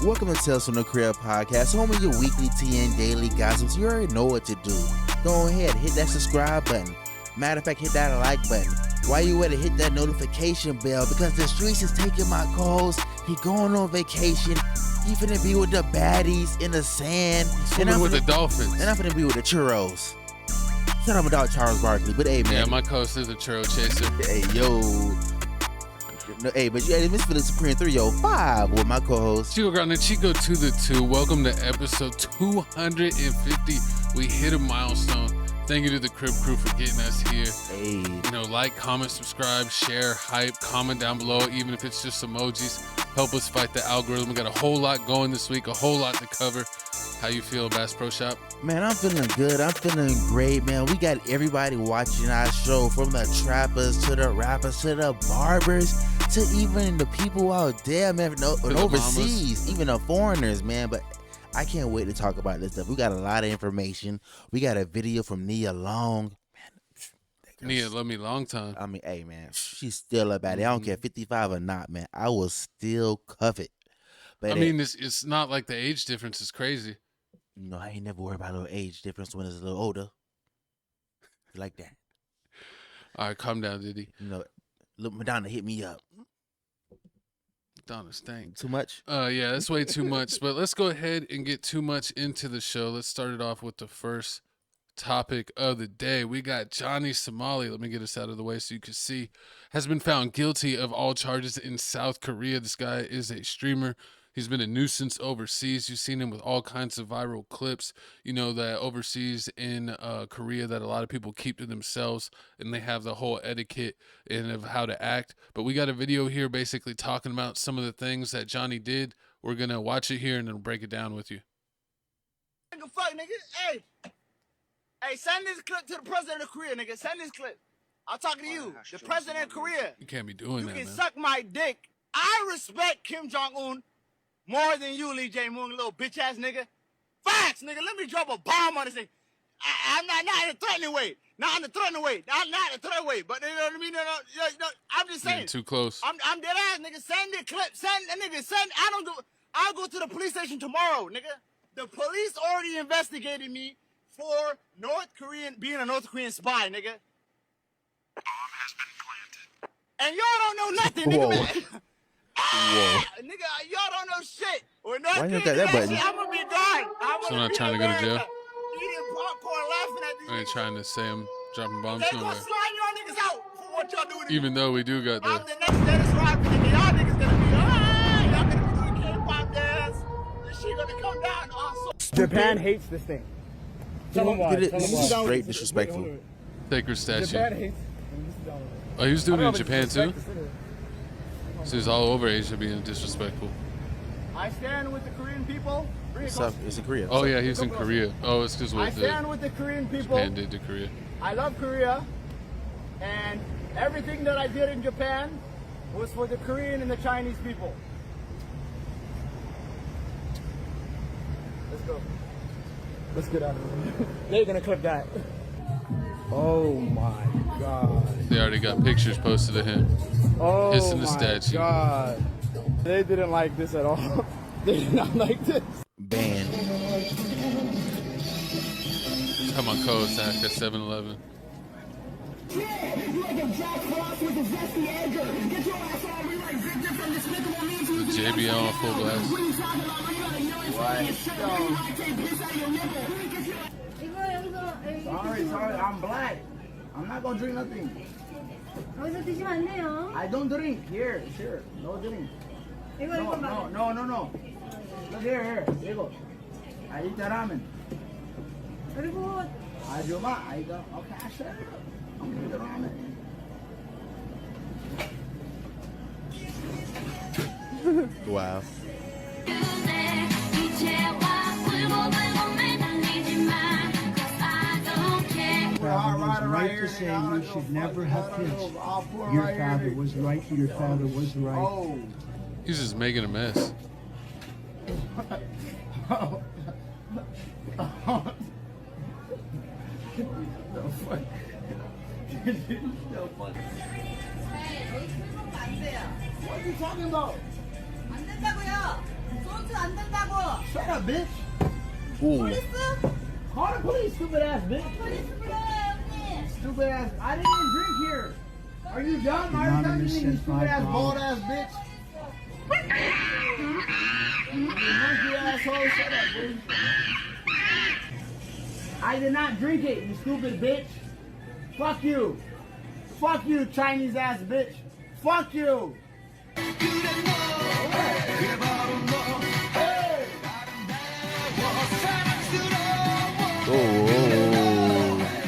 Welcome to Tales from the Crib podcast, home of your weekly TN daily gossips. You already know what to do. Go ahead, hit that subscribe button. Matter of fact, hit that like button. While you at it, hit that notification bell because the streets is taking my calls. He going on vacation. He finna be with the baddies in the sand. Swimming with the dolphins. And I'm finna be with the churros. Shut up about Charles Barkley, but hey man. Yeah, my co-host is a churro chaser. Hey yo. No, hey, but you Miss Phillips Supreme 305 with my co-host Chico Ground and Chico to the 2. Welcome to episode 250. We hit a milestone. Thank you to the Crib Crew for getting us here. Hey. You know, like, comment, subscribe, share, hype, comment down below, even if it's just emojis. Help us fight the algorithm. We got a whole lot going this week, a whole lot to cover. How you feel, Bass Pro Shop? Man, I'm feeling good. I'm feeling great, man. We got everybody watching our show, from the trappers to the rappers to the barbers to even the people out there, man, and overseas, even the foreigners, man. But I can't wait to talk about this stuff. We got a lot of information. We got a video from Nia Long. Man, Nia love me long time. I mean, hey, man, she's still about it. I don't care 55 or not, man. I will still cuff it. But I mean, it's not like the age difference is crazy. You know, I ain't never worried about a little age difference when it's a little older. Like that. All right, calm down, Diddy. You know, look, Madonna hit me up. Madonna stank. Too much? Yeah, that's way too much. But let's go ahead and get too much into the show. Let's start it off with the first topic of the day. We got Johnny Somali. Let me get us out of the way so you can see. Has been found guilty of all charges in South Korea. This guy is a streamer. He's been a nuisance overseas. You've seen him with all kinds of viral clips, you know, that overseas in Korea that a lot of people keep to themselves, and they have the whole etiquette and of how to act. But we got a video here basically talking about some of the things that Johnny did. We're going to watch it here and then break it down with you. Fuck, nigga. Hey, send this clip to the president of Korea, nigga. Send this clip. I'm talking to you, the president of Korea. You can't be doing that, You man. can suck my dick. I respect Kim Jong-un more than you, Lee Jae-myung, little bitch-ass nigga. Facts, nigga. Let me drop a bomb on this thing. I'm not in a threatening way. Not in a threatening way. Not in a threatening way. But you know what I mean? No, I'm just saying. You're too close. I'm dead ass, nigga. Send the clip. Send, nigga. Send. I'll go to the police station tomorrow, nigga. The police already investigated me for being a North Korean spy, nigga. Bomb has been planted. And y'all don't know nothing, nigga. Man. Nigga, y'all don't know shit. Or not. Why you got that button? I'm gonna be gone. So I'm not trying to go to jail? Eating popcorn, laughing at these I ain't trying to say I'm dropping bombs They gonna nowhere. slide y'all niggas out for what y'all doing. Even though we do got I'm the... the next Dennis Rodman, nigga. Y'all niggas gonna be, y'all gonna be doing K-pop dance. This shit gonna come down also. Japan hates this thing. Tell them why. This is straight disrespectful. Sacred statue. Japan hates. Oh, he was doing it in Japan too? So he's all over Asia being disrespectful. I stand with the Korean people. What's up? It's in Korea. Oh yeah, he's in Korea. Oh, it's because I what stand with the Korean people. Japan did to Korea. I love Korea. And everything that I did in Japan was for the Korean and the Chinese people. Let's go. Let's get out of here. They're gonna clip that. Oh my god. They already got pictures posted of him. Oh Kissing the my statue. god. They didn't like this at all. They did not like this. Banned. Come on, co-host act at 7-Eleven. The JBL on full blast. Sorry, I'm black. I'm not gonna drink nothing. 여기서 드시면 안 돼요. I don't drink. Here, sure. No drink. No. Look here. 이거. I eat the ramen. 그리고 아줌마, I go. Okay, I said it. I'm gonna eat the ramen. Wow. Was right to say you should never have kids. Your father was right. Your father was right. He's just making a mess. What are you talking about? 안 된다고요. 소주 안 된다고. Shut up, bitch. Ooh. 폴리스? Call the police, stupid ass bitch. 폴리스 불러요, 형님. Stupid ass. I didn't even drink here. Are you dumb? I already Anonymous you said stupid ass, $5. bald ass bitch. You monkey asshole. Shut up, bitch. I did not drink it, you stupid bitch. Fuck you. Fuck you, Chinese ass bitch. Fuck you. Oh.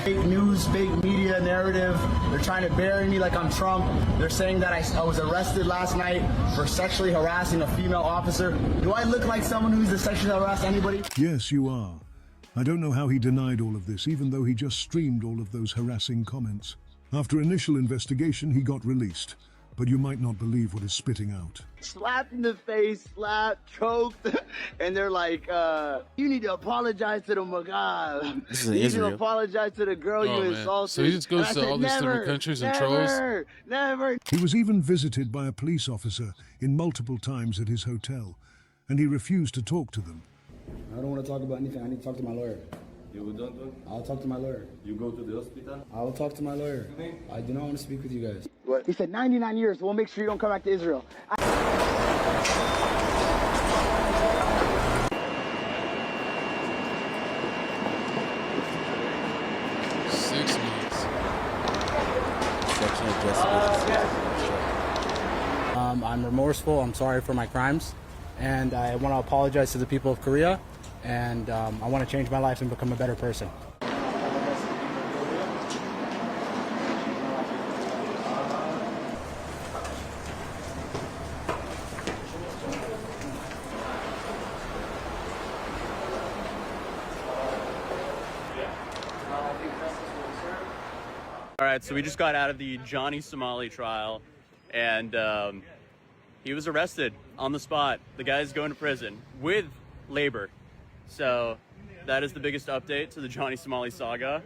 Fake news, fake media narrative. They're trying to bury me like I'm Trump. They're saying that I was arrested last night for sexually harassing a female officer. Do I look like someone who's to sexually harass anybody? Yes, you are. I don't know how he denied all of this, even though he just streamed all of those harassing comments. After initial investigation, he got released. But you might not believe what is spitting out. Slapped in the face, slapped, choked, and they're like, you need to apologize to the Magal. This is You need to Israel. apologize to the girl Oh, you man. insulted. So he just goes And I to said, all these different never, countries and never, trolls? Never. He was even visited by a police officer in multiple times at his hotel, and he refused to talk to them. I don't want to talk about anything. I need to talk to my lawyer. You don't want? I'll talk to my lawyer. You go to the hospital? I will talk to my lawyer. I do not want to speak with you guys. What? He said 99 years. We'll make sure you don't come back to Israel. 6 months. Section of justice. I'm remorseful. I'm sorry for my crimes. And I want to apologize to the people of Korea. And I want to change my life and become a better person. All right, so we just got out of the Johnny Somali trial, and he was arrested on the spot. The guy's going to prison with labor. So that is the biggest update to the Johnny Somali saga.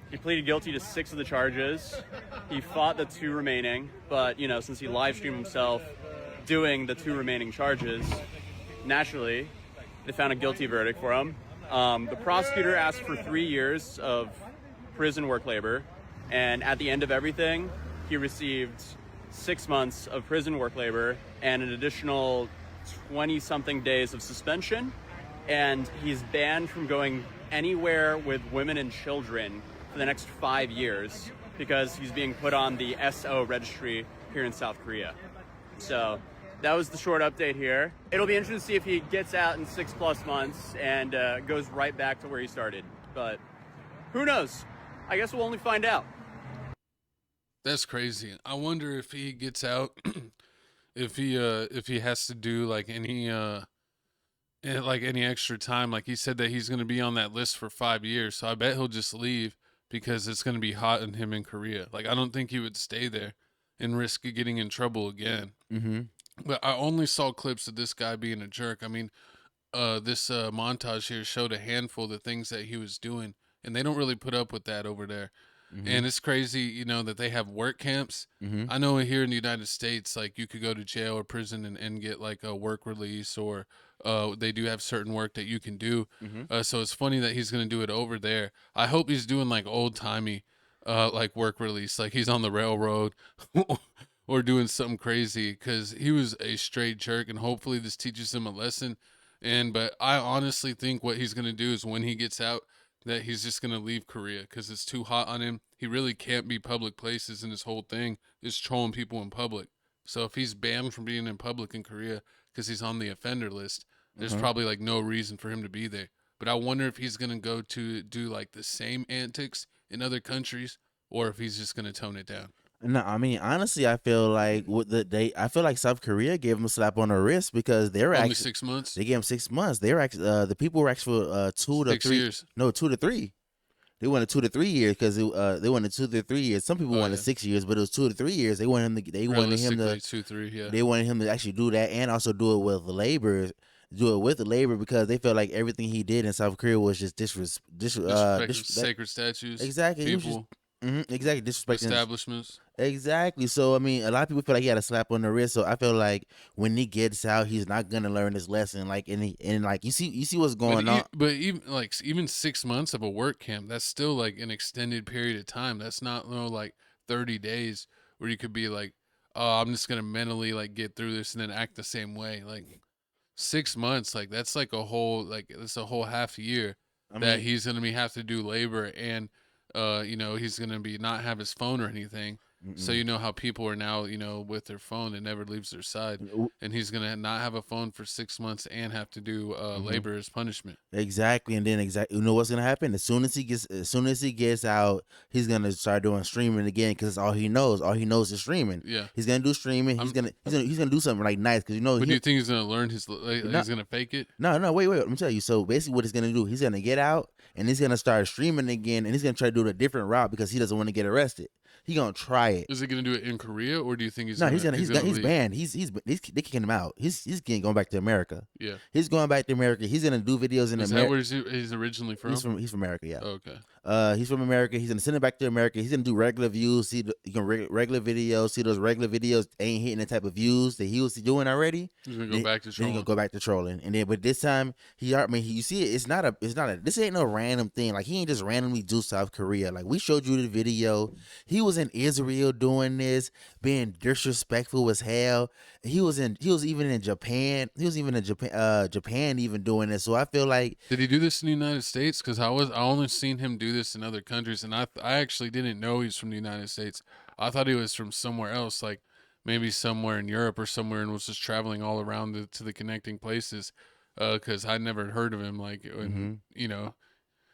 He pleaded guilty to 6 of the charges. He fought the 2 remaining, but you know, since he live streamed himself doing the 2 remaining charges, naturally, they found a guilty verdict for him. The prosecutor asked for 3 years of prison work labor, and at the end of everything, he received 6 months of prison work labor and an additional 20-something days of suspension, and he's banned from going anywhere with women and children for the next 5 years because he's being put on the SO registry here in South Korea. So that was the short update here. It'll be interesting to see if he gets out in 6+ months and goes right back to where he started, but who knows? I guess we'll only find out. That's crazy. I wonder if he gets out, if he has to do like any extra time. Like he said that he's going to be on that list for 5 years. So I bet he'll just leave because it's going to be hot on him in Korea. Like I don't think he would stay there and risk getting in trouble again. Mm-hmm. But I only saw clips of this guy being a jerk. I mean, this montage here showed a handful of the things that he was doing. And they don't really put up with that over there. Mm-hmm. And it's crazy, you know, that they have work camps. Mm-hmm. I know here in the United States, like you could go to jail or prison and get like a work release, or they do have certain work that you can do. Mm-hmm. So it's funny that he's going to do it over there. I hope he's doing like old timey like work release, like he's on the railroad or doing something crazy, because he was a straight jerk, and hopefully this teaches him a lesson. But I honestly think what he's going to do is when he gets out, that he's just going to leave Korea because it's too hot on him. He really can't be public places, and his whole thing is trolling people in public. So if he's banned from being in public in Korea because he's on the offender list, there's probably like no reason for him to be there. But I wonder if he's going to go to do like the same antics in other countries, or if he's just going to tone it down. No, I mean honestly, I feel like I feel like South Korea gave him a slap on the wrist because they were Only actually 6 months. They gave him 6 months. They were actually the people were actually for 2 to 6 3 years. No, 2 to 3. They wanted 2 to 3 years because they wanted 2 to 3 years. Some people wanted 6 years, but it was 2 to 3 years. They wanted him to. They wanted him to 2, 3. Yeah. They wanted him to actually do that and also do it with labor. Do it with the labor because they felt like everything he did in South Korea was just Disrespect sacred statues. Exactly. People. Exactly, disrespecting establishments. Exactly. So I mean, a lot of people feel like he had a slap on the wrist. So I feel like when he gets out, he's not gonna learn his lesson. Like and like you see what's going on. But even 6 months of a work camp, that's still like an extended period of time. That's not like 30 days where you could be like, oh, I'm just gonna mentally like get through this and then act the same way. Like 6 months, like that's like that's a whole half year that he's gonna have to do labor and he's gonna be not have his phone or anything. So you know how people are now, with their phone, it never leaves their side, and he's gonna not have a phone for 6 months and have to do labor as punishment. Exactly, and then you know what's gonna happen as soon as he gets out, he's gonna start doing streaming again because all he knows is streaming. Yeah, he's gonna do streaming. He's gonna do something like nice because But do you think he's gonna learn he's gonna fake it? No, wait. Let me tell you. So basically, what he's gonna do, he's gonna get out and he's gonna start streaming again, and he's gonna try to do it a different route because he doesn't want to get arrested. He's gonna try it. Is he gonna do it in Korea, or do you think he's he's leave? banned. They kicking him out. He's going back to America. Yeah, he's going back to America. He's gonna do videos in America. Is that where he's originally from? He's from America. Yeah. Oh, okay. He's from America. He's gonna send it back to America. He's gonna do regular views. Regular videos. See those regular videos ain't hitting the type of views that he was doing already. He's gonna go back to trolling. Then he's gonna go back to trolling. And then, but this time you see it. It's not a. This ain't no random thing. Like he ain't just randomly do South Korea. Like we showed you the video. He was in Israel doing this, being disrespectful as hell. He was even in Japan. He was even in Japan even doing this. So I feel like, did he do this in the United States? Because I only seen him do this in other countries, and I actually didn't know he's from the United States. I thought he was from somewhere else, like maybe somewhere in Europe or somewhere, and was just traveling all around to the connecting places. Because I never heard of him, like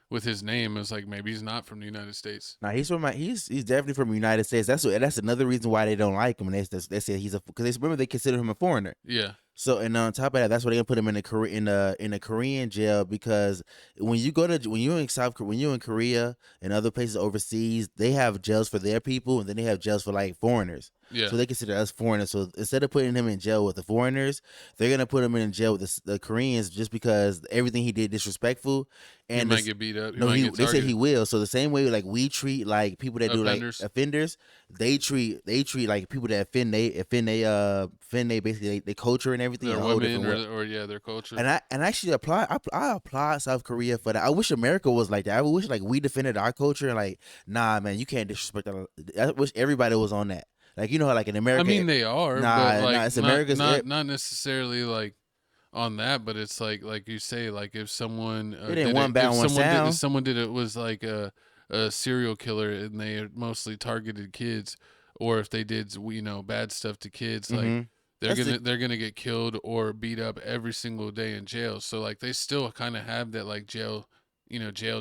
with his name, it was like maybe he's not from the United States. Nah, he's definitely from the United States. That's another reason why they don't like him. And they say because they consider him a foreigner. Yeah. So and on top of that, that's why they're gonna put him in a Korean jail because when you're in Korea and other places overseas, they have jails for their people and then they have jails for like foreigners. Yeah. So they consider us foreigners. So instead of putting him in jail with the foreigners, they're gonna put him in jail with the Koreans just because everything he did disrespectful. And he might get beat up. They say he will. So the same way like we treat like people that do like offenders, they treat like people that offend they basically they culture and everything. Their women or their culture. And I actually I applaud South Korea for that. I wish America was like that. I wish like we defended our culture and like, nah man, you can't disrespect that. I wish everybody was on that. Like how like in America. I mean they are, but like it's America's not necessarily like on that, but it's like you say, like if someone someone did it was like a serial killer and they mostly targeted kids, or if they did bad stuff to kids, like they're gonna get killed or beat up every single day in jail. So like they still kind of have that like jail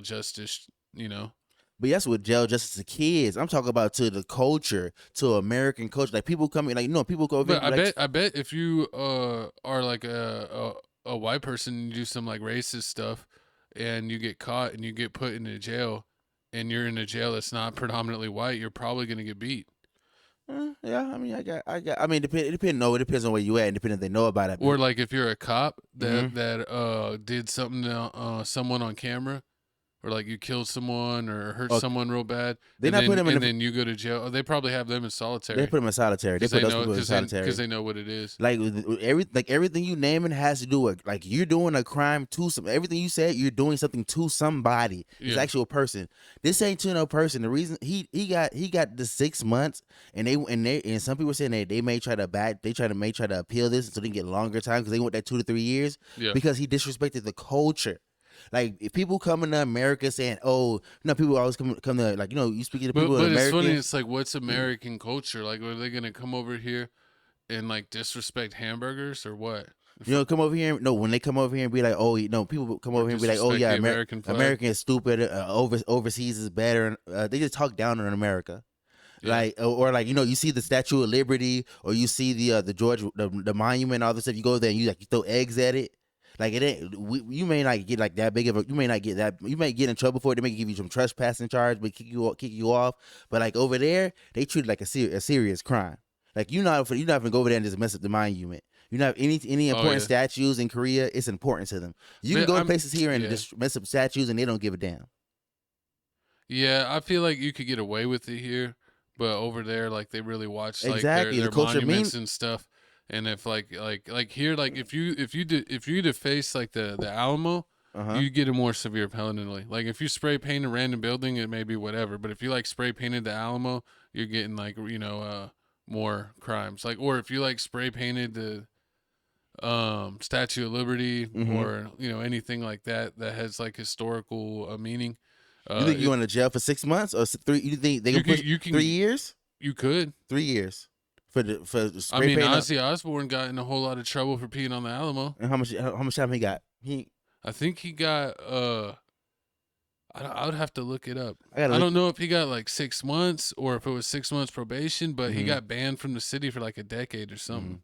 justice. But that's what jail justice to kids. I'm talking about to the culture, to American culture. Like people come in, like people go. But I bet if you are like a white person and you do some like racist stuff, and you get caught and you get put into jail, and you're in a jail that's not predominantly white, you're probably gonna get beat. Yeah, I mean, it depends on where you at, and depending if they know about it. Or like if you're a cop that did something to someone on camera. Or like you killed someone or hurt someone real bad, then you go to jail. Oh, they probably have them in solitary. They put them in solitary. They put those people in solitary because they know what it is. Like everything you naming has to do with like you're doing a crime to some. Everything you said, you're doing something to somebody. It's actual person. This ain't to no person. The reason he got the 6 months, and some people saying they may try to appeal this so they can get longer time because they want that 2 to 3 years. Yeah. Because he disrespected the culture. Like if people coming to America saying, "Oh, people always come to like you speaking to people." But in it's America, funny. It's like what's American culture? Like are they gonna come over here and like disrespect hamburgers or what? Come over here. No, when they come over here and be like, "Oh, people come over here and be like, oh yeah, American is stupid. Overseas is better." They just talk down on America. Yeah. Like or like you see the Statue of Liberty or you see the George the monument, all this stuff. You go there and you throw eggs at it. Like it ain't. You may not get like that big of a. You may not get that. You may get in trouble for it. They may give you some trespassing charge, but kick you off. But like over there, they treat it like a serious crime. Like you're not gonna go over there and just mess up the monument. You know, any important statues in Korea, it's important to them. You can go to places here and just mess up statues, and they don't give a damn. Yeah, I feel like you could get away with it here, but over there, like they really watch like Exactly, the their culture monuments mean. and stuff. And if like here, like if you deface like the Alamo, Uh-huh. you get a more severe penalty. Like if you spray paint a random building, it may be whatever. But if you like spray painted the Alamo, you're getting like more crimes. Like or if you like spray painted the Statue of Liberty or anything like that that has like historical meaning. You think you going to jail for 6 months or 3? You think they can push 3 years? You could 3 years for spray I mean, paint. Ozzy Osbourne got in a whole lot of trouble for peeing on the Alamo. And how much time he got? I think he got I would have to look it up. I look- don't know if he got like 6 months or if it was 6 months probation, but he got banned from the city for like a decade or something.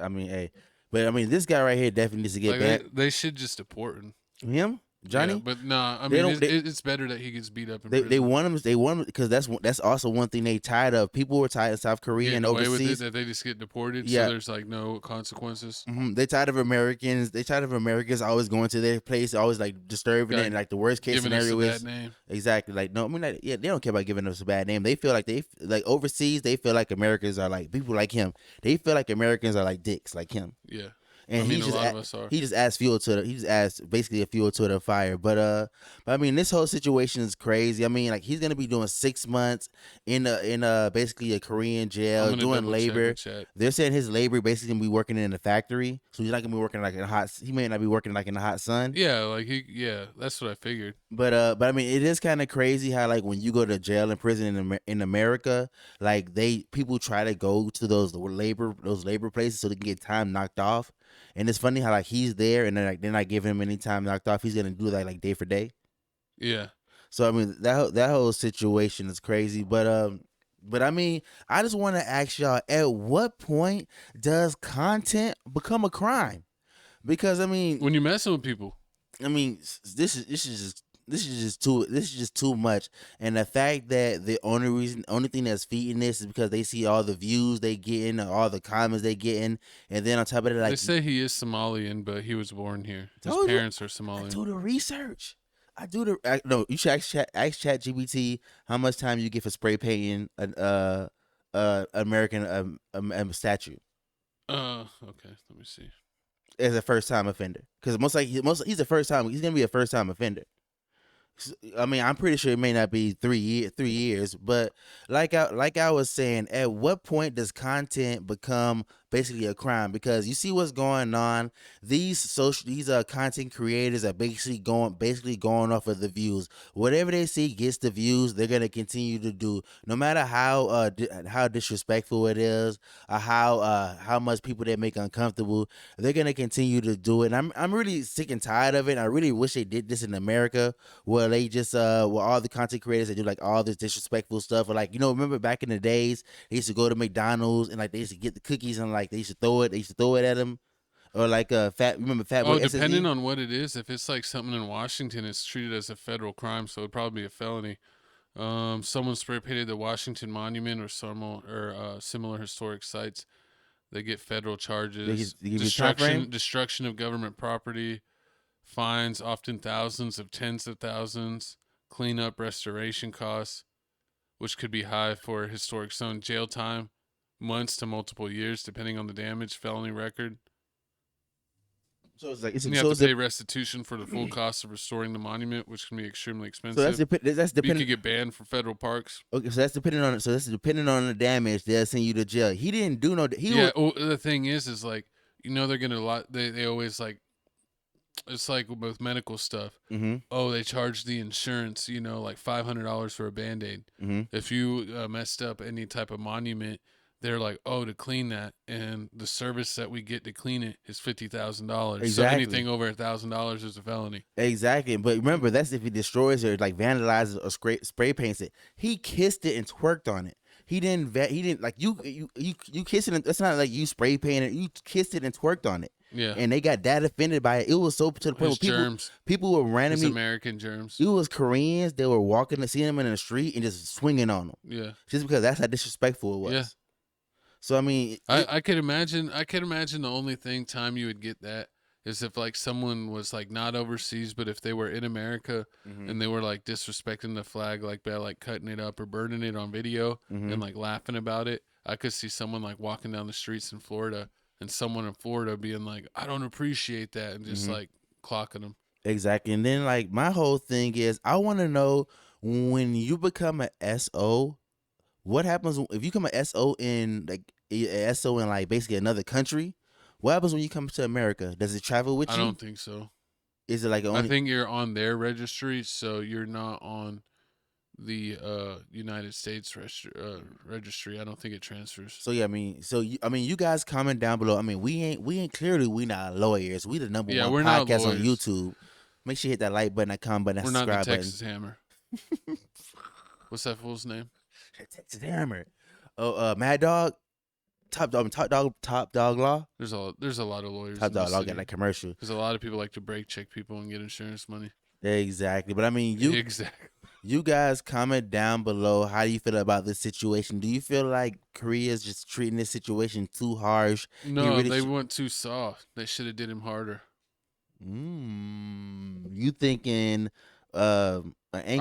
I mean, hey, but I mean, this guy right here definitely needs to get Like back. they should just deport him. Him, Johnny. Yeah, but nah, I They mean, don't- it's better that he gets beat up in They prison. want him. They want him because that's also one thing they tired of. People were tired of South Korea Getting and away with it, overseas. that they just get deported, Yeah. so there's like no consequences. They tired of Americans. They tired of Americans always going to their place, always like disturbing it. Like, And like the worst case giving us scenario a is bad name. exactly like no. I mean, like, yeah, they don't care about giving us a bad name. They feel like overseas. They feel like Americans are like people like him. They feel like Americans are like dicks like him. Yeah. And I mean, he a just lot add- of us are. he just adds fuel to the he just adds basically a fuel to the fire. But I mean this whole situation is crazy. I mean like he's gonna be doing 6 months in basically a Korean I'm jail gonna doing double check labor. and check. They're saying his labor basically gonna be working in a factory, so he's not gonna be working like in a hot. He may not be working like in the hot sun. Yeah, like that's what I figured. But I mean, it is kind of crazy how like when you go to jail and prison in America, like people try to go to those labor places so they can get time knocked off, and it's funny how like he's there and they're not giving him any time knocked off. He's gonna do that like day for day. Yeah. So I mean that whole situation is crazy. But I mean I just want to ask y'all: at what point does content become a crime? Because I mean, when you're messing with people, I mean this is just too much. And the fact that the only thing that's feeding this is because they see all the views they getting, all the comments they getting, and then on top of it, like they say he is Somalian, but he was born here. His Told you. parents are Somalian. I do the research. No, you should ask ChatGPT how much time you get for spray painting an American statue Okay, let me see. as a first time offender. Because he's gonna be a first time offender. I mean, I'm pretty sure it may not be 3 years, but like I was saying, at what point does content become basically a crime? Because you see what's going on. These content creators are basically going off of the views. Whatever they see gets the views. They're gonna continue to do, no matter how disrespectful it is, or how much people they make uncomfortable. They're gonna continue to do it. And I'm really sick and tired of it. And I really wish they did this in America, where they just where all the content creators that do like all this disrespectful stuff, or like remember back in the days they used to go to McDonald's and like they used to get the cookies and like they used to throw it at them, or like remember Fat Boy SSD? Depending on what it is, if it's like something in Washington, it's treated as a federal crime, so it'd probably be a felony. Someone spray painted the Washington Monument or similar historic sites. They get federal charges. They give you time frame? Destruction of government property, fines, often thousands of tens of thousands, cleanup, restoration costs, which could be high for a historic zone, jail time, months to multiple years, depending on the damage, felony record. So it's like you have to pay restitution for the full cost of restoring the monument, which can be extremely expensive. So that's depending. You could get banned from federal parks. Okay, so that's depending on the damage. They'll send you to jail. He didn't do no. The thing is like they're gonna they always like. It's like with medical stuff. Mm-hmm. Oh, they charge the insurance, like $500 for a Band-Aid. Mm-hmm. If you messed up any type of monument, they're like, oh, to clean that, and the service that we get to clean it is $50,000. Exactly. So anything over $1,000 is a felony. Exactly. But remember, that's if he destroys it or like vandalizes or spray paints it. He kissed it and twerked on it. He didn't like you kissed it. That's not like you spray painted. You kissed it and twerked on it. Yeah. And they got that offended by it. It was so to the point where people were randomly American germs. It was Koreans. They were walking, seeing them in the street and just swinging on them. Yeah. Just because that's how disrespectful it was. Yeah. So I mean, I could imagine the only time you would get that is if like someone was like not overseas, but if they were in America and they were like disrespecting the flag, like by like cutting it up or burning it on video and like laughing about it, I could see someone like walking down the streets in Florida and someone in Florida being like, I don't appreciate that, and just like clocking them. Exactly. And then like my whole thing is I want to know, when you become an SO, what happens if you become an SO in like basically another country? What happens when you come to America? Does it travel with you? I don't think so. Is it like I think you're on their registry, so you're not on the United States registry. I don't think it transfers. So yeah, you guys comment down below. I mean, we ain't clearly we not lawyers. We the number one podcast on YouTube. Make sure you hit that like button, that comment button, that subscribe button. We're not the Texas Hammer. What's that fool's name? Texas Hammer. Oh, Mad Dog. Top Dog Law. There's a lot of lawyers. Top Dog Law got that commercial. Because a lot of people like to break check people and get insurance money. Exactly. But I mean, you guys comment down below. How do you feel about this situation? Do you feel like Korea's just treating this situation too harsh? No, they went too soft. They should have did him harder. You thinking I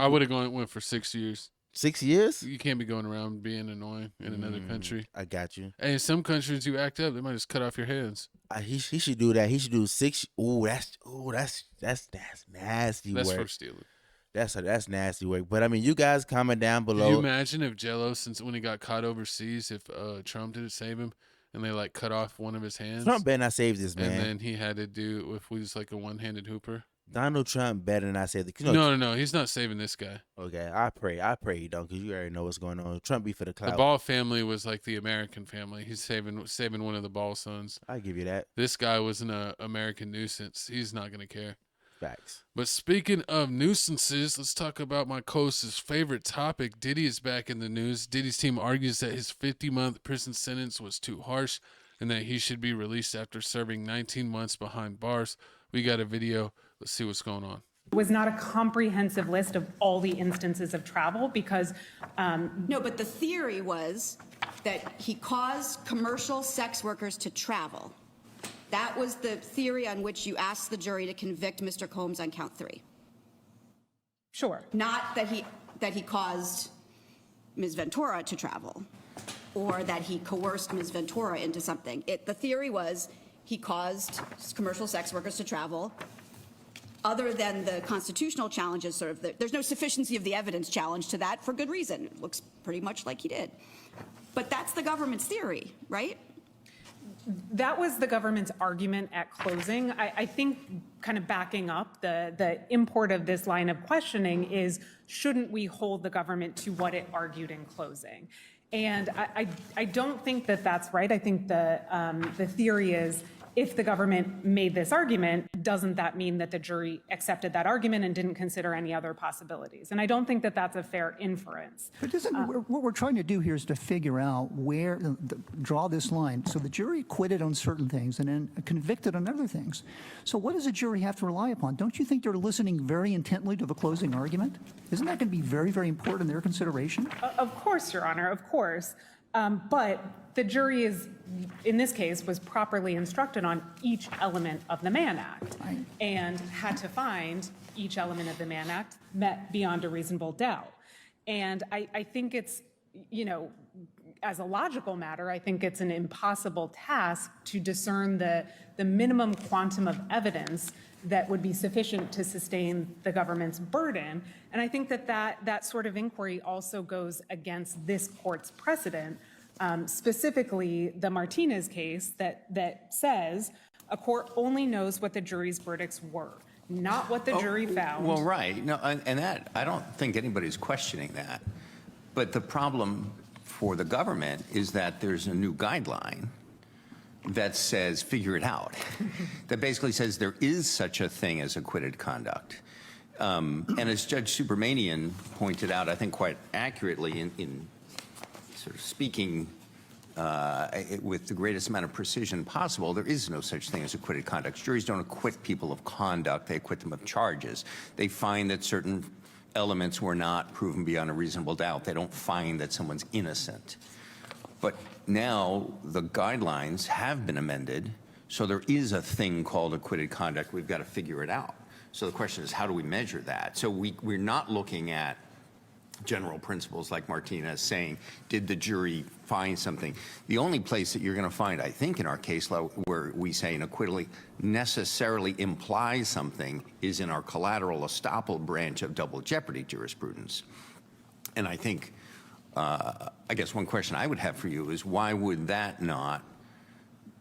would have went for 6 years. 6 years? You can't be going around being annoying in another country. I got you. And in some countries, you act up, they might just cut off your hands. He should do that. He should do 6. That's nasty work. That's for stealing. That's nasty work. But I mean, you guys comment down below. Can you imagine if Jello, since when he got caught overseas, if Trump didn't save him and they like cut off one of his hands? Trump better not save this man. And then he had to do if we just like a one-handed hooper. Donald Trump better not save the. No, he's not saving this guy. Okay, I pray he don't, because you already know what's going on. Trump be for the clout. The Ball family was like the American family. He's saving one of the Ball sons. I give you that. This guy was an American nuisance. He's not gonna care. Facts. But speaking of nuisances, let's talk about my co-host's favorite topic. Diddy is back in the news. Diddy's team argues that his 50-month prison sentence was too harsh and that he should be released after serving 19 months behind bars. We got a video. Let's see what's going on. It was not a comprehensive list of all the instances of travel because... No, but the theory was that he caused commercial sex workers to travel. That was the theory on which you asked the jury to convict Mr. Combs on count 3. Sure. Not that he caused Ms. Ventura to travel or that he coerced Ms. Ventura into something. The theory was he caused commercial sex workers to travel. Other than the constitutional challenges, there's no sufficiency of the evidence challenge to that for good reason. It looks pretty much like he did. But that's the government's theory, right? That was the government's argument at closing. I think kind of backing up the import of this line of questioning is, shouldn't we hold the government to what it argued in closing? And I don't think that that's right. I think the theory is, if the government made this argument, doesn't that mean that the jury accepted that argument and didn't consider any other possibilities? And I don't think that that's a fair inference. But what we're trying to do here is to figure out where, draw this line. So the jury acquitted on certain things and then convicted on other things. So what does a jury have to rely upon? Don't you think they're listening very intently to the closing argument? Isn't that going to be very, very important in their consideration? Of course, Your Honor, of course. But the jury in this case, was properly instructed on each element of the Mann Act and had to find each element of the Mann Act met beyond a reasonable doubt. And I think it's, as a logical matter, I think it's an impossible task to discern the minimum quantum of evidence that would be sufficient to sustain the government's burden. And I think that sort of inquiry also goes against this court's precedent, specifically the Martinez case that says a court only knows what the jury's verdicts were, not what the jury found. Well, right. No, and that, I don't think anybody's questioning that. But the problem for the government is that there's a new guideline that says, figure it out, that basically says there is such a thing as acquitted conduct. And as Judge Subramanian pointed out, I think quite accurately in sort of speaking with the greatest amount of precision possible, there is no such thing as acquitted conduct. Juries don't acquit people of conduct, they acquit them of charges. They find that certain elements were not proven beyond a reasonable doubt. They don't find that someone's innocent. But now the guidelines have been amended So there is a thing called acquitted conduct. We've got to figure it out. So the question is, how do we measure that? So we're not looking at general principles like Martinez saying, did the jury find something? The only place that you're going to find, I think, in our case law where we say an acquittal necessarily implies something is in our collateral estoppel branch of double jeopardy jurisprudence. And I think, I guess one question I would have for you is, why would that not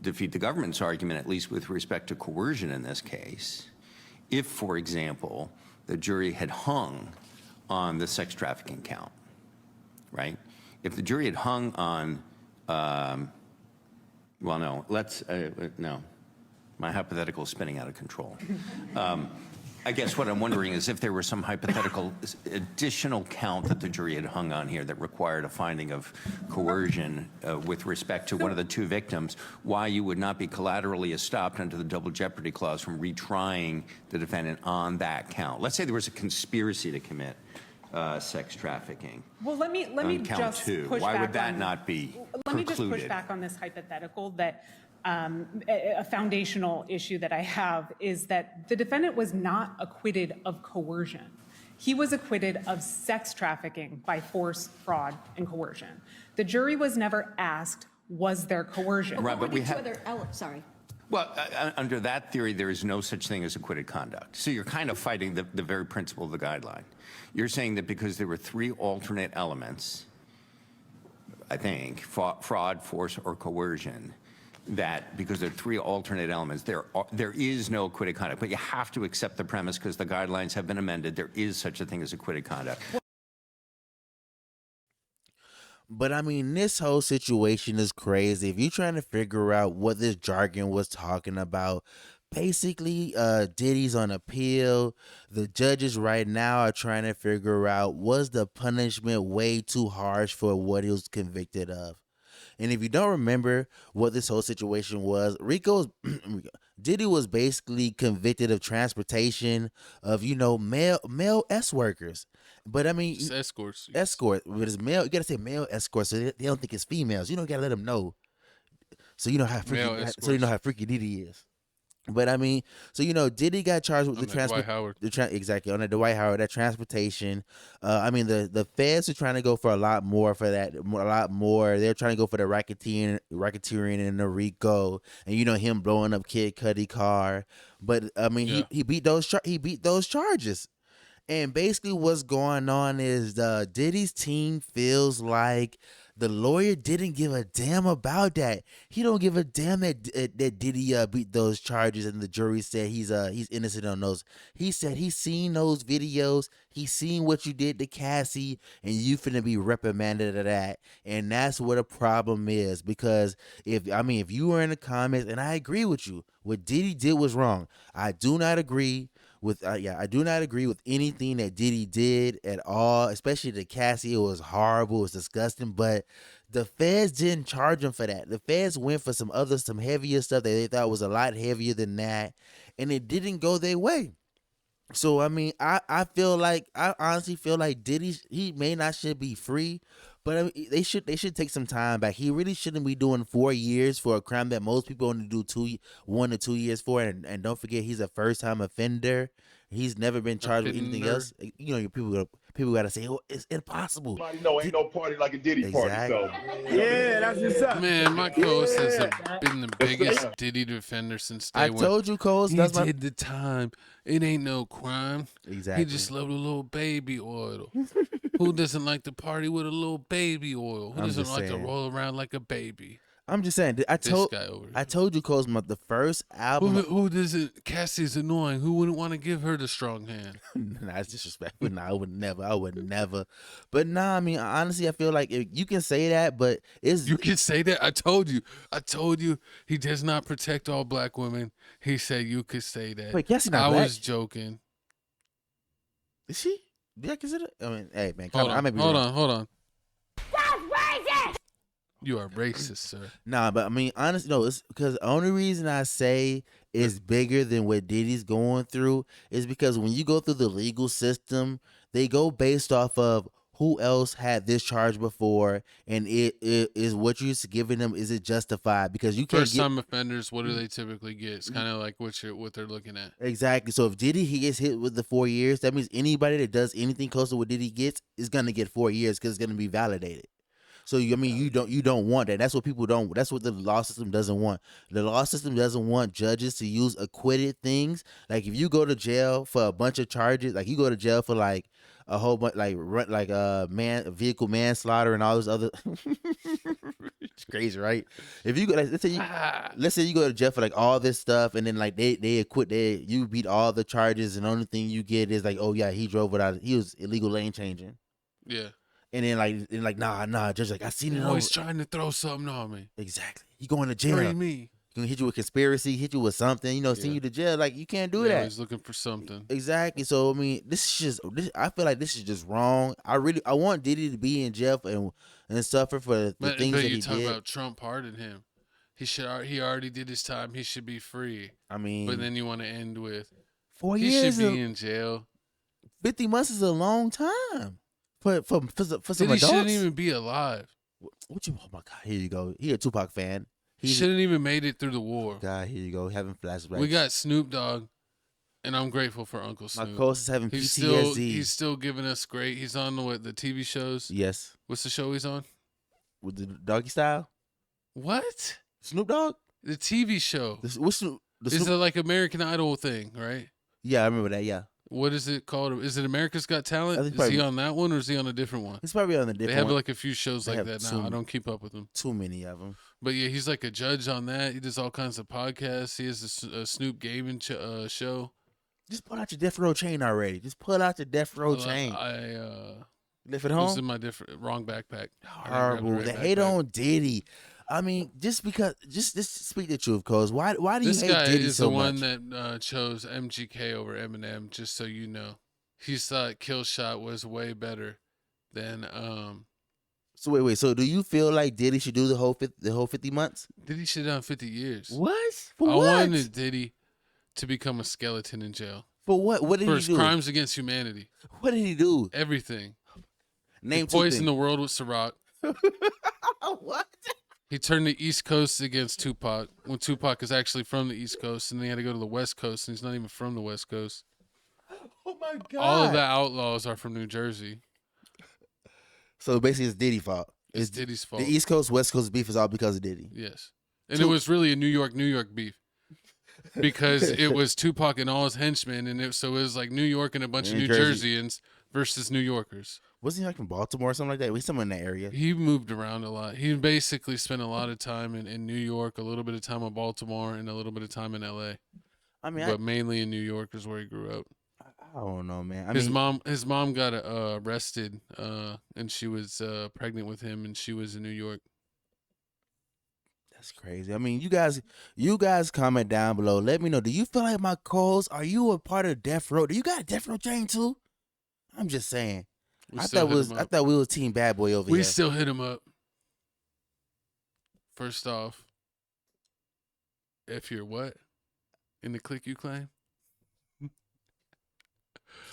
defeat the government's argument, at least with respect to coercion in this case, if, for example, the jury had hung on the sex trafficking count, right? If the jury had hung on, well, no, no, my hypothetical is spinning out of control. I guess what I'm wondering is if there were some hypothetical additional count that the jury had hung on here that required a finding of coercion with respect to one of the two victims, why you would not be collaterally estopped under the double jeopardy clause from retrying the defendant on that count. Let's say there was a conspiracy to commit sex trafficking. Well, let me count just two. push Why back would that on, not be Let me just push precluded? back on this hypothetical that a foundational issue that I have is that the defendant was not acquitted of coercion. He was acquitted of sex trafficking by force, fraud, and coercion. The jury was never asked, was there coercion? Right, but we have. Sorry. Well, under that theory, there is no such thing as acquitted conduct. So you're kind of fighting the very principle of the guideline. You're saying that because there were three alternate elements, I think, fraud, force, or coercion, that because there are three alternate elements, there is no acquitted conduct. But you have to accept the premise because the guidelines have been amended. There is such a thing as acquitted conduct. But I mean, this whole situation is crazy. If you're trying to figure out what this jargon was talking about, basically, Diddy's on appeal. The judges right now are trying to figure out, was the punishment way too harsh for what he was convicted of? And if you don't remember what this whole situation was, Diddy was basically convicted of transportation of, male S workers. But I mean, It's escorts. But it's male. You gotta say male escorts, so they don't think it's females. You gotta let them know. So you know how freaky Diddy is. But I mean, so Diddy got charged with Dwight Howard. Exactly, on the Dwight Howard, that transportation. I mean, the feds are trying to go for a lot more for that, a lot more. They're trying to go for the racketeering and the RICO, and him blowing up Kid Cudi car. But I mean, he beat those charges. And basically, what's going on is Diddy's team feels like the lawyer didn't give a damn about that. He don't give a damn that Diddy beat those charges, and the jury said he's innocent on those. He said he's seen those videos. He's seen what you did to Cassie, and you finna be reprimanded of that. And that's what a problem is, because if you were in the comments, and I agree with you, what Diddy did was wrong. I do not agree with anything that Diddy did at all, especially to Cassie. It was horrible, it was disgusting, but the feds didn't charge him for that. The feds went for some heavier stuff that they thought was a lot heavier than that, and it didn't go their way. So I mean, I honestly feel like Diddy, he should be free, but I mean, they should take some time back. He really shouldn't be doing 4 years for a crime that most people only do 1 to 2 years for. And don't forget, he's a first time offender. He's never been charged with anything else. People gotta say, "Oh, it's impossible." Ain't no party like a Diddy party. So Yeah, that's what's up. Man, my co-host has been the biggest Diddy defender since day one. I told you, Coles. He did the time. It ain't no crime. Exactly. He just loved a little baby oil. Who doesn't like to party with a little baby oil? Who doesn't like to roll around like a baby? I'm just saying. I told you, Coles, the first album. Who doesn't? Cassie's annoying. Who wouldn't want to give her the strong hand? Nah, it's disrespectful. Nah, I would never. But nah, I mean, honestly, I feel like you can say that, but you can say that. I told you. He does not protect all black women. He said you could say that. Wait, Cassie not I black? was joking. Is she? Yeah, consider. I mean, hey man, hold on. That's racist! You are racist, sir. Nah, but I mean, honestly, no. It's because the only reason I say it's bigger than what Diddy's going through is because when you go through the legal system, they go based off of who else had this charge before, and it is what you're giving them, is it justified? Because you can't First time offenders, what do they typically get? It's kind of like what they're looking at. Exactly. So if Diddy he gets hit with the 4 years, that means anybody that does anything close to what Diddy gets is gonna get 4 years because it's gonna be validated. So I mean, you don't want that. That's what people don't. That's what the law system doesn't want. The law system doesn't want judges to use acquitted things. Like if you go to jail for a bunch of charges, like you go to jail for like a whole bunch, like vehicle manslaughter and all this other. It's crazy, right? If you go, like, let's say you go to jail for like all this stuff, and then like they acquit, you beat all the charges, and the only thing you get is like, oh yeah, he drove without, he was illegal lane changing. Yeah. And then like nah, judge, like I seen it. Always trying to throw something on me. Exactly. You going to jail? Free me. Gonna hit you with conspiracy, hit you with something, send you to jail. Like you can't do that. He's looking for something. Exactly. So I mean, I feel like this is just wrong. I want Diddy to be in jail and suffer for the things that he did. But you talk about Trump pardoned him. He already did his time. He should be free. I mean, but then you want to end with 4 years. He should be in jail. 50 months is a long time for some adults. He shouldn't even be alive. Oh my God! Here you go. He a Tupac fan. He shouldn't even made it through the war. God, here you go, having flashbacks. We got Snoop Dogg, and I'm grateful for Uncle Snoop. My co-host is having PTSD. He's still giving us great. He's on the TV shows. Yes. What's the show he's on? With the Doggy Style. What? Snoop Dogg? The TV show. What's Snoop? Is it like American Idol thing, right? Yeah, I remember that. Yeah. What is it called? Is it America's Got Talent? Is he on that one or is he on a different one? He's probably on a different one. They have like a few shows like that now. I don't keep up with them. Too many of them. But yeah, he's like a judge on that. He does all kinds of podcasts. He has a Snoop gaming show. Just pull out your Death Row chain already. Just pull out your Death Row chain. Left at home? This is my wrong backpack. Horrible. The hate on Diddy. I mean, just speak the truth, cause why do you hate Diddy so much? This guy is the one that chose MGK over Eminem. Just so you know, he thought Kill Shot was way better than. So wait. So do you feel like Diddy should do the whole 50 months? Diddy should have done 50 years. What? I wanted Diddy to become a skeleton in jail. For what? What did he do? For his crimes against humanity. What did he do? Everything. Name he poisoned the world with Ciroc. What? He turned the East Coast against Tupac when Tupac is actually from the East Coast, and then he had to go to the West Coast, and he's not even from the West Coast. Oh my God! All of the outlaws are from New Jersey. So basically, it's Diddy's fault. It's Diddy's fault. The East Coast West Coast beef is all because of Diddy. Yes, and it was really a New York beef because it was Tupac and all his henchmen, and so it was like New York and a bunch of New Jerseyans versus New Yorkers. Wasn't he like from Baltimore or something like that? He's somewhere in that area. He moved around a lot. He basically spent a lot of time in New York, a little bit of time in Baltimore, and a little bit of time in L.A. But mainly in New York is where he grew up. I don't know, man. His mom got arrested, and she was pregnant with him, and she was in New York. That's crazy. I mean, you guys comment down below. Let me know. Do you feel like my co-host? Are you a part of Death Row? Do you got a Death Row chain too? I'm just saying. I thought we was Team Bad Boy over here. We still hit him up. First off, if you're what? In the clique you claim?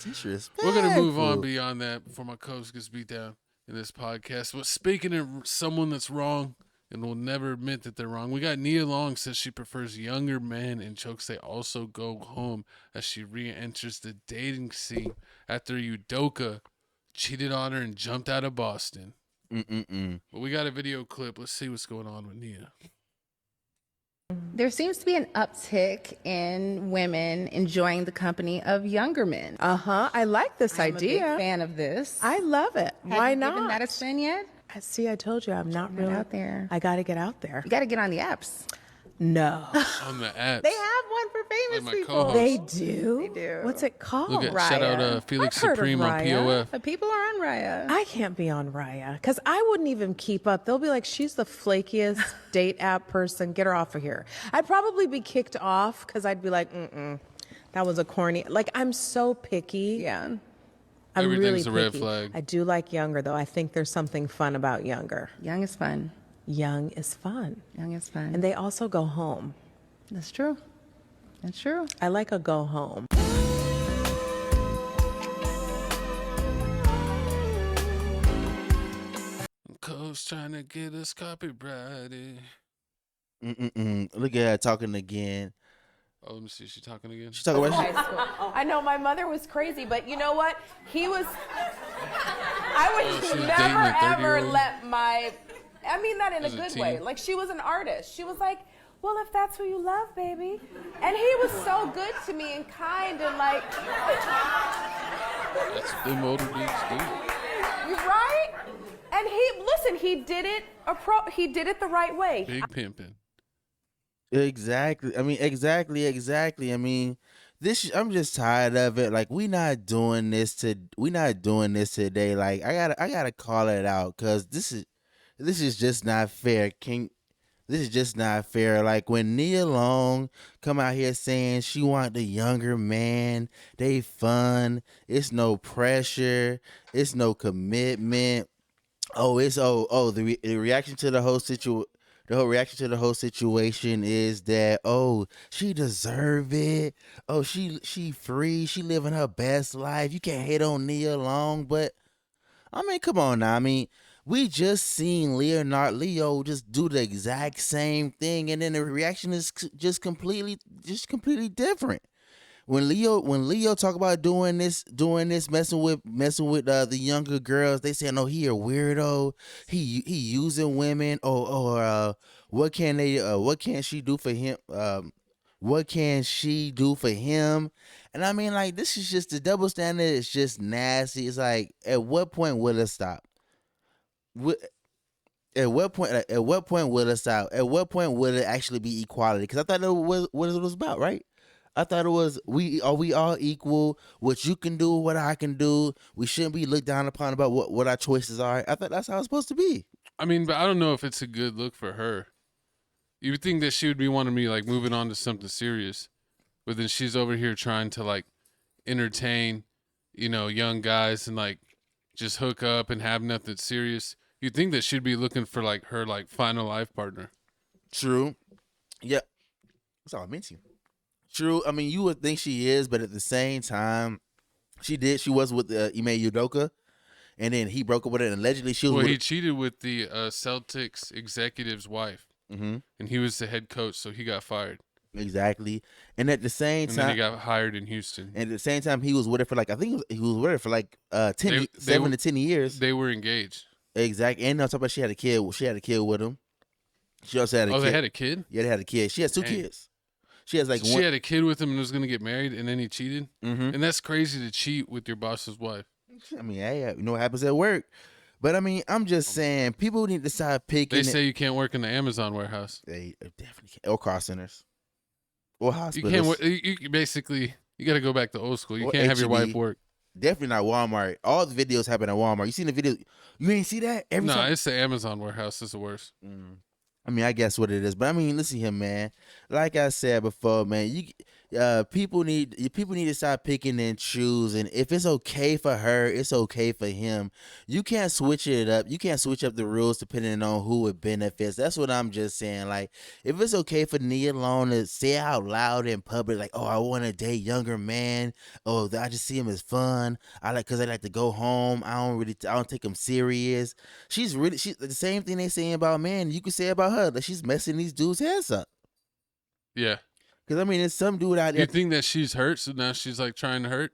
Disrespectful. We're going to move on beyond that before my co-host gets beat down in this podcast. But speaking of someone that's wrong and will never admit that they're wrong, we got Nia Long says she prefers younger men and jokes they also go home as she re-enters the dating scene after Udoka cheated on her and jumped out of Boston. But we got a video clip. Let's see what's going on with Nia. There seems to be an uptick in women enjoying the company of younger men. I like this idea. I'm a big fan of this. I love it. Why not? Given that a spin yet? See, I told you I'm not really out there. I got to get out there. You got to get on the apps. No. On the apps. They have one for famous Like my people. co-host. They do? They do. What's it called? Look at Raya. shout out Felix I've heard of Supreme on Raya. POF. The people are on Raya. I can't be on Raya because I wouldn't even keep up. They'll be like, she's the flakiest date app person. Get her off of here. I'd probably be kicked off because I'd be like, that was a corny. Like, I'm so picky. Yeah. I'm Everything's really a red picky. flag. I do like younger, though. I think there's something fun about younger. Young is fun. Young is fun. Young is fun. And they also go home. That's true. That's true. I like a go home. Joe's trying to get us copyrighted. Look at her talking again. Oh, let me see. She talking again? She's talking about high school. I know my mother was crazy, but you know what? He was. I would never ever let my. I mean that in a good way. Like, she was an artist. She was like, well, if that's who you love, baby. And he was so good to me and kind and like. That's them older dudes do. You're right. And he did it. He did it the right way. Big pimpin'. Exactly. I mean, exactly. I mean, I'm just tired of it. Like, we not doing this today. Like, I gotta call it out, because this is just not fair. This is just not fair. Like, when Nia Long come out here saying she want the younger man, they fun, it's no pressure, it's no commitment. The reaction to the whole situation. The whole reaction to the whole situation is that, she deserve it. Oh, she free. She living her best life. You can't hate on Nia Long, but I mean, come on now. I mean, we just seen Leo just do the exact same thing, and then the reaction is just completely different. When Leo talk about doing this, messing with the younger girls, they say, no, he a weirdo. He using women. What can she do for him? What can she do for him? And I mean, like, this is just the double standard. It's just nasty. It's like, at what point will it stop? At what point will it stop? At what point will it actually be equality? Because I thought that was what it was about, right? I thought it was we all equal. What you can do, what I can do. We shouldn't be looked down upon about what our choices are. I thought that's how it's supposed to be. I mean, but I don't know if it's a good look for her. You would think that she would be wanting me, like, moving on to something serious, but then she's over here trying to, like, entertain, young guys and, like, just hook up and have nothing serious. You'd think that she'd be looking for, like, her, like, final life partner. True. Yeah. That's all I meant to you. True. I mean, you would think she is, but at the same time, she was with Ime Udoka, and then he broke up with her, and allegedly she was. Well, he cheated with the Celtics executive's wife, and he was the head coach, so he got fired. Exactly. And at the same time, then he got hired in Houston. And at the same time, he was with her for, like, I think he was with her for like 7 to 10 years. They were engaged. Exactly. And on top of that, she had a kid. She had a kid with him. She also had a kid. Oh, they had a kid? Yeah, they had a kid. She has 2 kids. She has She had a kid with him and was going to get married, and then he cheated. And that's crazy to cheat with your boss's wife. I mean, hey, you know what happens at work. But I mean, I'm just saying, people need to start picking. They say you can't work in the Amazon warehouse. They definitely can't. Or car centers. Or hospitals. You can't. Basically, you got to go back to old school. You can't have your wife work. Definitely not Walmart. All the videos happen at Walmart. You seen the video? You ain't see that? It's the Amazon warehouse. It's the worst. I mean, I guess what it is, but I mean, listen here, man. Like I said before, man, people need to start picking and choosing. If it's okay for her, it's okay for him. You can't switch it up. You can't switch up the rules depending on who it benefits. That's what I'm just saying. Like, if it's okay for Nia Long to say out loud in public, like, oh, I want to date younger man. Oh, I just see him as fun. Because I like to go home. I don't take him serious. She's the same thing they saying about men. You could say about her that she's messing these dudes' heads up. Yeah. Because, I mean, there's some dude out there. You think that she's hurt, so now she's, like, trying to hurt?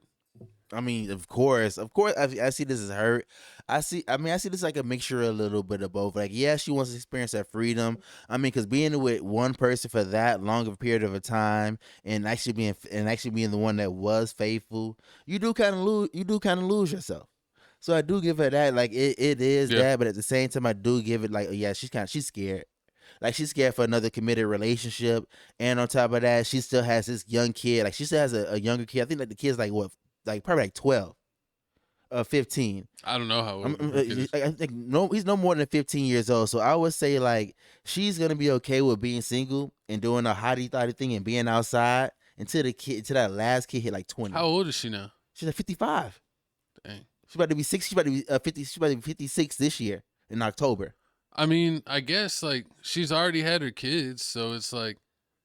I mean, of course, I see this as hurt. I see this like a mixture, a little bit of both. Like, yeah, she wants to experience that freedom. I mean, because being with one person for that long of a period of a time, and actually being the one that was faithful, you do kind of lose yourself. So I do give her that. Like, it is that, but at the same time, I do give it, like, yeah, she's scared. Like, she's scared for another committed relationship. And on top of that, she still has this young kid. Like, she still has a younger kid. I think, like, the kid's, like, what? Like, probably, like, 12 or 15. I don't know how old I think he's no more than 15 years old. So I would say, like, she's going to be okay with being single and doing a hottie-thotty thing and being outside until that last kid hit, like, 20. How old is she now? She's, like, 55. Dang. She's about to be 6. She's about to be 50. She's about to be 56 this year in October. I mean, I guess, like, she's already had her kids, so it's like.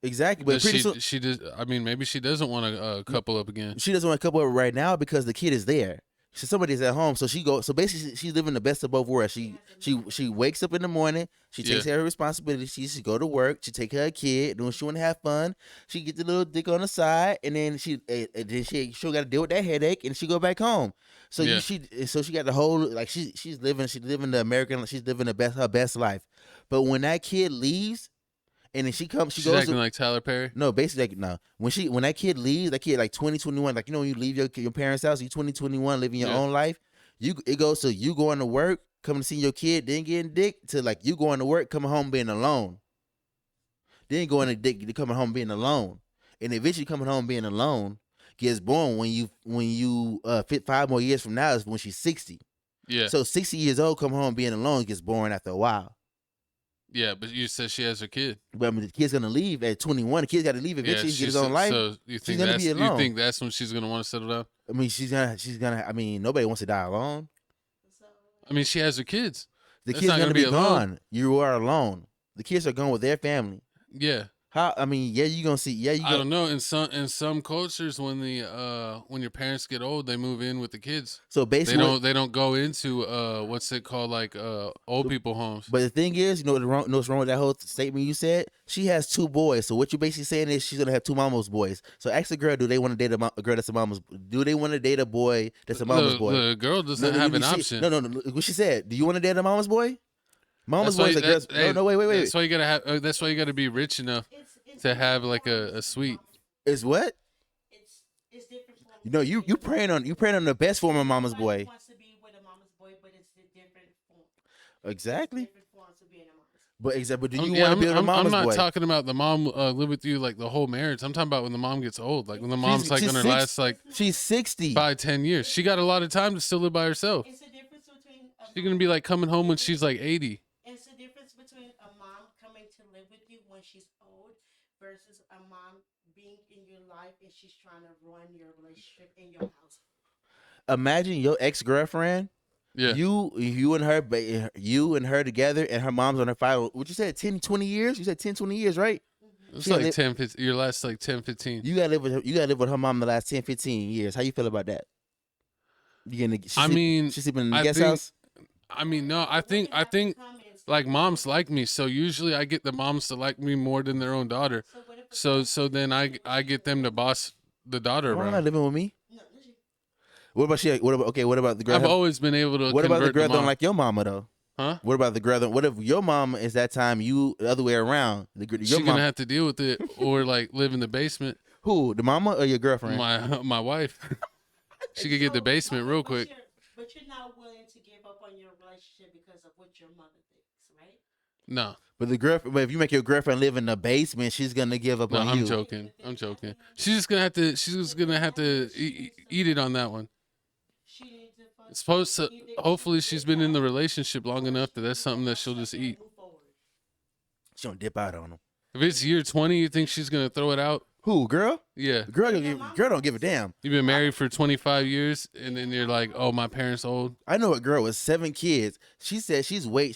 Exactly, but she does. I mean, maybe she doesn't want to couple up again. She doesn't want to couple up right now because the kid is there. somebody's at home, so she go. So basically, she's living the best of both worlds. She wakes up in the morning. She takes care of her responsibilities. She go to work. She take care of her kid. When she want to have fun, she get the little dick on the side, and then she got to deal with that headache, and she go back home. So she got the whole like she's living her best life. But when that kid leaves. And then she goes acting like Tyler Perry. No, basically like, no. When that kid leaves, that kid like 2021, like when you leave your parents' house, you 2021 living your own life. It goes to you going to work, coming to see your kid, then getting dick to like you going to work, coming home being alone. Then going to dick, coming home being alone, and eventually coming home being alone gets born when you fit 5 more years from now is when she's 60. Yeah. So 60 years old, coming home being alone gets born after a while. Yeah, but you said she has her kid. But the kid's gonna leave at 21. The kid's got to leave eventually to get his own life. So you think that's when she's gonna want to settle down? I mean, she's gonna. I mean, nobody wants to die alone. I mean, she has her kids. The kid's gonna be gone. You are alone. The kids are gone with their family. Yeah. How? I mean, you gonna see. Yeah, I don't know. In some cultures, when your parents get old, they move in with the kids. So basically, they don't go into what's it called, like old people homes. But the thing is, what's wrong with that whole statement you said? She has 2 boys. So what you're basically saying is she's gonna have 2 mama's boys. So ask the girl, do they want to date a girl that's a mama's? Do they want to date a boy that's a mama's boy? The girl doesn't have an option. No. What she said? Do you want to date a mama's boy? Mama's boy is a girl. No, wait. That's why you gotta have. That's why you gotta be rich enough to have like a suite. Is what? It's different. You know, you praying on the best form of mama's boy. Wants to be with a mama's boy, but it's a different form. Exactly. Different forms of being a mama's boy. But do you want to be with a mama's boy? I'm not talking about the mom live with you like the whole marriage. I'm talking about when the mom gets old, like when the mom's like on her last like she's 60 by 10 years. She got a lot of time to still live by herself. It's the difference between she's gonna be like coming home when she's like 80. It's the difference between a mom coming to live with you when she's old versus a mom being in your life and she's trying to run your relationship in your house. Imagine your ex-girlfriend. Yeah. You and her together, and her mom's on her file. What you said, 10, 20 years? You said 10, 20 years, right? It's like 10, 15, your last like 10, 15. You gotta live with her mom the last 10, 15 years. How you feel about that? She's sleeping in the guest house? I mean, no, I think like moms like me, so usually I get the moms to like me more than their own daughter. So then I get them to boss the daughter Why around. not living with me? What about what about the girl? I've always been able to. What about the girl don't like your mama though? Huh? What about the girl? What if your mom is that time you the other way around? She's gonna have to deal with it or like live in the basement. Who? The mama or your girlfriend? My wife. She could get the basement real quick. But you're not willing to give up on your relationship because of what your mother thinks, right? No. But if you make your girlfriend live in the basement, she's gonna give up on you. I'm joking. She's just gonna have to eat it on that one. It's supposed to. Hopefully, she's been in the relationship long enough that that's something that she'll just eat. She don't dip out on him. If it's year 20, you think she's gonna throw it out? Who, girl? Yeah. Girl don't give a damn. You've been married for 25 years, and then you're like, oh, my parents old. I know a girl with 7 kids. She said she's waiting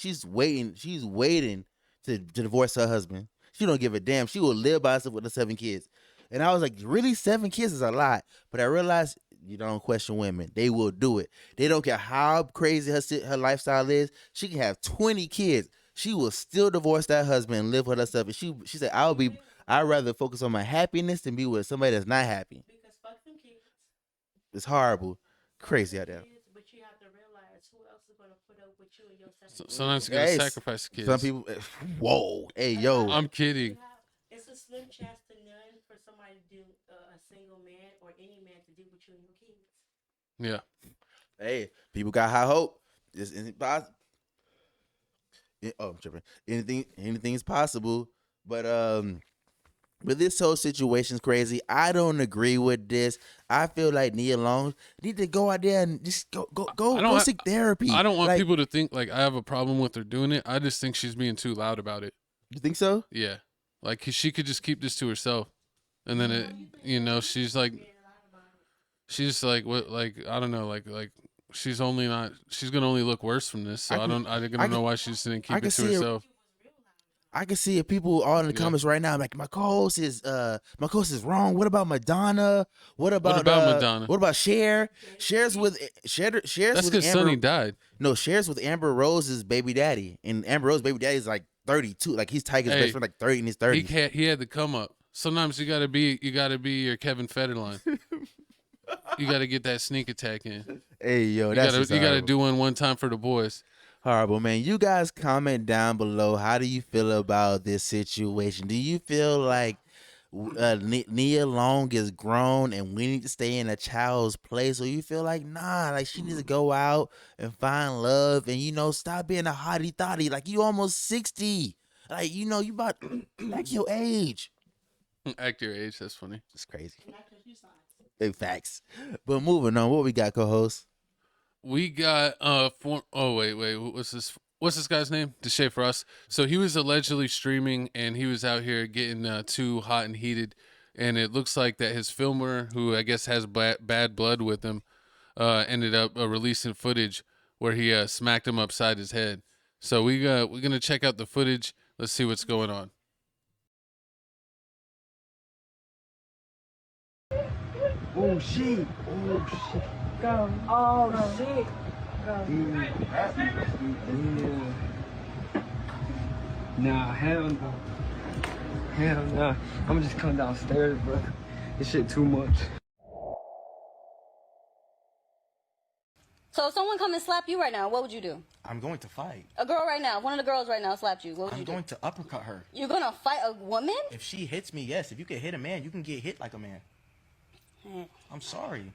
to divorce her husband. She don't give a damn. She will live by herself with the 7 kids. And I was like, really? 7 kids is a lot. But I realized you don't question women. They will do it. They don't care how crazy her lifestyle is. She can have 20 kids. She will still divorce that husband and live with herself. And she said, I'd rather focus on my happiness than be with somebody that's not happy. Because fuck them kids. It's horrible. Crazy out there. But you have to realize who else is going to put up with you and your sometimes you gotta sacrifice the kids. Some people, whoa, hey, yo. I'm kidding. It's a slim chance to none for somebody to do a single man or any man to do with you and your kids. Yeah. Hey, people got high hope. It's possible. I'm tripping. Anything is possible. But this whole situation's crazy. I don't agree with this. I feel like Nia Long need to go out there and just go seek therapy. I don't want people to think like I have a problem with her doing it. I just think she's being too loud about it. You think so? Yeah. Like she could just keep this to herself. And then she's like what, like, I don't know, like she's gonna only look worse from this. So I don't know why she just didn't keep it to herself. I can see if people all in the comments right now like my co-host is wrong. What about Madonna? What about Madonna? What about Cher? Cher's with That's with because Sonny died. No, Cher's with Amber Rose's baby daddy, and Amber Rose's baby daddy is like 32. Like he's Tiger's best friend, like 30 in his 30s. He had to come up. Sometimes you gotta be your Kevin Federline. You gotta get that sneak attack in. Hey yo, you gotta do one time for the boys. Horrible, man. You guys comment down below. How do you feel about this situation? Do you feel like Nia Long is grown and we need to stay in a child's place, or you feel like nah, like she needs to go out and find love and stop being a hottie thotty? Like you almost 60, like you about like your age. Act your age. That's funny. It's crazy. Big facts. But moving on, what we got, co-host? We got wait, what's this guy's name? Deshae for us. So he was allegedly streaming and he was out here getting too hot and heated, and it looks like that his filmer, who I guess has bad blood with him, ended up releasing footage where he smacked him upside his head. So we're gonna check out the footage. Let's see what's going on. Oh shit! Go! Oh shit! Go! Nah, hell no. Hell no. I'm just come downstairs, bro. This shit too much. So if someone come and slap you right now, what would you do? I'm going to fight. A girl right now, one of the girls right now slapped you, what would you do? I'm going to uppercut her. You're gonna fight a woman? If she hits me, yes. If you can hit a man, you can get hit like a man. I'm sorry.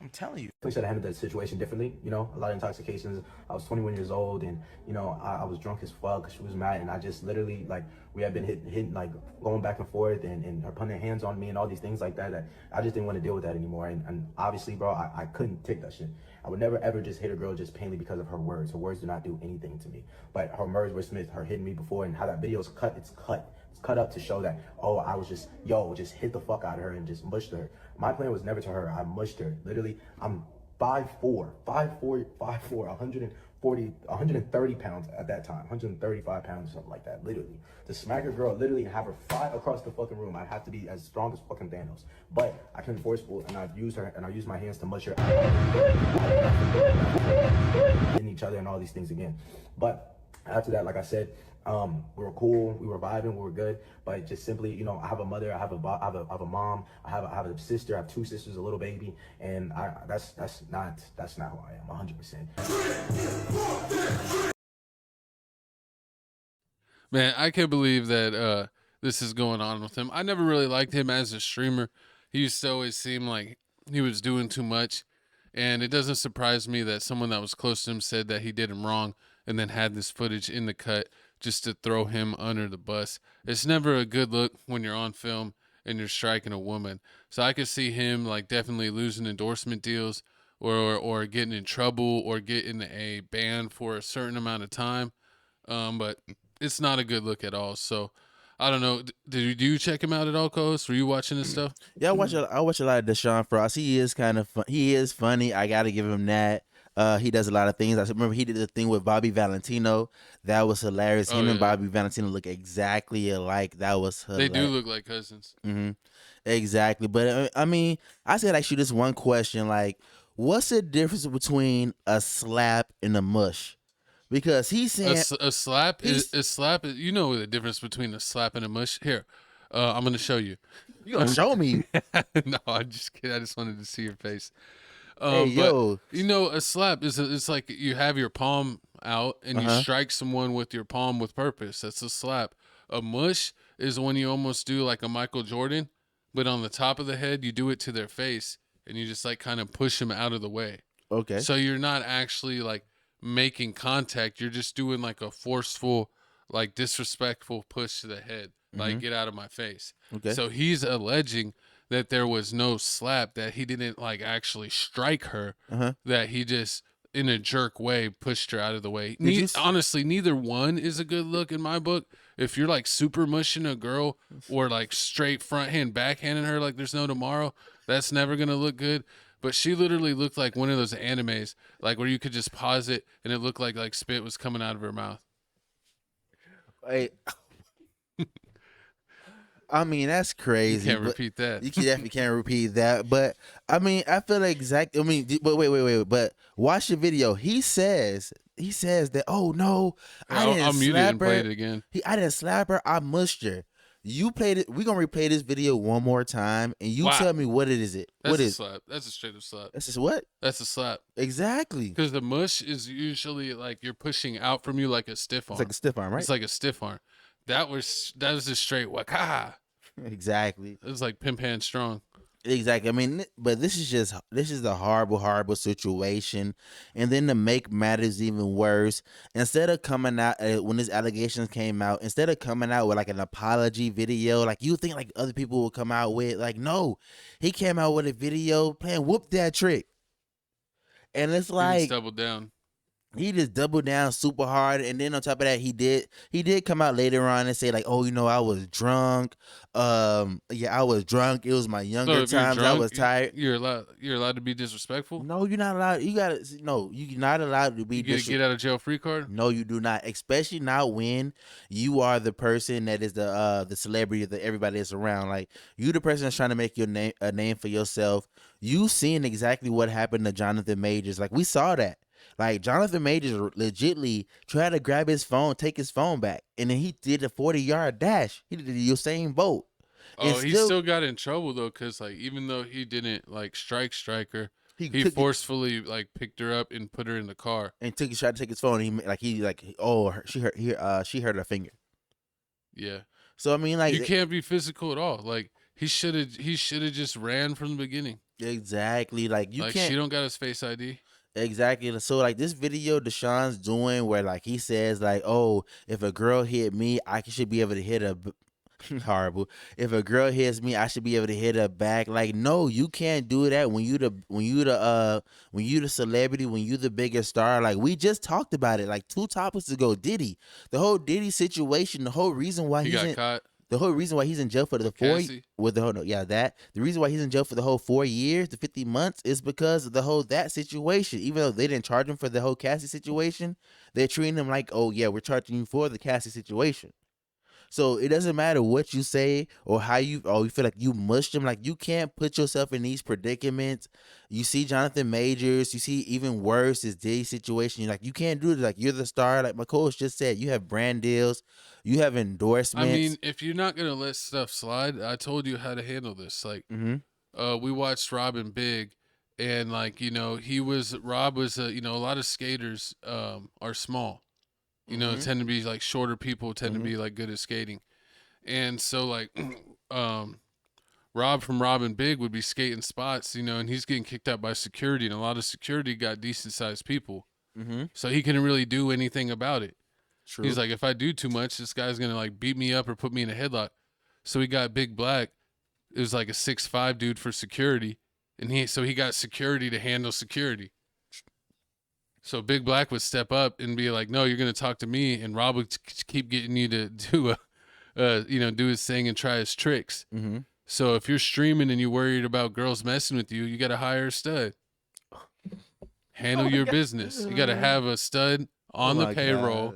I'm telling you. We should have handled that situation differently. A lot of intoxications. I was 21 years old, and I was drunk as fuck. She was mad, and I just literally we had been hitting like going back and forth, and her putting her hands on me and all these things like that. That I just didn't want to deal with that anymore. And obviously, bro, I couldn't take that shit. I would never ever just hit a girl just plainly because of her words. Her words do not do anything to me. But her words were Smith, her hitting me before, and how that video's cut. It's cut up to show that, I was just hit the fuck out of her and just mushed her. My plan was never to her. I mushed her. Literally, I'm 5'4", 130 pounds at that time, 135 pounds, something like that. Literally, to smack a girl, literally have her fly across the fucking room, I'd have to be as strong as fucking Thanos. But I couldn't forceful, and I've used her, and I used my hands to mush her, hitting each other and all these things again. But after that, like I said, we were cool, we were vibing, we were good, but just simply, I have a mother, I have a mom, I have a sister, I have two sisters, a little baby, and that's not who I am, 100%. Man, I can't believe that this is going on with him. I never really liked him as a streamer. He used to always seem like he was doing too much, and it doesn't surprise me that someone that was close to him said that he did him wrong and then had this footage in the cut just to throw him under the bus. It's never a good look when you're on film and you're striking a woman. So I could see him definitely losing endorsement deals or getting in trouble or getting a ban for a certain amount of time. But it's not a good look at all. So I don't know. Do you check him out at all, co-host? Were you watching this stuff? Yeah, I watch a lot of Deshae Frost. He is kind of fun. He is funny. I got to give him that. He does a lot of things. I remember he did the thing with Bobby Valentino. That was hilarious. Him and Bobby Valentino look exactly alike. That was hilarious. They do look like cousins. Mm-hmm. Exactly. But I mean, I said actually this one question, what's the difference between a slap and a mush? Because he's saying a slap is you know the difference between a slap and a mush. Here, I'm gonna show you. You gonna show me? No, I'm just kidding. I just wanted to see your face. Hey, yo. A slap it's like you have your palm out and you strike someone with your palm with purpose. That's a slap. A mush is when you almost do like a Michael Jordan, but on the top of the head, you do it to their face and you just kind of push them out of the way. Okay. So you're not actually making contact. You're just doing a forceful, disrespectful push to the head. Get out of my face. Okay. So he's alleging that there was no slap, that he didn't actually strike her, that he just in a jerk way pushed her out of the way. Honestly, neither one is a good look in my book. If you're super mushing a girl or straight front hand backhanding her like there's no tomorrow, that's never gonna look good. But she literally looked like one of those animes, where you could just pause it and it looked like spit was coming out of her mouth. Hey, I mean, that's crazy. You can't repeat that. You definitely can't repeat that. But I mean, I feel like exactly. I mean, but wait. But watch the video. He says that. Oh no, I didn't I'll mute it slap and her. play it again. I didn't slap her. I mushed her. You played it. We're gonna replay this video one more time, and you tell me what it is. That's a slap. That's a straight up slap. That's just what? That's a slap. Exactly. Because the mush is usually like you're pushing out from you like a stiff arm. It's like a stiff arm, right? It's like a stiff arm. That was a straight waka. Exactly. It was like pimp hand strong. Exactly. I mean, but this is a horrible situation. And then to make matters even worse, instead of coming out when these allegations came out, instead of coming out with like an apology video, like you think like other people will come out with, like no, he came out with a video playing whoop that trick, and it's like He just doubled down. He just doubled down super hard, and then on top of that, he did come out later on and say like, "Oh, I was drunk. Yeah, I was drunk. It was my younger times. I was tired." You're allowed to be disrespectful. No, you're not allowed. You're not allowed to be. You get a get out of jail free card. No, you do not. Especially not when you are the person that is the celebrity that everybody is around. Like you, the person that's trying to make a name for yourself. You seen exactly what happened to Jonathan Majors. Like we saw that. Like Jonathan Majors legitly tried to grab his phone, take his phone back, and then he did a 40-yard dash. He did the Usain Bolt. Oh, he still got in trouble though, because like even though he didn't like strike her, he forcefully like picked her up and put her in the car and tried to take his phone. And she hurt her finger. Yeah. So I mean, like you can't be physical at all. Like he should have just ran from the beginning. Exactly. Like you can't. She don't got his face ID. Exactly. So like this video Deshaun's doing where like he says like, oh, if a girl hit me, I should be able to hit her. Horrible. If a girl hits me, I should be able to hit her back. Like, no, you can't do that when you the celebrity, when you the biggest star. Like we just talked about it like 2 topics ago. Diddy, the whole Diddy situation, the whole reason why he got caught. The whole reason why he's in jail for the reason why he's in jail for the whole 4 years, the 50 months, is because of the whole that situation. Even though they didn't charge him for the whole Cassie situation, they're treating him like, oh yeah, we're charging you for the Cassie situation. So it doesn't matter what you say or how you feel like you mushed him. Like you can't put yourself in these predicaments. You see Jonathan Majors, you see even worse is Diddy situation. You're like, you can't do it. Like you're the star. Like my coach just said, you have brand deals, you have endorsements. I mean, if you're not gonna let stuff slide, I told you how to handle this. Like, we watched Rob and Big, and like Rob was a lot of skaters are small. Tend to be like shorter people tend to be like good at skating. And so like Rob from Rob and Big would be skating spots, and he's getting kicked out by security, and a lot of security got decent sized people. So he couldn't really do anything about it. True. He's like, if I do too much, this guy's gonna like beat me up or put me in a headlock. So he got Big Black. It was like a 6'5" dude for security. And he got security to handle security. So Big Black would step up and be like, "No, you're going to talk to me," and Rob would keep getting you to do do his thing and try his tricks. So if you're streaming and you're worried about girls messing with you, you got to hire a stud. Handle your business. You got to have a stud on the payroll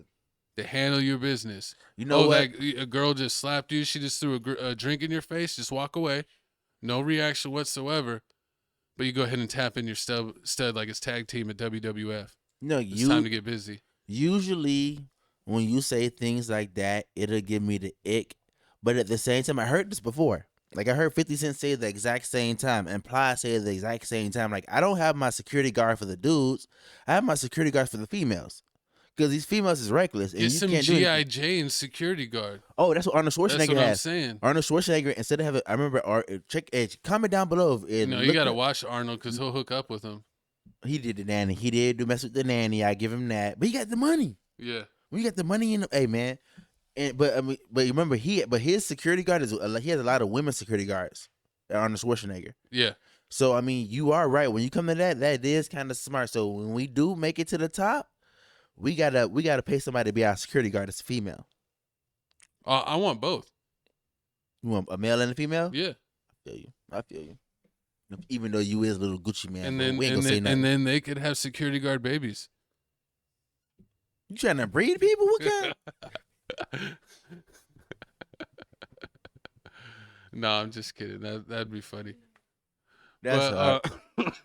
to handle your business. That a girl just slapped you. She just threw a drink in your face. Just walk away. No reaction whatsoever. But you go ahead and tap in your stud like it's tag team at WWF. No, it's time to get busy. Usually, when you say things like that, it'll give me the ick. But at the same time, I heard this before. Like I heard 50 Cent say the exact same time, and Ply say the exact same time. Like I don't have my security guard for the dudes. I have my security guard for the females. Because these females is reckless. And get you some can't G.I. Jane security guard. Oh, that's what Arnold Schwarzenegger That's what has. I'm saying. Arnold Schwarzenegger, instead of having, I remember, comment down below. You got to watch Arnold because he'll hook up with him. He did the nanny. He did do mess with the nanny. I give him that. But he got the money. Yeah. When you got the money in, hey man. But remember his security guard he has a lot of women security guards. Arnold Schwarzenegger. Yeah. So I mean, you are right. When you come to that is kind of smart. So when we do make it to the top, we gotta pay somebody to be our security guard that's a female. I want both. You want a male and a female? Yeah. I feel you. Even though you is a little Gucci man, and then we ain't gonna say nothing. And then they could have security guard babies. You trying to breed people? What kind? No, I'm just kidding. That'd be funny. That's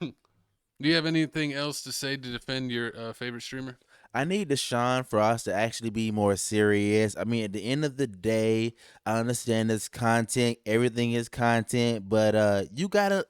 do you have anything else to say to defend your favorite streamer? I need Deshae for us to actually be more serious. I mean, at the end of the day, I understand it's content. Everything is content, but you gotta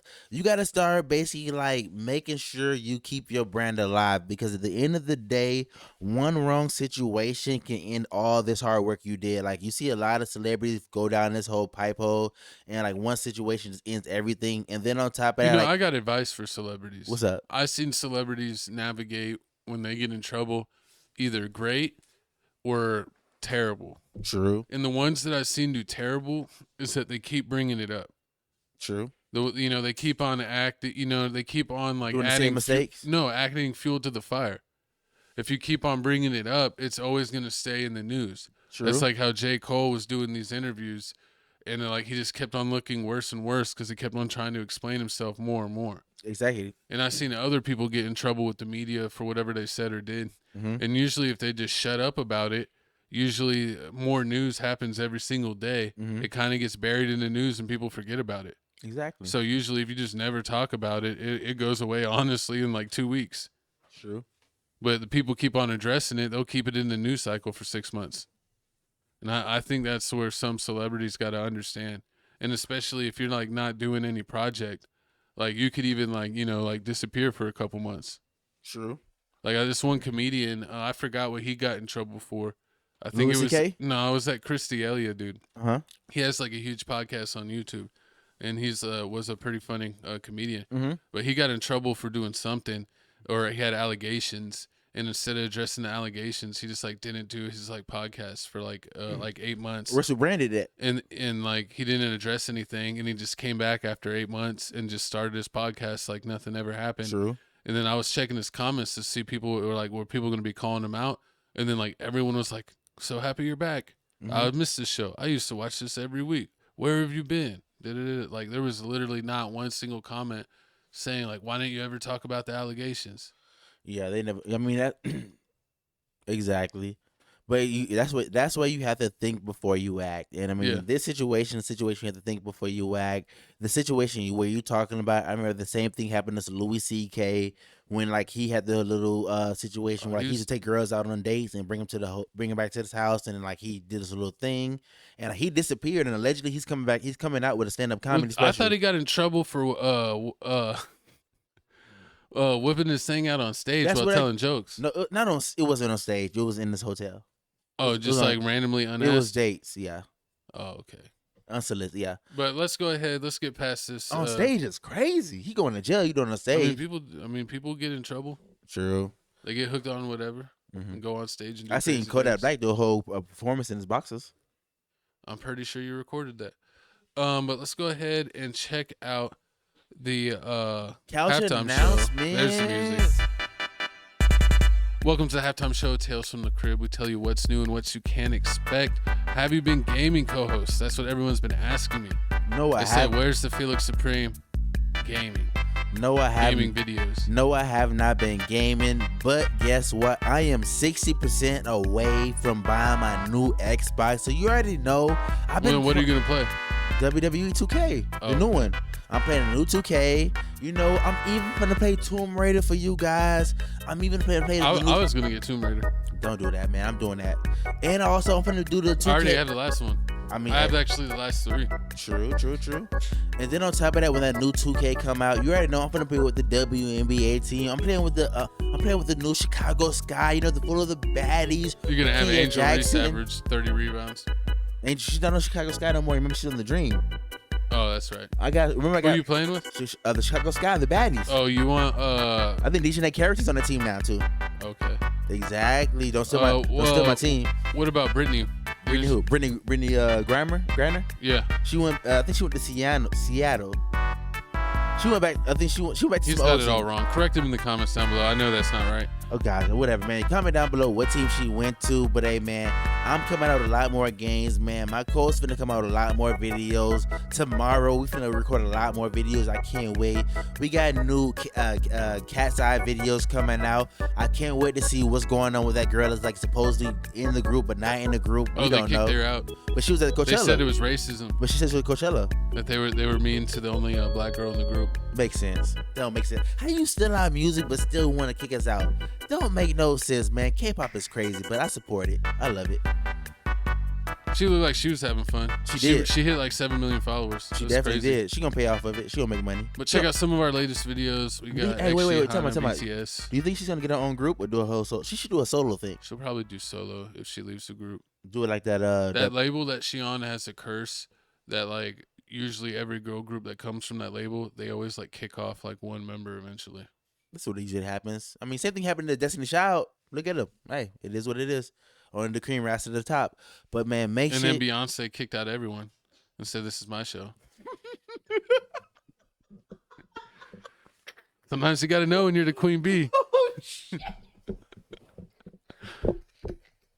start basically like making sure you keep your brand alive, because at the end of the day, one wrong situation can end all this hard work you did. Like, you see a lot of celebrities go down this whole pipe hole, and like one situation just ends everything. And then on top of that, I got advice for celebrities. What's up? I've seen celebrities navigate when they get in trouble, either great or terrible. True. And the ones that I've seen do terrible is that they keep bringing it up. True. They keep on they keep on like doing the adding same mistakes. adding fuel to the fire. If you keep on bringing it up, it's always going to stay in the news. True. That's like how J. Cole was doing these interviews, and like he just kept on looking worse and worse because he kept on trying to explain himself more and more. Exactly. And I've seen other people get in trouble with the media for whatever they said or did. Mhm. And usually if they just shut up about it, usually more news happens every single day. Mhm. It kind of gets buried in the news and people forget about it. Exactly. So usually if you just never talk about it, it goes away honestly in like 2 weeks. True. But the people keep on addressing it, they'll keep it in the news cycle for 6 months. And I think that's where some celebrities got to understand. And especially if you're like not doing any project, like you could even like disappear for a couple months. True. Like this one comedian, I forgot what he got in trouble for. I think Louis it was CK? No, it was that Christy Elliott dude. Uh-huh. He has like a huge podcast on YouTube, and he's was a pretty funny comedian. Mhm. But he got in trouble for doing something, or he had allegations, and instead of addressing the allegations, he just like didn't do his like podcast for like 8 months. Russell Branded it. And like he didn't address anything, and he just came back after 8 months and just started his podcast like nothing ever happened. True. And then I was checking his comments to see people were people going to be calling him out, and then like everyone was like, "So happy you're back. I missed this show. I used to watch this every week. Where have you been?" Like there was literally not one single comment saying like, "Why didn't you ever talk about the allegations?" Yeah, they never. I mean that exactly, but that's why you have to think before you act. And I mean, Yeah. this situation, you have to think before you act. The situation where you're talking about, I remember the same thing happened to Louis C.K. when like he had the little situation where like, he used to take girls out on dates and bring them back to his house, and then like he did this little thing, and he disappeared, and allegedly he's coming back. He's coming out with a stand-up comedy special. I thought he got in trouble for whipping his thing out on stage while telling jokes. No, not on. It wasn't on stage. It was in this hotel. Oh, just like randomly unasked? It was dates. Yeah. Oh, okay. Unsolicited. Yeah. But let's go ahead. Let's get past this. On stage is crazy. He going to jail. You doing on stage? I mean, people get in trouble. True. They get hooked on whatever and go on stage and do I seen crazy Kodak things. Black do a whole performance in his boxers. I'm pretty sure you recorded that. But let's go ahead and check out the Couch halftime announcement. show. There's the music. Welcome to the halftime show, Tales from the Crib. We tell you what's new and what you can expect. Have you been gaming, co-host? That's what everyone's been asking me. No, I They said, haven't. where's the Felix Supreme gaming? No, I haven't. Gaming videos. No, I have not been gaming. But guess what? I am 60% away from buying my new Xbox. So you already know. What are you gonna play? WWE 2K, the new one. I'm playing a new 2K. You know, I'm even gonna play Tomb Raider for you guys. I'm even gonna play. I was gonna get Tomb Raider. Don't do that, man. I'm doing that. And also, I'm gonna do the 2K. I already have the last one. I mean, I have actually the last 3. True. And then on top of that, when that new 2K come out, you already know I'm gonna play with the WNBA team. I'm playing with the new Chicago Sky. You know, the full of the baddies. You're gonna have Kia Angel Reese Jackson. average 30 rebounds. And she's not on Chicago Sky no more. Remember, she's on the Dream. Oh, that's right. Who Who are you playing with? The Chicago Sky, the baddies. Oh, you want I think these are characters on the team now too. Okay. Exactly. Don't steal my team. What about Brittany? Brittany who? Brittany Griner? Yeah. She went. I think she went to Seattle. She went back. I think she went back to He's some got old it all team. wrong. Correct him in the comments down below. I know that's not right. Oh, guys, whatever, man. Comment down below what team she went to. But, hey, man, I'm coming out with a lot more games, man. My co-host's finna come out with a lot more videos. Tomorrow, we finna record a lot more videos. I can't wait. We got new cat's eye videos coming out. I can't wait to see what's going on with that girl that's like supposedly in the group, but not in the group. We don't know. They kicked her out. But she was at Coachella. They said it was racism. But she said she was at Coachella. That they were mean to the only black girl in the group. Makes sense. Don't make sense. How do you still our music but still want to kick us out? Don't make no sense, man. K-pop is crazy, but I support it. I love it. She looked like she was having fun. She did. She hit like 7 million followers. She definitely did. She gonna pay off of it. She gonna make money. But check out some of our latest videos. We got Hey, wait. Tell me. BTS. Do you think she's gonna get her own group or do a whole solo? She should do a solo thing. She'll probably do solo if she leaves the group. Do it like that. That label that she on has a curse that like usually every girl group that comes from that label, they always like kick off like one member eventually. That's what usually happens. I mean, same thing happened to Destiny Child. Look at them. Hey, it is what it is. On the cream rise to the top. But man, make sure. And then Beyonce kicked out everyone and said, "This is my show." Sometimes you got to know when you're the queen bee. Oh shit!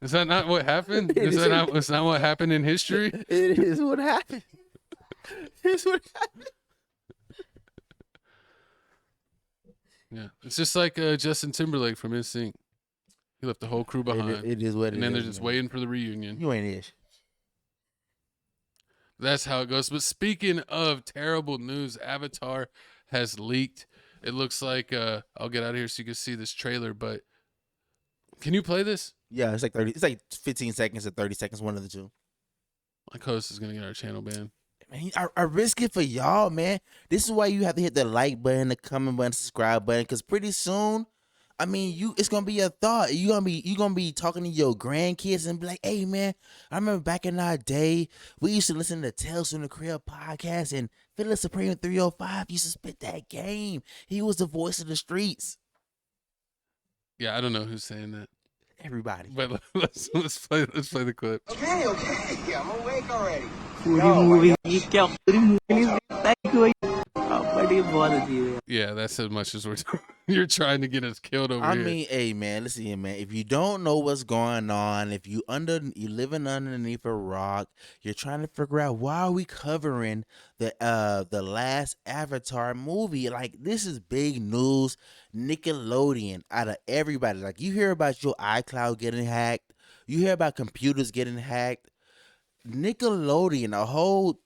Is that not what happened? Is that not what happened in history? It is what happened. It's what happened. Yeah, it's just like Justin Timberlake from NSYNC. He left the whole crew behind. It is what it is. And then they're just waiting for the reunion. You ain't ish. That's how it goes. But speaking of terrible news, Avatar has leaked. It looks like I'll get out of here so you can see this trailer. But can you play this? Yeah, it's like 30. It's like 15 seconds or 30 seconds, one of the two. My host is gonna get our channel banned. Man, I risk it for y'all, man. This is why you have to hit the like button, the comment button, subscribe button, because pretty soon, I mean, it's gonna be a thought. You gonna be talking to your grandkids and be like, "Hey, man, I remember back in our day, we used to listen to Tales from the Crib podcast, and Philip Supreme 305 used to spit that game. He was the voice of the streets." Yeah, I don't know who's saying that. Everybody. But let's play the clip. Okay, I'm awake already. Yeah, that's as much as you're trying to get us killed over here. I mean, hey man, listen here, man. If you don't know what's going on, if you living underneath a rock, you're trying to figure out why are we covering the last Avatar movie. Like, this is big news. Nickelodeon, out of everybody, like, you hear about your iCloud getting hacked, you hear about computers getting hacked. Nickelodeon, a whole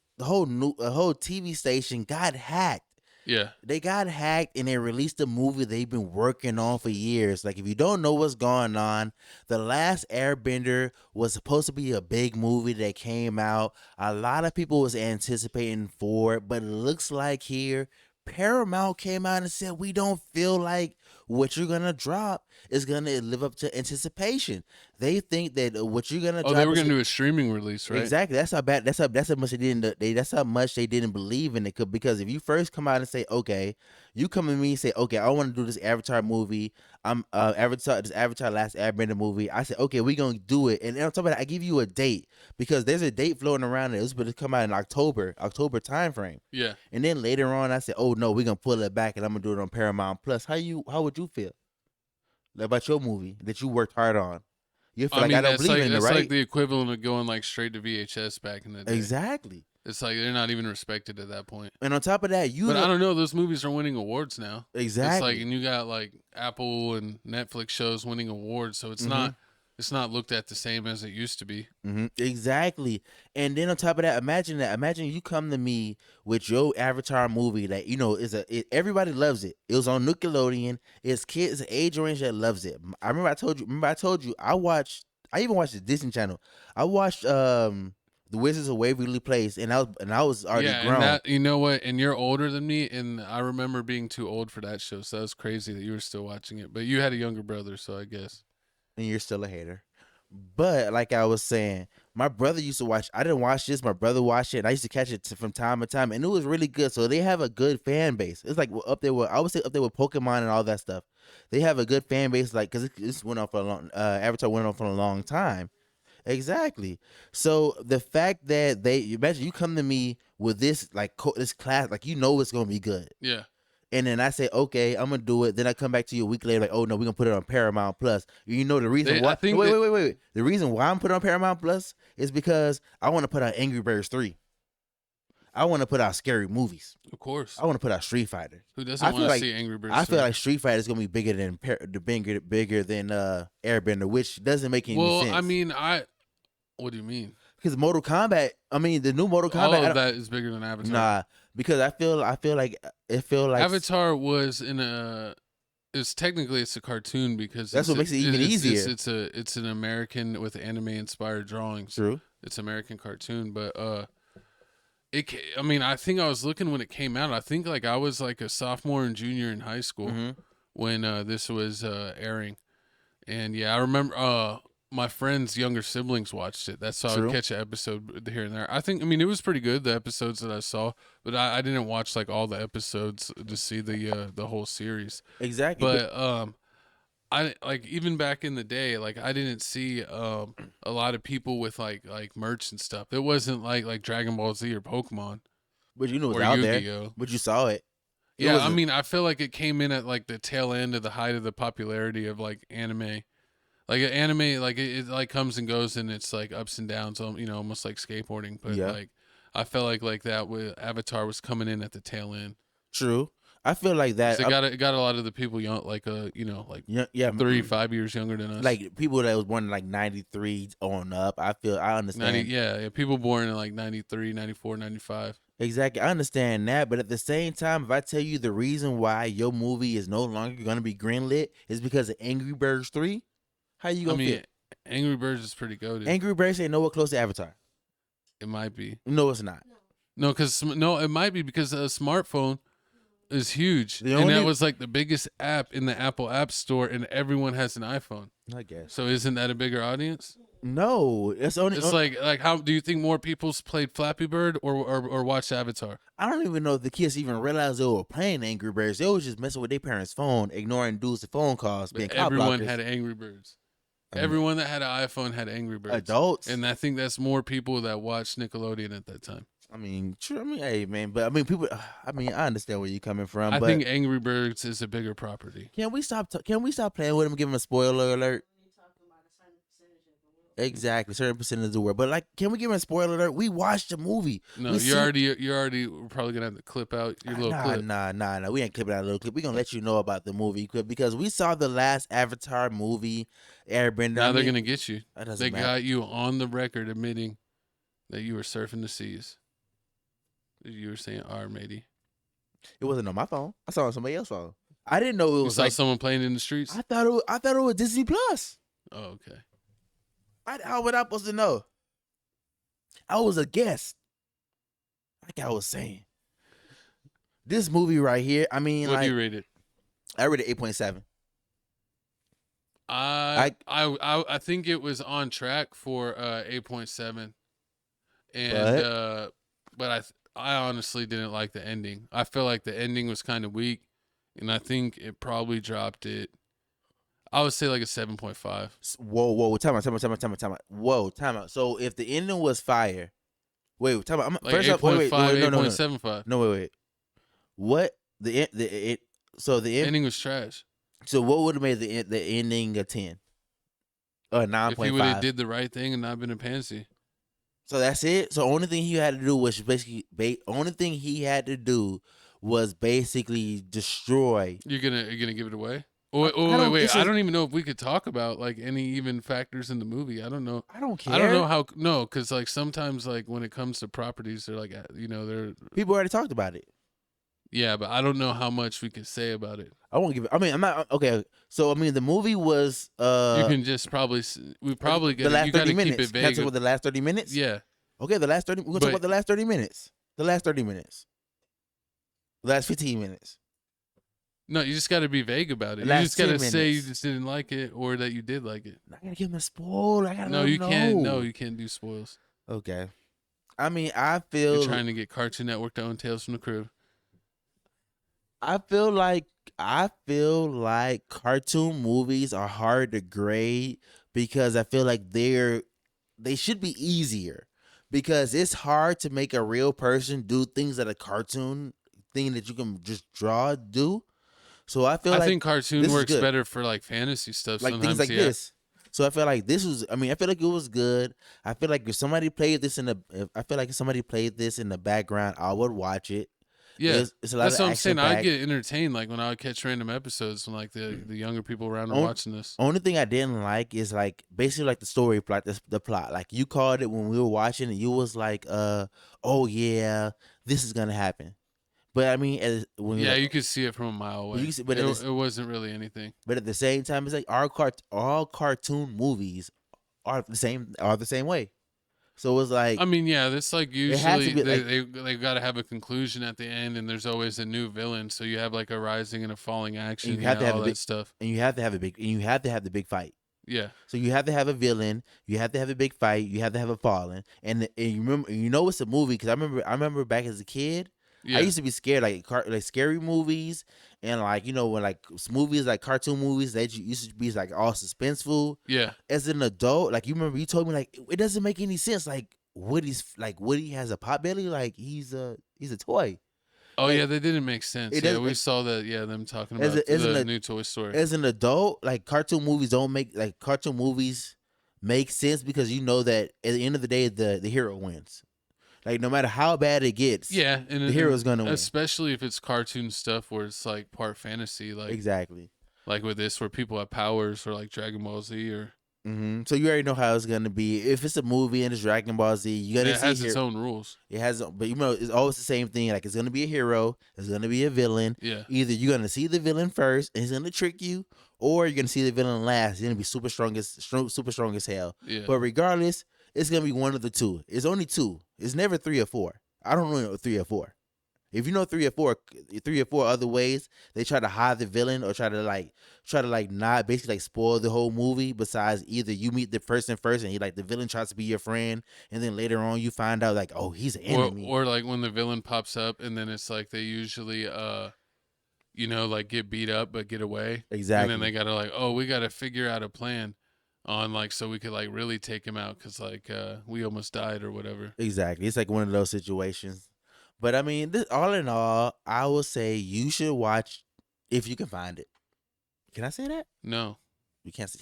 TV station got hacked. Yeah. They got hacked and they released a movie they've been working on for years. Like, if you don't know what's going on, The Last Airbender was supposed to be a big movie that came out. A lot of people was anticipating for it, but it looks like here Paramount came out and said, we don't feel like what you're gonna drop is gonna live up to anticipation. They think that what you're gonna drop. They were gonna do a streaming release, right? Exactly. That's how bad. That's how much they didn't believe in it. Because if you first come out and say, okay, you come to me and say, okay, I want to do this Avatar movie. This Avatar Last Airbender movie. I said, okay, we're gonna do it. And on top of that, I give you a date because there's a date floating around that it was supposed to come out in October time frame. Yeah. And then later on, I said, oh no, we're gonna pull it back and I'm gonna do it on Paramount Plus. How would you feel about your movie that you worked hard on? You feel I don't believe in it, right? That's like the equivalent of going like straight to VHS back in the day. Exactly. It's like they're not even respected at that point. And on top of that, But I don't know. Those movies are winning awards now. Exactly. It's like, and you got like Apple and Netflix shows winning awards, so it's not looked at the same as it used to be. Exactly. And then on top of that, imagine you come to me with your Avatar movie that everybody loves it. It was on Nickelodeon. It's kids age range that loves it. I told you I even watched the Disney Channel. I watched The Wizards of Waverly Place, and I was already grown. And you know what? And you're older than me, and I remember being too old for that show. So that was crazy that you were still watching it. But you had a younger brother, so I guess. And you're still a hater. But like I was saying, my brother used to watch. I didn't watch this. My brother watched it, and I used to catch it from time to time, and it was really good. So they have a good fan base. It's like up there with Pokemon and all that stuff. They have a good fan base, like because this went on for a long. Avatar went on for a long time. Exactly. So the fact that imagine you come to me with this this class, like it's gonna be good. Yeah. and then I say, okay, I'm gonna do it. Then I come back to you a week later, like, oh no, we're gonna put it on Paramount Plus. You know the reason why? Wait. The reason why I'm putting on Paramount Plus is because I want to put out Angry Birds 3. I want to put out scary movies. Of course. I want to put out Street Fighter. Who doesn't want to see Angry Birds 3? I feel like Street Fighter is gonna be bigger than Airbender, which doesn't make any sense. Well, I mean, what do you mean? Because Mortal Kombat, I mean, the new Mortal Kombat, all of that is bigger than Avatar. Nah, because I feel like Avatar was technically it's a cartoon because that's what makes it even easier. It's an American with anime inspired drawings. True, it's American cartoon, but I mean, I think I was looking when it came out. I think like I was like a sophomore and junior in high school when this was airing, and yeah, I remember. My friends' younger siblings watched it. That's how I would catch an episode here and there. I mean, it was pretty good, the episodes that I saw, but I didn't watch like all the episodes to see the whole series. Exactly. But I like even back in the day, like I didn't see a lot of people with like merch and stuff. It wasn't like Dragon Ball Z or Pokemon. But you know it was out there. But you saw it. Yeah, I mean, I feel like it came in at like the tail end of the height of the popularity of like anime. Like an anime, like it like comes and goes, and it's like ups and downs, almost like skateboarding. But like, I felt like that with Avatar was coming in at the tail end. True, I feel like that. It got a lot of the people young, like 3-5 years younger than us. Like people that was born in like 93 on up. I understand. People born in like 93, 94, 95. Exactly, I understand that, but at the same time, if I tell you the reason why your movie is no longer going to be greenlit is because of Angry Birds 3. How you gonna feel? Angry Birds is pretty goated. Angry Birds ain't nowhere close to Avatar. It might be. No, it's not. No, it might be because a smartphone is huge, and that was like the biggest app in the Apple App Store, and everyone has an iPhone. I guess. So isn't that a bigger audience? No, it's like how do you think more people played Flappy Bird or watched Avatar? I don't even know if the kids even realized they were playing Angry Birds. They was just messing with their parents' phone, ignoring dudes' phone calls, being cop everyone blockers. had Angry Birds. Everyone that had an iPhone had Angry Birds. Adults. And I think that's more people that watched Nickelodeon at that time. I mean, true. I mean, hey, man. But I mean, people. I mean, I understand where you're coming from. I but think Angry Birds is a bigger property. Can we stop playing with them? Give them a spoiler alert. Exactly, certain percentage of the world. But like, can we give him a spoiler alert? We watched the movie. No, you're already probably gonna have to clip out your little clip. Nah. We ain't clipping out a little clip. We gonna let you know about the movie clip because we saw the last Avatar movie, Airbender. Now they're gonna get you. They got you on the record admitting that you were surfing the seas. You were saying "R, matey." It wasn't on my phone. I saw it on somebody else's phone. I didn't know it was like someone playing in the streets. I thought it was Disney Plus. Oh, okay. How would I supposed to know? I was a guest. Like I was saying. This movie right here, I mean, what do you rate it? I rated 8.7. I think it was on track for 8.7. And but I honestly didn't like the ending. I feel like the ending was kind of weak, and I think it probably dropped it. I would say like a 7.5. Whoa, time out. Whoa, time out. So if the ending was fire, wait, time out. Like 8.5, 8.75. No, wait. What so the ending was trash. So what would have made the ending a 10? Or 9.5? If he would have did the right thing and not been a pansy. So that's it. So only thing he had to do was basically destroy. You're gonna give it away? Wait. I don't even know if we could talk about like any even factors in the movie. I don't know. I don't care. I don't know how. No, because like sometimes like when it comes to properties, they're like they're people already talked about it. Yeah, but I don't know how much we could say about it. I won't give it. I mean, I'm not okay. So I mean, the movie was. You can just probably get the last 30 minutes. Keep it vague. Can I talk about the last 30 minutes? Yeah. Okay, the last 30. We're gonna talk about the last 30 minutes. The last 30 minutes. The last 15 minutes. No, you just got to be vague about it. You just got to say you just didn't like it or that you did like it. I gotta give him a spoil. I gotta. No, you can't. No, you can't do spoils. Okay. I mean, I feel you're trying to get Cartoon Network to own Tales from the Crib. I feel like cartoon movies are hard to grade because I feel like they should be easier because it's hard to make a real person do things that a cartoon thing that you can just do. So I feel I like think cartoon this is works good. better for like fantasy stuff. Like sometimes, things like this. So I feel like this was. I mean, I feel like it was good. I feel like if somebody played this if somebody played this in the background, I would watch it. Yeah, It's a lot that's of what I'm action saying. I'd packed. get entertained like when I would catch random episodes when like the younger people around are watching this. Only thing I didn't like is like basically like the story plot, the plot. Like you called it when we were watching, and you was like, oh yeah, this is gonna happen. But I mean, Yeah, you could see it from a mile away. You can see, but it wasn't really anything. But at the same time, it's like all cartoon movies are the same way. So it's like I mean, yeah, that's like it has to usually be, they got to have a conclusion at the end, and there's always a new villain. So you have like a rising and a falling action. you have to have all a that big stuff. and you have to have the big fight. Yeah. So you have to have a villain, you have to have a big fight, you have to have a fallen, and you remember, it's a movie because I remember back as a kid, Yeah. I used to be scared like scary movies and like when like movies like cartoon movies that used to be like all suspenseful. Yeah. As an adult, like you told me like it doesn't make any sense. Like Woody has a pot belly, like he's a toy. Oh Like, yeah, that didn't make sense. it Yeah, doesn't- we saw that. Yeah, them talking As about the a- new Toy Story. As an adult, like cartoon movies make sense because you know that at the end of the day the hero wins. Like no matter how bad it gets, Yeah, and the hero's gonna win. especially if it's cartoon stuff where it's like part fantasy, like Exactly. like with this where people have powers or like Dragon Ball Z or So you already know how it's gonna be. If it's a movie and it's Dragon Ball Z, you gotta it see has its own rules. It has, but it's always the same thing. Like it's gonna be a hero, it's gonna be a villain. Yeah. Either you're gonna see the villain first and he's gonna trick you, or you're gonna see the villain last. He's gonna be super strong as hell. Yeah. But regardless, it's gonna be one of the two. It's only two. It's never 3 or 4. I don't really know 3 or 4. If you know 3 or 4 other ways they try to hide the villain or try to not basically like spoil the whole movie. Besides, either you meet the person first and the villain tries to be your friend, and then later on you find out like, oh, he's an enemy. Or like when the villain pops up and then it's like they usually like get beat up but get away. Exactly. And then they gotta like, oh, we gotta figure out a plan on like so we could like really take him out because like we almost died or whatever. Exactly. It's like one of those situations. But I mean, all in all, I will say you should watch if you can find it. Can I say that? No. You can't say.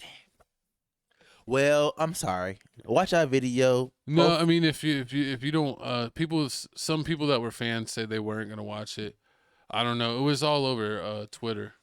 Well, I'm sorry. Watch our video. No, I mean if you don't some people that were fans said they weren't gonna watch it. I don't know. It was all over Twitter.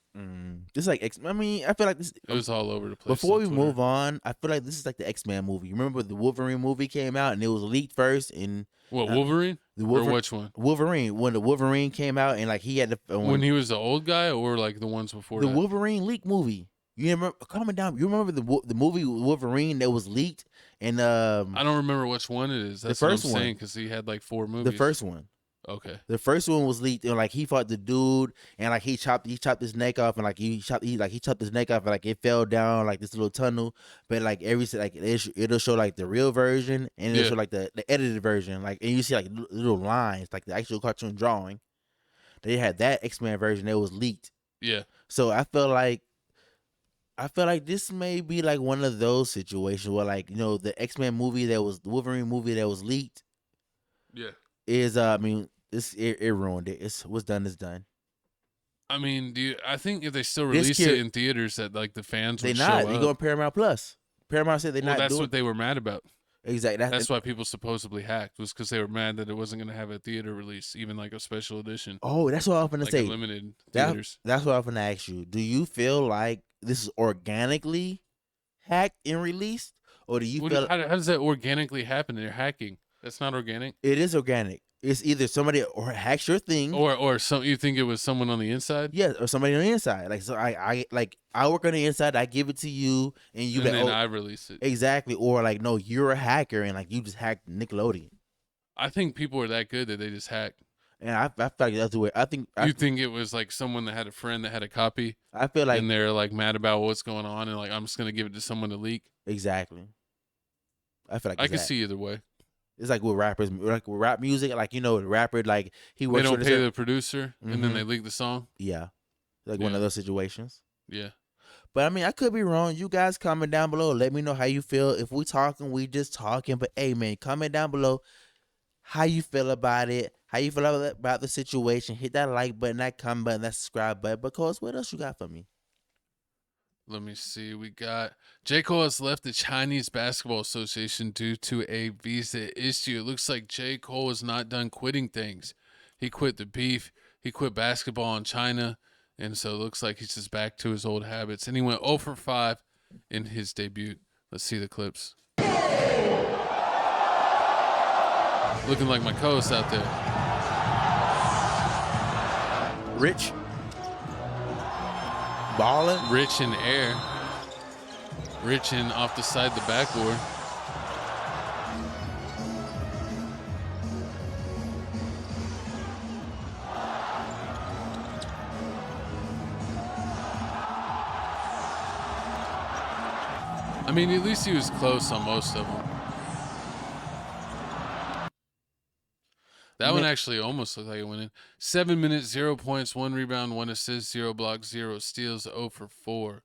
Just like I mean, I feel like this. It was all over the place. Before on we Twitter. move on, I feel like this is like the X-Men movie. You remember the Wolverine movie came out and it was leaked first, and what Wolverine? Or which one? Wolverine. When the Wolverine came out and like he had the When he was the old guy or like the ones before the that? Wolverine leak movie. You remember coming down? You remember the movie Wolverine that was leaked and I don't remember which one it is. That's the first what I'm one saying because he had like 4 movies. The first one. Okay. The first one was leaked and like he fought the dude and like he chopped his neck off and like he chopped his neck off and like it fell down like this little tunnel, but like it'll show like the real version and it'll show like the edited version, like, and you see like little lines like the actual cartoon drawing. They had that X-Men version that was leaked. Yeah. So I feel like this may be like one of those situations where like the X-Men movie the Wolverine movie that was leaked. Yeah. Is I mean it ruined it. It's what's done is done. I mean, I think if they still release it in theaters that like the fans would show up. They go on Paramount Plus. Paramount said they're not That's doing what they were mad about. Exactly. That's why people supposedly hacked was because they were mad that it wasn't going to have a theater release, even like a special edition. Oh, that's what I was going to say. Limited theaters. That's what I was going to ask you. Do you feel like this is organically hacked and released, or do you feel? How does that organically happen? They're hacking. That's not organic. It is organic. It's either somebody or hacks your thing, or some. You think it was someone on the inside? Yeah, or somebody on the inside. Like so, I work on the inside. I give it to you, and you. And then I release it. Exactly, or like no, you're a hacker, and like you just hacked Nickelodeon. I think people are that good that they just hack. And I feel like that's the way. You think it was like someone that had a friend that had a copy? I feel like, and they're like mad about what's going on, and like I'm just gonna give it to someone to leak. Exactly. I feel like I can see either way. It's like with rappers, like with rap music, like the rapper, like he works. They don't for pay the producer, and then Mhm. they leak the song. Yeah, like one of those situations. Yeah. But I mean, I could be wrong. You guys comment down below. Let me know how you feel. If we talking, we just talking. But hey, man, comment down below how you feel about it. how you feel about the situation. Hit that like button, that comment button, that subscribe button. But Coles, what else you got for me? Let me see. We got J. Cole has left the Chinese Basketball Association due to a visa issue. It looks like J. Cole is not done quitting things. He quit the beef. He quit basketball in China. And so it looks like he's just back to his old habits. And he went 0 for 5 in his debut. Let's see the clips. Looking like my co-host out there. Rich. Balling. Rich in air. Rich in off the side the backboard. I mean, at least he was close on most of them. That one actually almost looked like it went in. 7 minutes, 0 points, 1 rebound, 1 assist, 0 blocks, 0 steals, 0 for 4.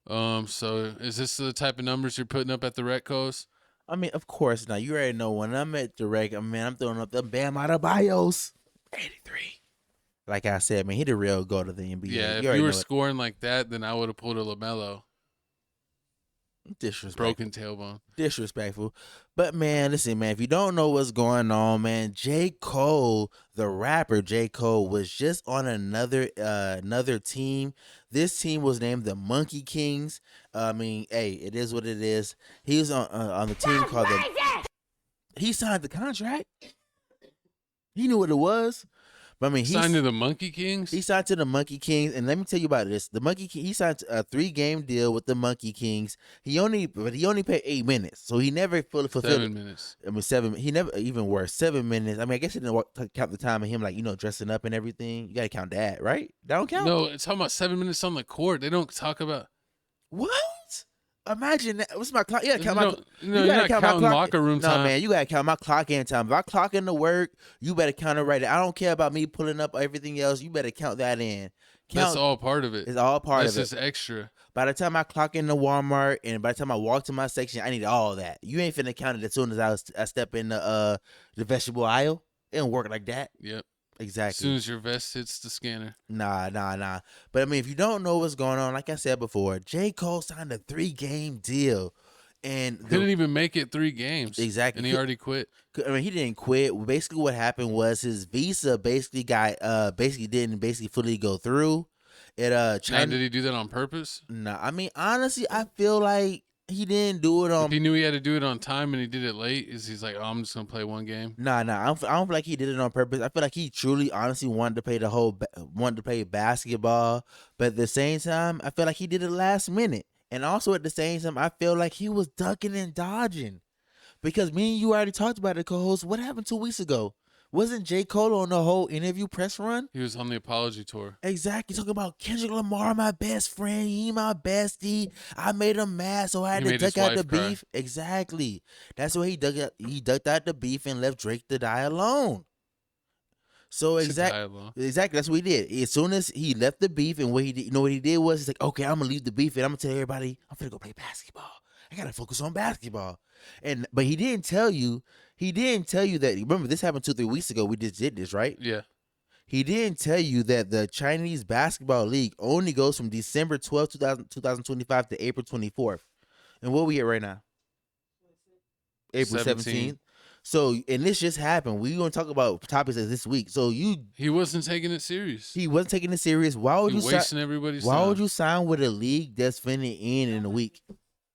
So is this the type of numbers you're putting up at the Rec Coast? I mean, of course not. You already know when I'm at the Rec, I'm throwing up the Bam Adebayos. 83. Like I said, man, he the real go to the NBA. Yeah, if you were scoring like that, then I would have pulled a LaMelo. Disrespectful. Broken tailbone. Disrespectful. But, man, listen, man, if you don't know what's going on, man, J. Cole, the rapper J. Cole, was just on another team. This team was named the Monkey Kings. I mean, hey, it is what it is. He was on the team called the... He signed the contract. He knew what it was. But I mean, he signed to the Monkey Kings. He signed to the Monkey Kings, and let me tell you about this: the Monkey King, he signed a 3-game deal with the Monkey Kings. He only paid 8 minutes, so he never fully fulfilled. 7 minutes. I mean, 7. He never even worse 7 minutes. I mean, I guess he didn't count the time of him, like dressing up and everything. You got to count that, right? That don't count. No, it's talking about 7 minutes on the court. They don't talk about what. Imagine that. What's my clock? Yeah, count my. No, you're not counting locker room time. No, man, you gotta count my clock in time. If I clock into work, you better count it right. I don't care about me pulling up everything else. You better count that in. That's all part of it. It's all part of it. That's just extra. By the time I clock into Walmart and by the time I walk to my section, I need all that. You ain't finna count it as soon as I step in the vegetable aisle. It don't work like that. Yep. Exactly. As soon as your vest hits the scanner. Nah. But I mean, if you don't know what's going on, like I said before, J. Cole signed a 3-game deal. And didn't even make it 3 games. Exactly. And he already quit. I mean, he didn't quit. Basically, what happened was his visa didn't fully go through. China, did he do that on purpose? No. I mean, honestly, I feel like he didn't do it on. If he knew he had to do it on time and he did it late, he's like, oh, I'm just gonna play 1 game. Nah. I don't feel like he did it on purpose. I feel like he truly, honestly wanted to play basketball, but at the same time, I feel like he did it last minute. And also at the same time, I feel like he was ducking and dodging, because me and you already talked about it, co-host. What happened 2 weeks ago? Wasn't J. Cole on the whole interview press run? He was on the apology tour. Exactly. Talking about Kendrick Lamar, my best friend. He my bestie. I made him mad, so I had to duck out the beef. Exactly. That's why he ducked out the beef and left Drake to die alone. So exactly. That's what he did. As soon as he left the beef, and what he did was he's like, okay, I'm gonna leave the beef and I'm gonna tell everybody I'm gonna go play basketball. I gotta focus on basketball. But he didn't tell you. He didn't tell you that. Remember, this happened 2-3 weeks ago. We just did this, right? Yeah. He didn't tell you that the Chinese Basketball League only goes from December 12th, 2025 to April 24th. And what we at right now? April 17th. So, and this just happened. We're going to talk about topics of this week. So he wasn't taking it serious. He wasn't taking it serious. Why would you wasting everybody's time? Why would you sign with a league that's finna end in a week?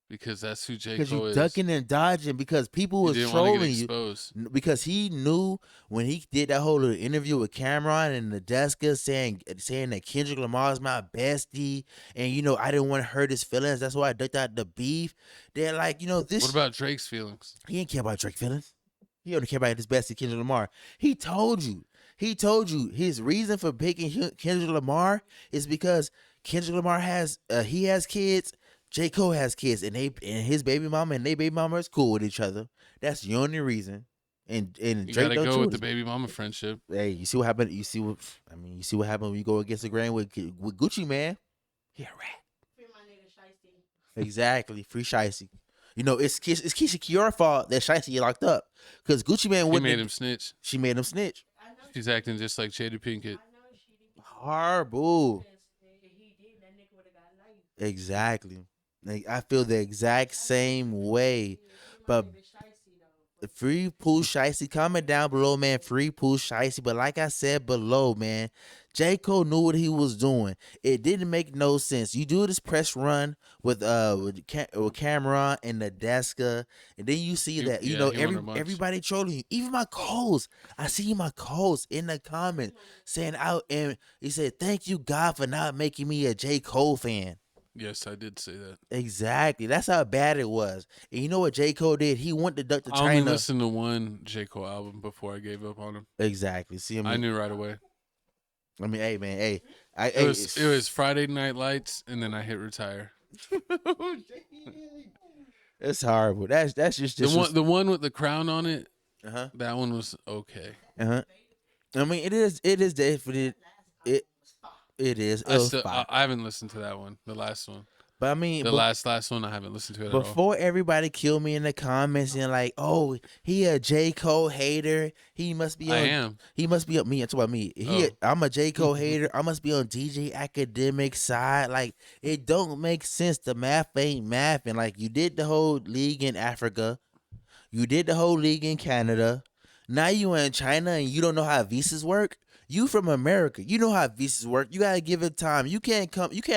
Because that's who J. Cole is. Because you ducking and dodging. Because people was trolling you. Because he knew when he did that whole little interview with Cameron and Nadeska saying that Kendrick Lamar is my bestie, and I didn't want to hurt his feelings. That's why I ducked out the beef. They're like, this. What about Drake's feelings? He didn't care about Drake's feelings. He only care about his bestie, Kendrick Lamar. He told you his reason for picking Kendrick Lamar is because Kendrick Lamar has kids. J. Cole has kids, and his baby mama and their baby mama is cool with each other. That's the only reason. And you Drake gotta go with the baby mama friendship. Hey, you see what happened? You see what happened when you go against the grain with Gucci, man. He a rat. Free my nigga Shiesty. Exactly, free Shiesty. It's Keisha Kiara's fault that Shiesty get locked up, because Gucci man made him snitch. She made him snitch. I She's acting just like Jada Pinkett. Horrible. Exactly. Like, I feel the exact same way. But free Pooh Shiesty, comment down below, man. Free Pooh Shiesty. But like I said below, man, J. Cole knew what he was doing. It didn't make no sense. You do this press run with Cameron and Nadeska, and then you see that everybody trolling you. Even my calls, I see my calls in the comments saying out, and he said, "Thank you God for not making me a J. Cole fan." Yes, I did say that. Exactly. That's how bad it was. And you know what J. Cole did? He went to Dr. China. I only listened to one J. Cole album before I gave up on him. Exactly. See, I knew right away. I mean, hey, man, hey. It was Friday Night Lights, and then I hit retire. It's horrible. That's just the one with the crown on it. Uh-huh. That one was okay. Uh-huh. I mean, it is definitely it is. I haven't listened to that one, the last one. But I mean, the last one I haven't listened to it at all. Before everybody kill me in the comments and like, oh, he a J. Cole hater. He must be. He must be on me. I'm talking about me. I'm a J. Cole hater. I must be on DJ Academic side. Like, it don't make sense. The math ain't mathing. Like, you did the whole league in Africa. You did the whole league in Canada. Now you in China and you don't know how visas work. You from America. You know how visas work. You gotta give it time. You can't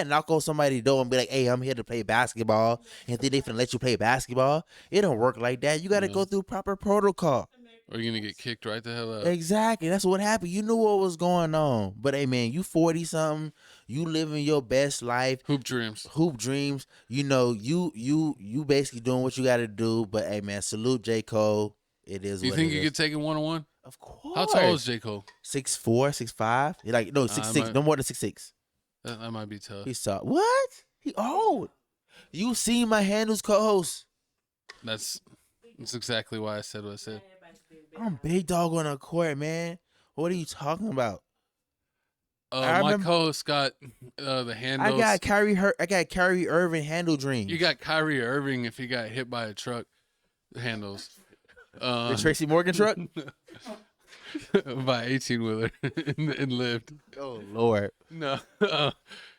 knock on somebody's door and be like, hey, I'm here to play basketball, and think they finna let you play basketball. It don't work like that. You gotta go through proper protocol. Or you're gonna get kicked right the hell out. Exactly. That's what happened. You knew what was going on. But hey, man, you 40-something. You living your best life. Hoop dreams. You know, you basically doing what you gotta do. But hey, man, salute J. Cole. It is. You think you could take it 1-on-1? Of course. How tall is J. Cole? 6'4", 6'5". He like 6'6". No more than 6'6". That might be tough. He's tall. What? He old. You seen my handles co-host. That's exactly why I said what I said. I'm big dog on a court, man. What are you talking about? My co-host got the handles. I got Kyrie Irving handle dreams. You got Kyrie Irving if he got hit by a truck handles. The Tracy Morgan truck? By 18-wheeler and lived. Oh, Lord. No.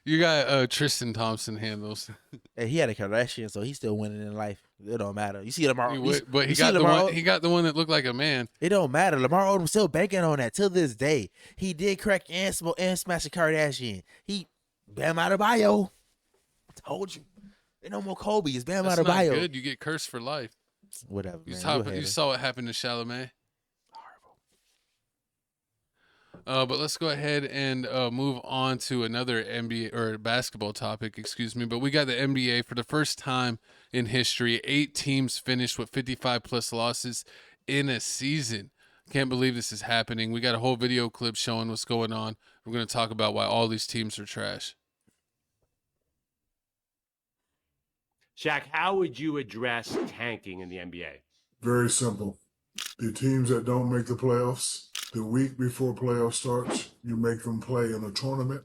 You got Tristan Thompson handles. Hey, he had a Kardashian, so he's still winning in life. It don't matter. You see Lamar. But he got the one that looked like a man. It don't matter. Lamar Odom still banking on that till this day. He did crack and smash a Kardashian. He Bam Adebayo. I told you. Ain't no more Kobe. It's Bam Adebayo. That's not good. You get cursed for life. Whatever, You man. saw what happened to Chalamet. Horrible. But let's go ahead and move on to another NBA or basketball topic, excuse me. But we got the NBA for the first time in history. 8 teams finished with 55+ losses in a season. Can't believe this is happening. We got a whole video clip showing what's going on. We're going to talk about why all these teams are trash. Shaq, how would you address tanking in the NBA? Very simple. The teams that don't make the playoffs, the week before playoff starts, you make them play in a tournament,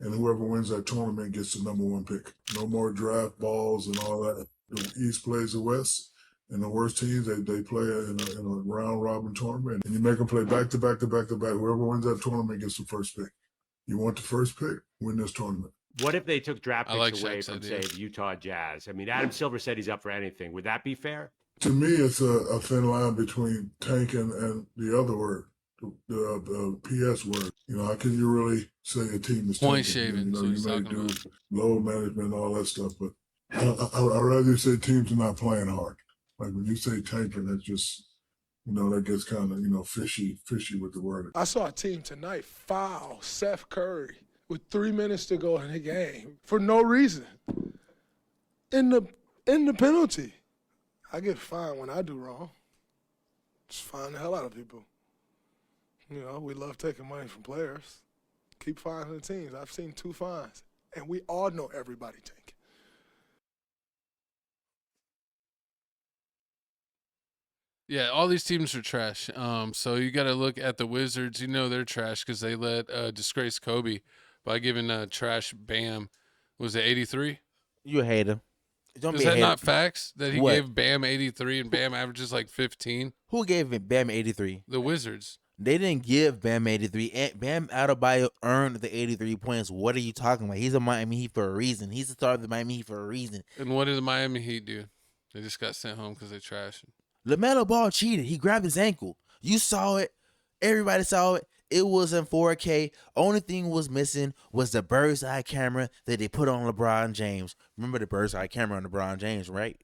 and whoever wins that tournament gets the #1 pick. No more draft balls and all that. The East plays the West, and the worst teams, they play in a round-robin tournament, and you make them play back-to-back. Whoever wins that tournament gets the first pick. You want the first pick, win this tournament. What if they took draft picks away Shaq's from, idea. say, the Utah Jazz? I mean, Adam Silver said he's up for anything. Would that be fair? To me, it's a thin line between tanking and the other word, the PS word. You know, how can you really say a team is Point tanking? shaving. You may do load management and all that stuff, but I'd rather say teams are not playing hard. Like when you say tanking, that's just, that gets kind of, fishy with the word. I saw a team tonight foul Seth Curry with 3 minutes to go in the game for no reason. In the penalty. I get fined when I do wrong. Just fine the hell out of people. We love taking money from players. Keep fining the teams. I've seen 2 fines. And we all know everybody tanking. Yeah, all these teams are trash. So you got to look at the Wizards. You know they're trash because they let disgrace Kobe by giving trash Bam. Was it 83? You a hater. Don't Is be that a hater. not facts that he What? gave Bam 83 and Bam averages like 15? Who gave Bam 83? The Wizards. They didn't give Bam 83. Bam Adebayo earned the 83 points. What are you talking about? He's a Miami Heat for a reason. He's the star of the Miami Heat for a reason. And what did the Miami Heat do? They just got sent home because they trashed him. LaMelo Ball cheated. He grabbed his ankle. You saw it. Everybody saw it. It was in 4K. Only thing was missing was the bird's eye camera that they put on LeBron James. Remember the bird's eye camera on LeBron James, right?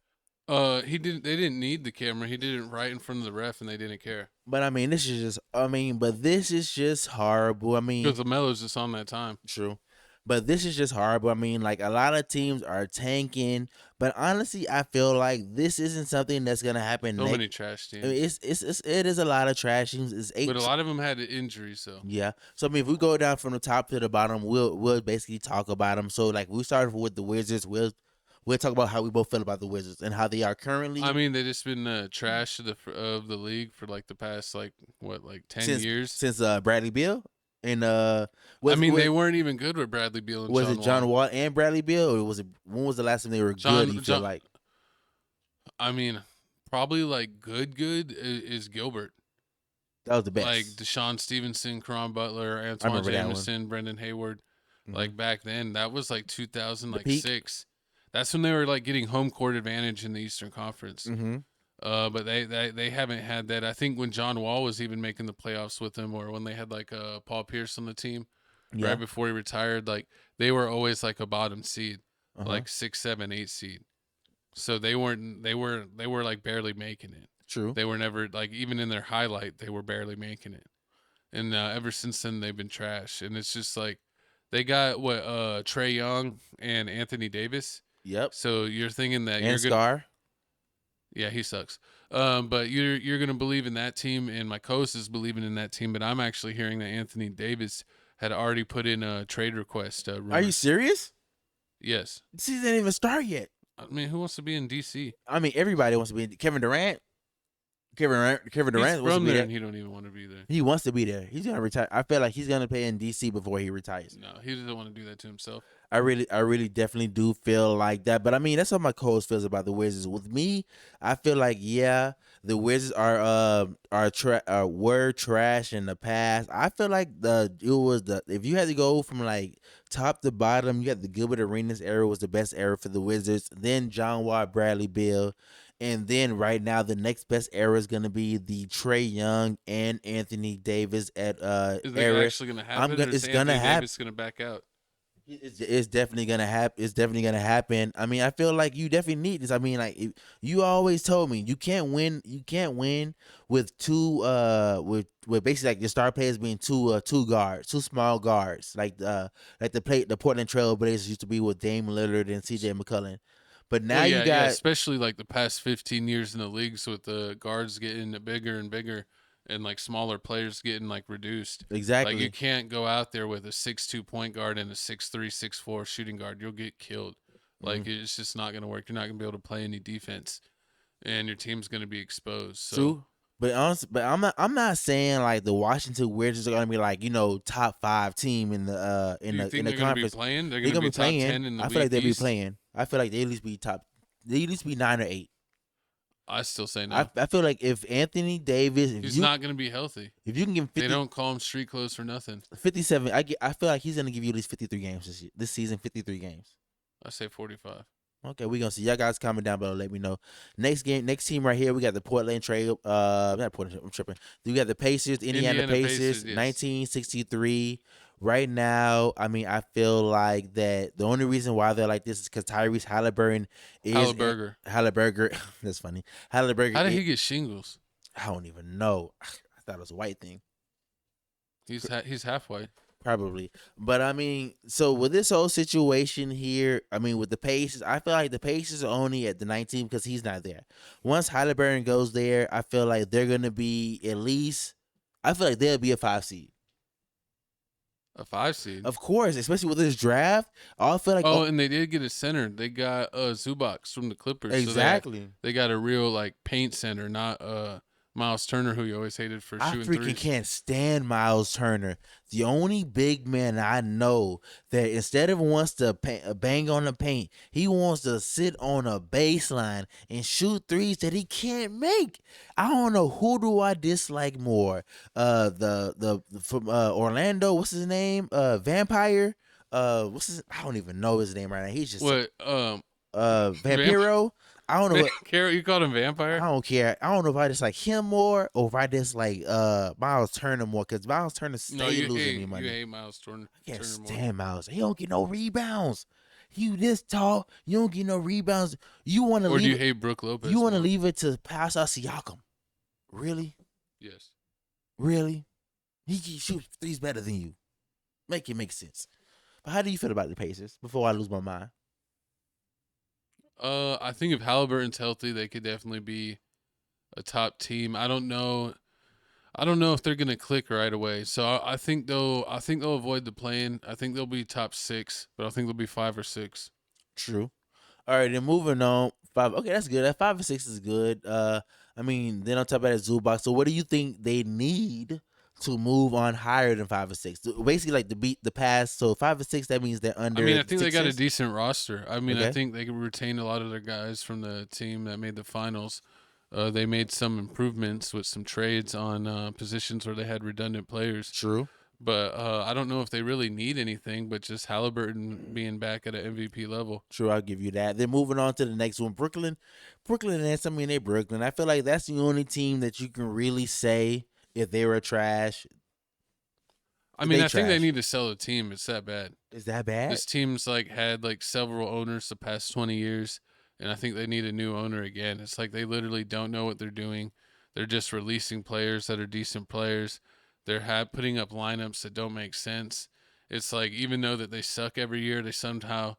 They didn't need the camera. He did it right in front of the ref, and they didn't care. But I mean, this is just horrible. I mean, because LaMelo's just on that time. True. But this is just horrible. I mean, like, a lot of teams are tanking, but honestly, I feel like this isn't something that's gonna happen. So many trash teams. I mean, it is a lot of trash teams. It's 8. But a lot of them had injuries, so. Yeah. So I mean, if we go down from the top to the bottom, we'll basically talk about them. So like, we started with the Wizards. We'll talk about how we both feel about the Wizards and how they are currently. I mean, they just been trash of the league for like the past 10 years since Bradley Beal. And they weren't even good with Bradley Beal and was it John Wall and Bradley Beal, or when was the last time they were good? You feel like? I mean, probably like good is Gilbert. That was the best. Like Deshaun Stevenson, Caron Butler, Antoine Jameson, Brendan Hayward. Mm-hmm. Like back then, that was like 2006. That's when they were like getting home court advantage in the Eastern Conference. Mm-hmm. But they haven't had that. I think when John Wall was even making the playoffs with them, or when they had like Paul Pierce on the team right before he retired, like they were always like a bottom seed, like 6, 7, 8 seed. So they were like barely making it. True. They were never like, even in their highlight, they were barely making it. And ever since then they've been trash. And it's just like they got Trae Young and Anthony Davis. Yep. So you're thinking that you're Scar. Yeah, he sucks. But you're gonna believe in that team, and my co-host is believing in that team. But I'm actually hearing that Anthony Davis had already put in a trade request. Are you serious? Yes. The season didn't even start yet. I mean, who wants to be in DC? I mean, everybody wants to be. Kevin Durant. Kevin Durant He's wants from to be there, there. and he don't even want to be there. He wants to be there. He's gonna retire. I feel like he's gonna play in DC before he retires. No, he doesn't want to do that to himself. I really definitely do feel like that. But I mean, that's how my co-host feels about the Wizards. With me, I feel like the Wizards were trash in the past. I feel like if you had to go from like top to bottom, you had the Gilbert Arenas era was the best era for the Wizards. Then John Wall, Bradley Beal. And then right now, the next best era is going to be the Trae Young and Anthony Davis at Is that era. actually going to happen? It's going to happen. Davis going to back out. It's definitely gonna happen. It's definitely gonna happen. I mean, I feel like you definitely need this. I mean, like you always told me, you can't win. You can't win with two with basically like your star players being two small guards, like the Portland Trail Blazers used to be with Dame Lillard and CJ McCollum. But now you got especially like the past 15 years in the leagues with the guards getting bigger and bigger. And like smaller players getting like reduced. Exactly. Like you can't go out there with a 6'2" point guard and a 6'3", 6'4" shooting guard. You'll get killed. Like it's just not gonna work. You're not gonna be able to play any defense, and your team's gonna be exposed. So. True. But honestly, I'm not saying like the Washington Wizards are gonna be like top 5 team in the conference. They're gonna be playing. They're gonna be top 10 in the I feel like they'll East. be playing. I feel like they at least be 9 or 8. I still say no. I feel like if Anthony Davis, he's not going to be healthy. If you can give 50, they don't call him street clothes for nothing. 57. I feel like he's going to give you at least 53 games this season. 53 games. I say 45. Okay, we're gonna see. Y'all guys comment down below. Let me know. Next team right here. We got the Portland Trail. Not Portland. I'm tripping. We got the Pacers. Indiana Pacers. Yes. 1963. Right now, I mean, I feel like that the only reason why they're like this is because Tyrese Halliburton is Halliburton. That's funny. Halliburton. How did he get shingles? I don't even know. I thought it was a white thing. He's half white. Probably. But I mean, so with this whole situation here, I mean, with the Pacers, I feel like the Pacers are only at the 19 because he's not there. Once Halliburton goes there, I feel like they're going to be at least, I feel like they'll be a 5 seed. A 5 seed? Of course, especially with this draft. I feel like and they did get a center. They got Zubac from the Clippers. Exactly. So they got a real like paint center, not Miles Turner, who you always hated for I shooting freaking threes. can't stand Miles Turner. The only big man I know that instead of wants to bang on the paint, he wants to sit on a baseline and shoot threes that he can't make. I don't know, who do I dislike more? The from Orlando, what's his name? Vampire. I don't even know his name right now. He's just What? Vampiro. I don't know what. Carol, you called him Vampire? I don't care. I don't know if I just like him more or if I just like Miles Turner more, because Miles Turner stay losing me money. You hate Miles Turner. I can't stand Miles. He don't get no rebounds. You this tall, you don't get no rebounds. You want to Or leave do you it, hate Brooke Lopez? You want to more? leave it to Pascal Siakam? Really? Yes. Really? He can shoot threes better than you. Make it make sense. But how do you feel about the Pacers before I lose my mind? I think if Halliburton's healthy, they could definitely be a top team. I don't know if they're gonna click right away. So I think they'll avoid the play-in. I think they'll be top 6, but I think they'll be 5 or 6. True. All right, then moving on. 5. Okay, that's good. That 5 or 6 is good. I mean, then on top of that, Zubac. So what do you think they need to move on higher than 5 or 6? Basically, like to beat the pass. So 5 or 6, that means they're under. I mean, I think they got a Sixers? decent roster. I mean, Okay. I think they could retain a lot of their guys from the team that made the finals. They made some improvements with some trades on positions where they had redundant players. True. But I don't know if they really need anything, but just Halliburton being back at an MVP level. True, I'll give you that. Then moving on to the next one, Brooklyn Nets. I mean, they Brooklyn. I feel like that's the only team that you can really say if they were trash. I mean, They I think they trash. need to sell the team. It's that bad. Is that bad? This team's had several owners the past 20 years, and I think they need a new owner again. It's like they literally don't know what they're doing. They're just releasing players that are decent players. They're putting up lineups that don't make sense. It's like even though that they suck every year, they somehow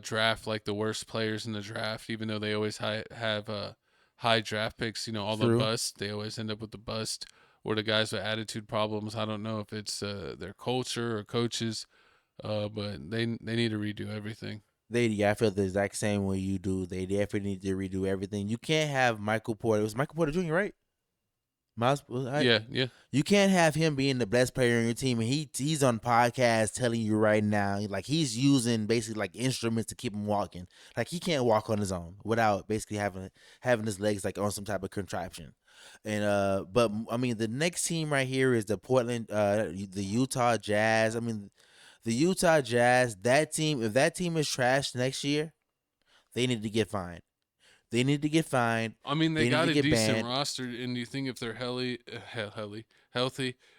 draft like the worst players in the draft, even though they always have high draft picks. You know, all the True. bust, they always end up with the bust. Or the guys with attitude problems. I don't know if it's their culture or coaches, but they need to redo everything. I feel the exact same way you do. They definitely need to redo everything. You can't have Michael Porter. It was Michael Porter Jr., right? Yeah. You can't have him being the best player on your team, and he's on podcast telling you right now, like he's using basically like instruments to keep him walking. Like he can't walk on his own without basically having his legs like on some type of contraption. And but I mean the next team right here is the Utah Jazz. I mean the Utah Jazz, that team, if that team is trash next year, they need to get fined. They need to get fined. I mean, they got need a to get decent banned. roster, and do you think if they're healthy,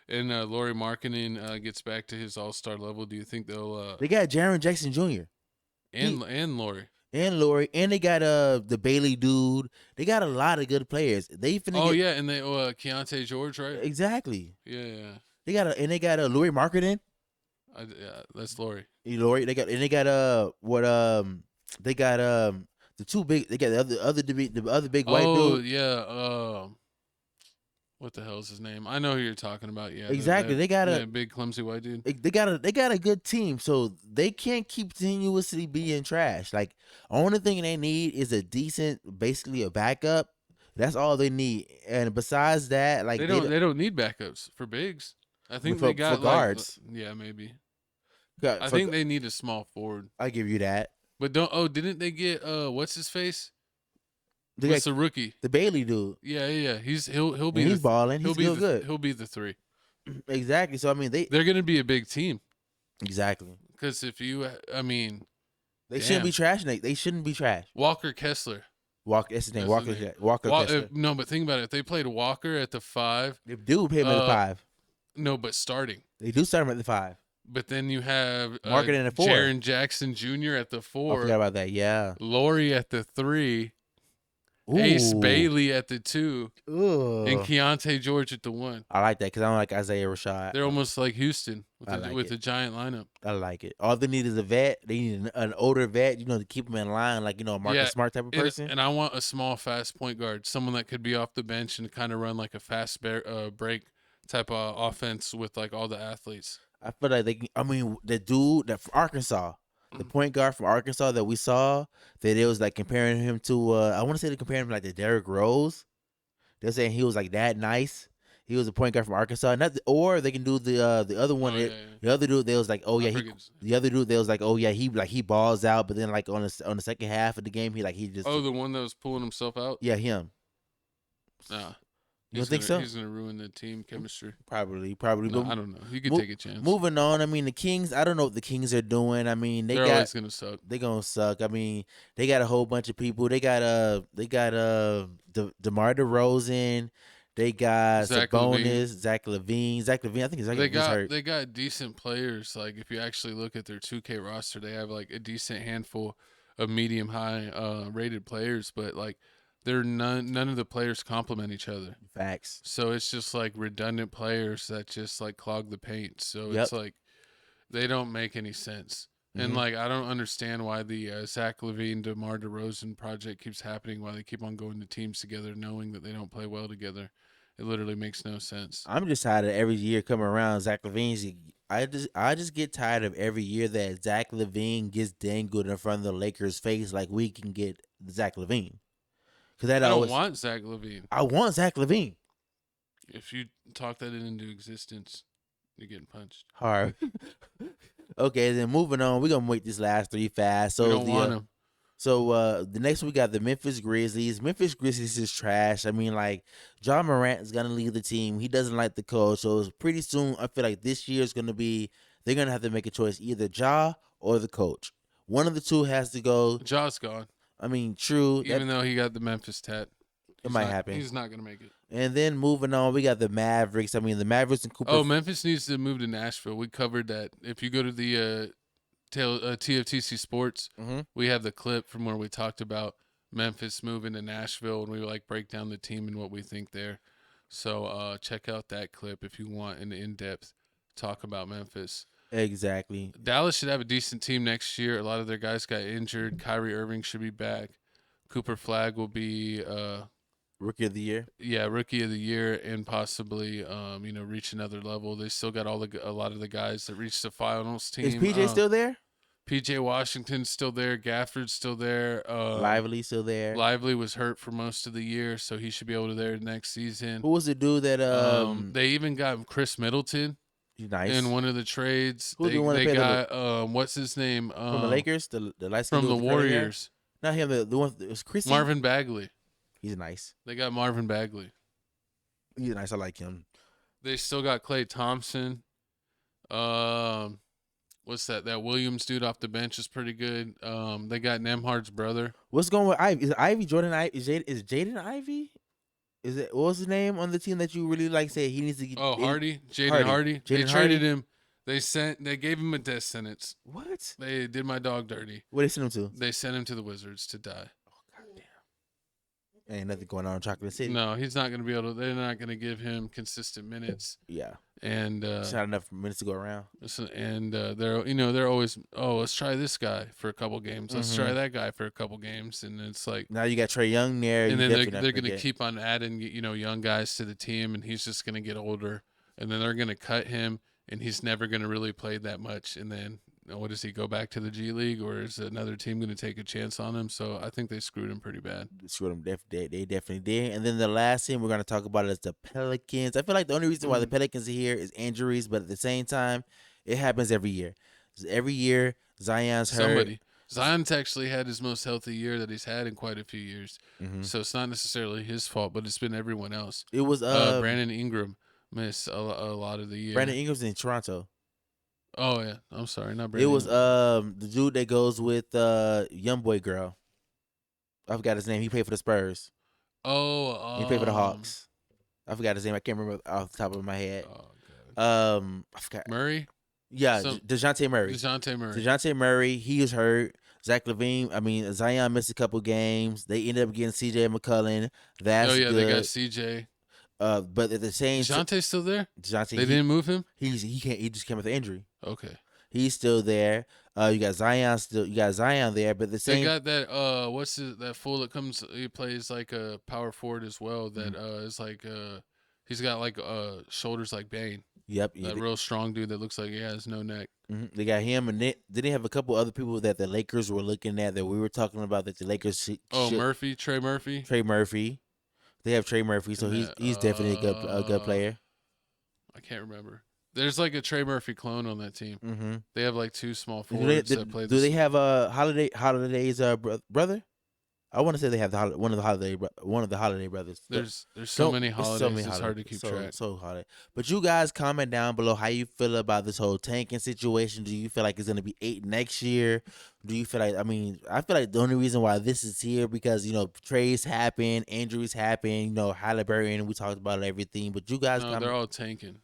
and Lauri Markkanen gets back to his All-Star level, do you think they'll? They got Jaren Jackson Jr. and Lauri. And Lauri, and they got the Bailey dude. They got a lot of good players. They finna get, Yeah, and they Keontae George, right? exactly. Yeah. They got Lauri Markkanen. Yeah, that's Lauri. Lauri. They got the two big. They got the other big white dude. Yeah. What the hell is his name? I know who you're talking about. Yeah, Exactly. They got a big clumsy white dude. They got a good team, so they can't keep continuously being trash. Like only thing they need is a decent, basically a backup. That's all they need. And besides that, like They don't need backups for bigs. I think For- they got for guards. yeah, maybe. got- I for- think they need a small forward. I give you that. But didn't they get what's his face? They What's got the rookie? the Bailey dude. Yeah. He'll be He's balling. He'll He's be still the, good. He'll be the 3. Exactly. So I mean They're gonna be a big team. exactly. Because if you, I mean, They shouldn't be trash. They shouldn't be trash. Walker Kessler. That's his name. That's his name. Walker Kessler. No, but think about it. If they played Walker at the 5, They do pay him at the 5. No, but starting. They do start him at the 5. But then you have Markkanen at 4. Jaren Jackson Jr. at the 4. I forgot about that. Yeah. Lauri at the 3. Ooh. Ace Bailey at the 2. Ooh. And Keontae George at the 1. I like that because I don't like Isaiah Rashad. They're almost like Houston with it. a giant lineup. I like it. All they need is a vet. They need an older vet, to keep them in line, like, Marcus Smart type of person. And I want a small, fast point guard, someone that could be off the bench and kind of run like a fast break type of offense with like all the athletes. I feel like the dude that from Arkansas, the point guard from Arkansas that we saw, that it was like comparing him to, I want to say they comparing him like to Derrick Rose. They're saying he was like that nice. He was a point guard from Arkansas. Or they can do the other one. The other dude, they was like, oh yeah, the other dude, they was like, oh yeah, he balls out, but then like on the second half of the game, he just. Oh, the one that was pulling himself out. Yeah, him. Nah. You don't think so? He's gonna ruin the team chemistry. Probably. No, but I don't know. He could take a chance. Moving on. I mean, the Kings. I don't know what the Kings are doing. I mean, they're always gonna suck. They're gonna suck. I mean, they got a whole bunch of people. They got DeMar DeRozan. They got Sabonis, Zach LaVine. I think Zach LaVine's hurt. They got decent players. Like if you actually look at their 2K roster, they have like a decent handful of medium high rated players, but like none of the players complement each other. Facts. So it's just like redundant players that just like clog the paint. So it's like they don't make any sense. And like I don't understand why the Zach LaVine DeMar DeRozan project keeps happening. Why they keep on going to teams together, knowing that they don't play well together. It literally makes no sense. I'm just tired of every year coming around. Zach LaVine's. I just get tired of every year that Zach LaVine gets dangled in front of the Lakers' face like we can get Zach LaVine. Because I don't want Zach LaVine. I want Zach LaVine. If you talk that into existence, you're getting punched. Hard. Okay, then moving on. We're gonna make this last three fast. So we don't want him. So the next we got the Memphis Grizzlies. Memphis Grizzlies is trash. I mean, like John Morant is gonna leave the team. He doesn't like the coach. So pretty soon, I feel like this year is gonna be they're gonna have to make a choice, either Ja or the coach. One of the two has to go. Ja's gone. I mean, true. Even though he got the Memphis tat, it might happen. He's not gonna make it. And then moving on, we got the Mavericks. I mean, the Mavericks and Cooper. Oh, Memphis needs to move to Nashville. We covered that. If you go to the TFTC Sports, we have the clip from where we talked about Memphis moving to Nashville, and we like break down the team and what we think there. So check out that clip if you want an in-depth talk about Memphis. Exactly. Dallas should have a decent team next year. A lot of their guys got injured. Kyrie Irving should be back. Cooper Flagg will be Rookie of the Year. Yeah, Rookie of the Year, and possibly reach another level. They still got a lot of the guys that reached the finals team. Is PJ still there? PJ Washington's still there. Gafford's still there. Lively still there. Lively was hurt for most of the year, so he should be able to there next season. Who was the dude that they even got Chris Middleton. He's nice. In one of the trades. Who they got what's his name? From the Lakers? The light from the Warriors. Not him, the one it was Chris. Marvin Bagley. He's nice. They got Marvin Bagley. He's nice. I like him. They still got Klay Thompson. What's that? That Williams dude off the bench is pretty good. They got Nemhard's brother. What's going with Ivy? Is it Ivy Jordan? Is Jaden Ivy? Is it, what was his name on the team that you really like? Say he needs to get. Oh, Hardy, Jaden Hardy. They traded Hardy? him. They gave him a death sentence. What? They did my dog dirty. What did they send him to? They sent him to the Wizards to die. Ain't nothing going on in Chocolate City. No, he's not going to be able to. They're not going to give him consistent minutes. Yeah, and it's not enough minutes to go around. And they're always, let's try this guy for a couple games. Let's try that guy for a couple games, and it's like now you got Trae Young there, and then they're going to keep on adding young guys to the team, and he's just going to get older, and then they're going to cut him, and he's never going to really play that much, and then. What does he go back to the G League, or is another team going to take a chance on him? So I think they screwed him pretty bad. Screwed him, they definitely did. And then the last team we're going to talk about is the Pelicans. I feel like the only reason why the Pelicans are here is injuries, but at the same time, it happens every year. Every year, Zion's hurt. Zion's actually had his most healthy year that he's had in quite a few years. So it's not necessarily his fault, but it's been everyone else. It was Brandon Ingram missed a lot of the year. Brandon Ingram's in Toronto. Oh yeah, I'm sorry, not Brandon. It was the dude that goes with young boy girl. I forgot his name. He played for the Spurs. Oh, he played for the Hawks. I forgot his name. I can't remember off the top of my head. I forgot. Murray. Yeah, DeJounte Murray. DeJounte Murray. He is hurt. Zach LaVine. Zion missed a couple games. They ended up getting CJ McCollum. That's good. They got CJ. But at the same DeJounte's still there? DeJounte, they didn't move him? He just came with an injury. Okay. He's still there. You got Zion there, but the same. They got that that fool that comes, he plays like a power forward as well, that is like he's got like shoulders like Bane. Yep. That real strong dude that looks like he has no neck. They got him, and they have a couple other people that the Lakers were looking at that we were talking about that the Lakers Murphy, Trey Murphy. They have Trey Murphy, so he's definitely a good player. I can't remember. There's like a Trey Murphy clone on that team. Mm-hmm. They have like 2 small forwards that play. Do they have Holiday's brother? I want to say they have one of the Holiday brothers. There's so many holidays. It's hard to keep track. So holiday. But you guys comment down below how you feel about this whole tanking situation. Do you feel like it's gonna be 8 next year? Do you feel like? I mean, I feel like the only reason why this is here because trades happen, injuries happen. Halliburton. We talked about everything. But you guys, they're all tanking.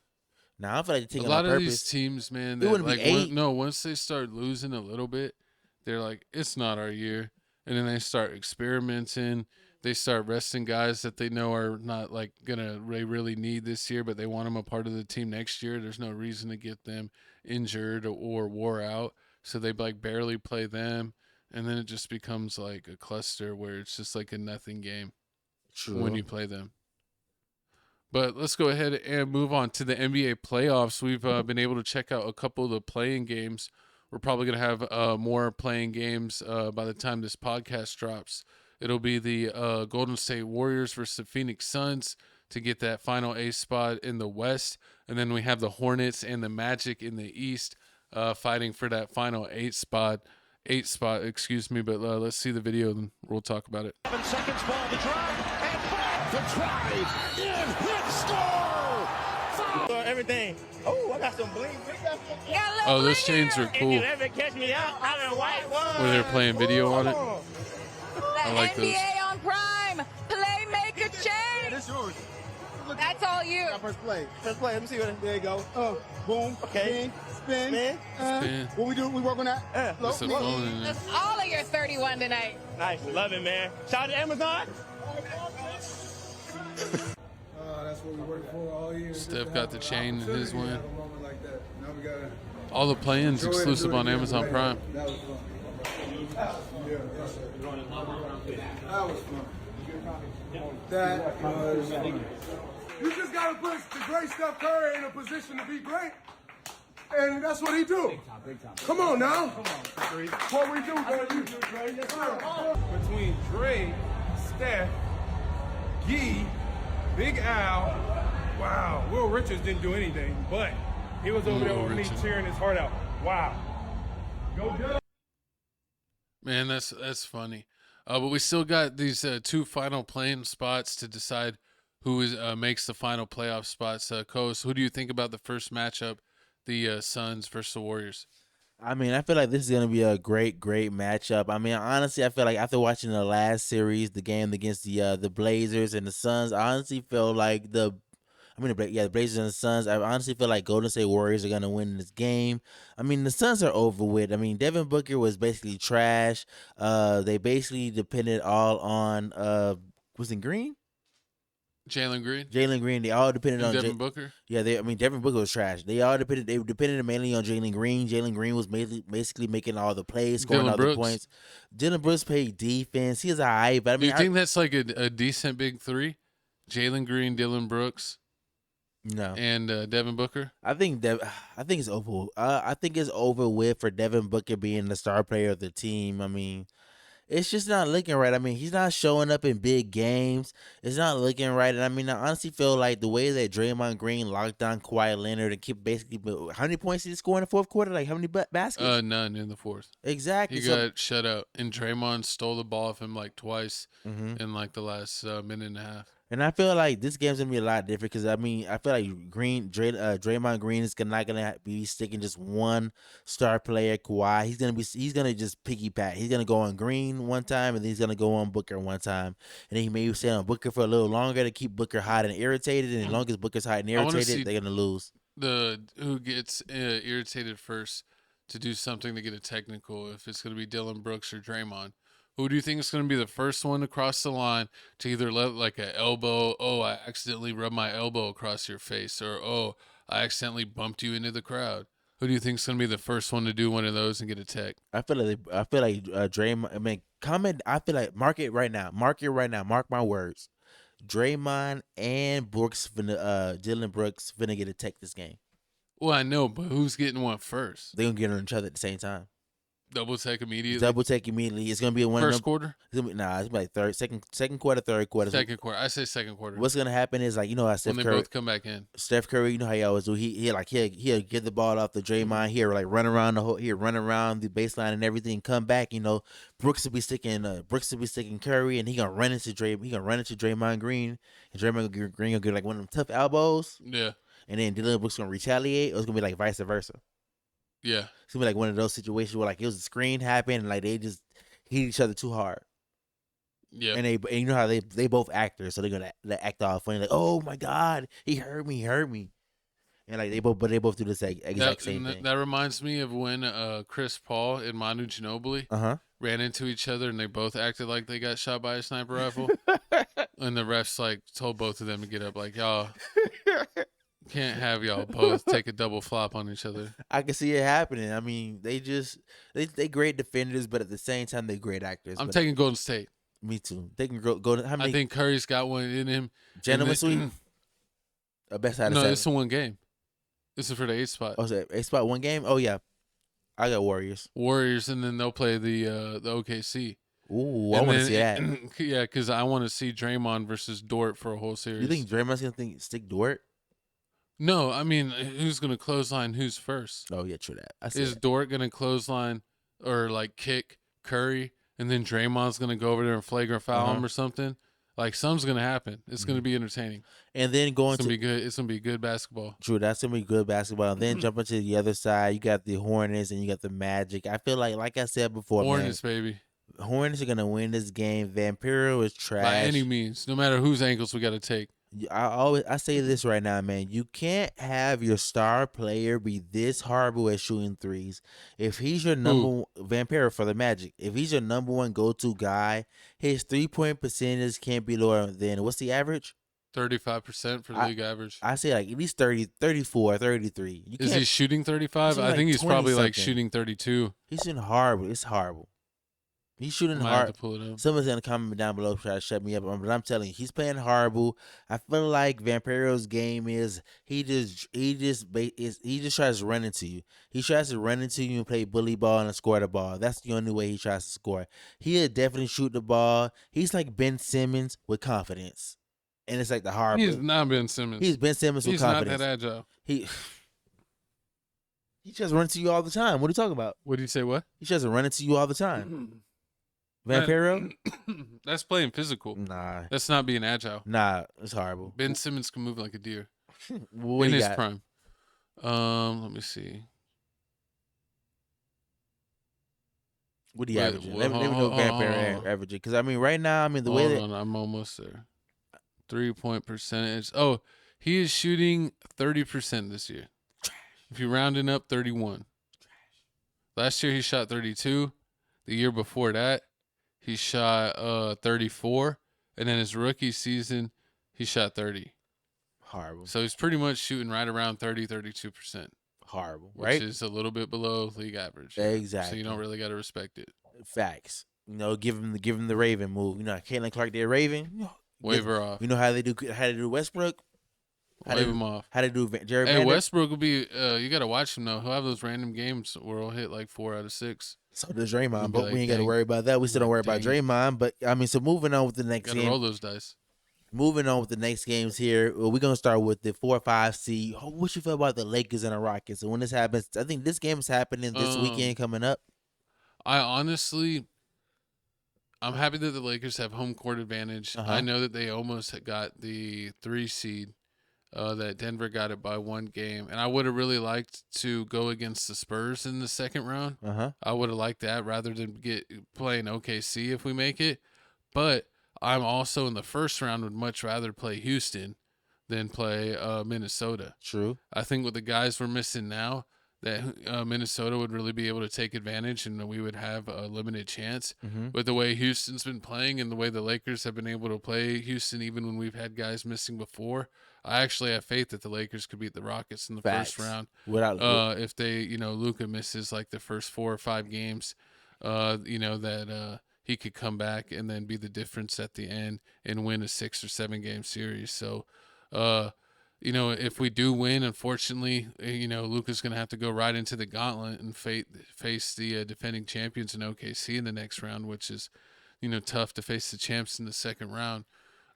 Now I feel like they're taking a lot on of purpose. these teams, man. It wouldn't be 8. Once they start losing a little bit, they're like, it's not our year. And then they start experimenting. They start resting guys that they know are not like they really need this year, but they want them a part of the team next year. There's no reason to get them injured or wore out, so they like barely play them, and then it just becomes like a cluster where it's just like a nothing game. True. When you play them. But let's go ahead and move on to the NBA playoffs. We've been able to check out a couple of the playing games. We're probably going to have more playing games by the time this podcast drops. It'll be the Golden State Warriors versus the Phoenix Suns to get that final 8 spot in the West. And then we have the Hornets and the Magic in the East fighting for that final 8 spot. Excuse me. But let's see the video and we'll talk about it. 7 seconds, ball to drive, and ball to drive, in, hit, score! Everything. Oh, I got some bling. Oh, those chains are cool. If you ever catch me out, I'm a white one. Where they're playing video on it. I like those. NBA on Prime, Playmaker chain. It's yours. That's all you. First play. Let me see what it. There you go. Boom. Okay. Spin. Spin. What we do? We work on that. That's a phone in there. That's all of your 31 tonight. Nice. Love it, man. Shout out to Amazon. That's what we worked for all year. Steph got the chain in his win. All the play-ins exclusive on Amazon Prime. That was fun. That was fun. You just got to put the great Steph Curry in a position to be great. And that's what he do. Big time. Come on now. What we do, baby. Between Dre, Steph, Gee, Big Al, wow. Will Richards didn't do anything, but he was over there with me cheering his heart out. Wow. Go Dub. Man, that's funny. But we still got these 2 final playing spots to decide who makes the final playoff spots. Coast, who do you think about the first matchup, the Suns versus the Warriors? I mean, I feel like this is going to be a great matchup. I mean, honestly, I feel like after watching the last series, the game against the Blazers and the Suns, I honestly feel like the Blazers and the Suns, I honestly feel like Golden State Warriors are going to win this game. I mean, the Suns are over with. I mean, Devin Booker was basically trash. They basically depended all on, was it Green? Jalen Green. They all depended on Devin Booker. Yeah, Devin Booker was trash. They depended mainly on Jalen Green. Jalen Green was basically making all the plays, scoring all the points. Dylan Brooks played defense. He's alright, but I mean, do you think that's like a decent big 3? Jalen Green, Dylan Brooks, no, and Devin Booker. I think it's over. I think it's over with for Devin Booker being the star player of the team. I mean, it's just not looking right. I mean, he's not showing up in big games. It's not looking right. And I mean, I honestly feel like the way that Draymond Green locked down Kawhi Leonard and kept basically, how many points did he score in the fourth quarter? Like how many baskets? None in the fourth. Exactly. He got shut out, and Draymond stole the ball from him like twice in like the last minute and a half. And I feel like this game's gonna be a lot different because I mean I feel like Draymond Green is not gonna be sticking just one star player, Kawhi. He's gonna just piggyback. He's gonna go on Green one time and then he's gonna go on Booker one time, and then he may stay on Booker for a little longer to keep Booker hot and irritated. And as long as Booker's hot and irritated, they're gonna lose. Who gets irritated first to do something to get a technical? If it's gonna be Dylan Brooks or Draymond. Who do you think is going to be the first one to cross the line to either let like an elbow, oh, I accidentally rubbed my elbow across your face, or oh, I accidentally bumped you into the crowd? Who do you think is going to be the first one to do one of those and get a tech? I feel like Draymond. I mean, I feel like mark it right now. Mark my words. Draymond and Dylan Brooks finna get a tech this game. Well, I know, but who's getting one first? They're gonna get on each other at the same time. Double take immediately. Double take immediately. It's gonna be one First of them, quarter. It's gonna be, nah, it's gonna be like second quarter, third quarter. Second quarter. I say second quarter. What's gonna happen is like how Steph when they Curry both come back in. Steph Curry, you know how he always do. He'll get the ball off the Draymond here, like run around the baseline and everything. Come back, Brooks will be sticking Curry, and he gonna run into Draymond Green, and Draymond Green gonna get like one of them tough elbows. Yeah. And then Dylan Brooks gonna retaliate, or it's gonna be like vice versa. Yeah. It's gonna be like one of those situations where like it was a screen happened and like they just hit each other too hard. Yeah. And you know how they both actors, so they're gonna act all funny, like, oh my God, he hurt me. And like they both do the exact same thing. That reminds me of when Chris Paul and Manu Ginobili ran into each other and they both acted like they got shot by a sniper rifle. And the refs like told both of them to get up, like, y'all can't have y'all both take a double flop on each other. I can see it happening. I mean, they great defenders, but at the same time, they're great actors. I'm taking Golden State. Me too. They can go. How many? I think Curry's got one in him. Gentlemen sweep. Best out of seven. No, it's a one game. This is for the 8th spot. Oh, is it 8th spot, one game? Oh yeah, I got Warriors. And then they'll play the OKC. Ooh, I want to see that. Yeah, because I want to see Draymond versus Dort for a whole series. You think Draymond's gonna stick Dort? No, I mean, who's gonna clothesline who's first? Oh yeah, true that. Is Dort gonna clothesline or like kick Curry, and then Draymond's gonna go over there and flagrant foul him or something? Like something's gonna happen. It's gonna be entertaining. And then it's gonna be good. It's gonna be good basketball. True, that's gonna be good basketball. And then jumping to the other side, you got the Hornets and you got the Magic. I feel like I said before, Hornets, baby. Hornets are gonna win this game. Vampiro is trash by any means, no matter whose ankles we got to take. I say this right now, man. You can't have your star player be this horrible at shooting threes. If he's your number Vampiro for the Magic, if he's your number one go-to guy, his 3-point percentage can't be lower than what's the average? 35% for the league average. I say like at least 30, 34, 33. Is he shooting 35? I think he's probably like shooting 32. He's shooting horrible. It's horrible. He's shooting hard. Someone's gonna comment down below try to shut me up, but I'm telling you, he's playing horrible. I feel like Vampiro's game is he just tries to run into you. He tries to run into you and play bully ball and score the ball. That's the only way he tries to score. He'll definitely shoot the ball. He's like Ben Simmons with confidence, and it's like the hard. He's not Ben Simmons. He's Ben Simmons with confidence. He's not that agile. He just runs to you all the time. What are you talking about? What do you say? What? He just running to you all the time. Vampiro? That's playing physical. Nah. That's not being agile. Nah, it's horrible. Ben Simmons can move like a deer. What in his got? prime. Let me see. What do you average? Let me know Vampiro averaging. Because, I mean, right now, the way that... I'm almost there. 3-point percentage. Oh, he is shooting 30% this year. If you rounding up, 31. Last year, he shot 32. The year before that, he shot 34, and then his rookie season, he shot 30. Horrible. So he's pretty much shooting right around 32%. Horrible, right? Which is a little bit below league average. Exactly. So you don't really got to respect it. Facts. Give him the Raven move. Caitlin Clark did Raven. Wave her off. You know how they do Westbrook? Wave him off. How they do Jared Hey, Vander? Westbrook will be, you got to watch him, though. He'll have those random games where he'll hit like 4 out of 6. So does Draymond, but like, we ain't got to worry about that. We still don't worry about Draymond. But, so moving on with the next game. Got to roll those dice. Moving on with the next games here. We're going to start with the 4-5 seed. What you feel about the Lakers and the Rockets? And when this happens, I think this game is happening this weekend coming up. I'm happy that the Lakers have home court advantage. I know that they almost got the 3 seed. That Denver got it by 1 game. And I would have really liked to go against the Spurs in the second round. I would have liked that rather than playing OKC if we make it. But I'm also in the first round would much rather play Houston than play Minnesota. True. I think with the guys we're missing now, that Minnesota would really be able to take advantage and we would have a limited chance. With the way Houston's been playing and the way the Lakers have been able to play Houston even when we've had guys missing before, I actually have faith that the Lakers could beat the Rockets in the first round. If they, Luka misses like the first 4 or 5 games, that he could come back and then be the difference at the end and win a 6 or 7 game series. So you know, if we do win, unfortunately, you know, Luka's going to have to go right into the gauntlet and face the defending champions in OKC in the next round, which is, you know, tough to face the champs in the second round,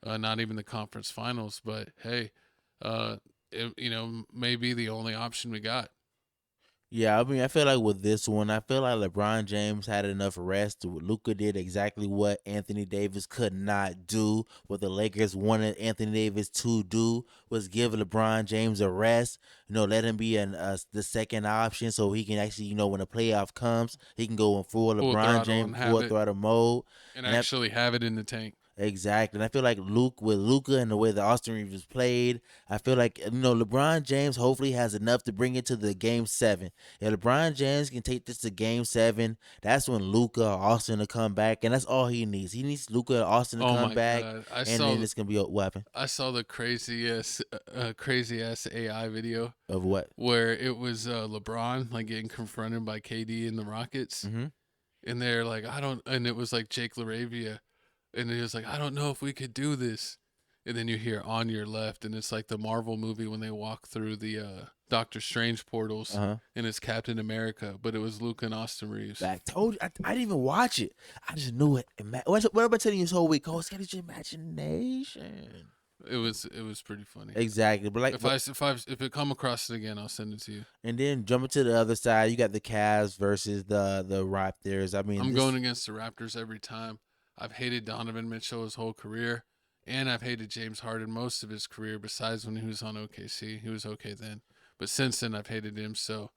not even the conference finals. But hey, you know, may be the only option we got. Yeah, I mean, I feel like with this one, I feel like LeBron James had enough rest. Luka did exactly what Anthony Davis could not do. What the Lakers wanted Anthony Davis to do was give LeBron James a rest. You know, let him be the second option, so he can actually, you know, when the playoff comes, he can go in full LeBron James, full throttle mode, and actually have it in the tank. Exactly. And I feel like with Luka and the way the Austin Reeves played, I feel like, you know, LeBron James hopefully has enough to bring it to the game 7. If LeBron James can take this to game 7, that's when Luka or Austin will come back, and that's all he needs. He needs Luka or Austin to come back, then it's gonna be a weapon. I saw the crazy ass AI video of what, where it was LeBron like getting confronted by KD in the Rockets, and they're like, and it was like Jake LaRavia. And he was like, I don't know if we could do this. And then you hear On Your Left, and it's like the Marvel movie when they walk through the Doctor Strange portals, and it's Captain America, but it was Luka and Austin Reeves. I told you, I didn't even watch it. I just knew it. What am I telling you this whole week? Oh, it's got your imagination. It was pretty funny. Exactly, but like if it come across it again, I'll send it to you. And then jumping to the other side, you got the Cavs versus the Raptors. I mean, I'm going against the Raptors every time. I've hated Donovan Mitchell his whole career, and I've hated James Harden most of his career, besides when he was on OKC. He was okay then. But since then, I've hated him, so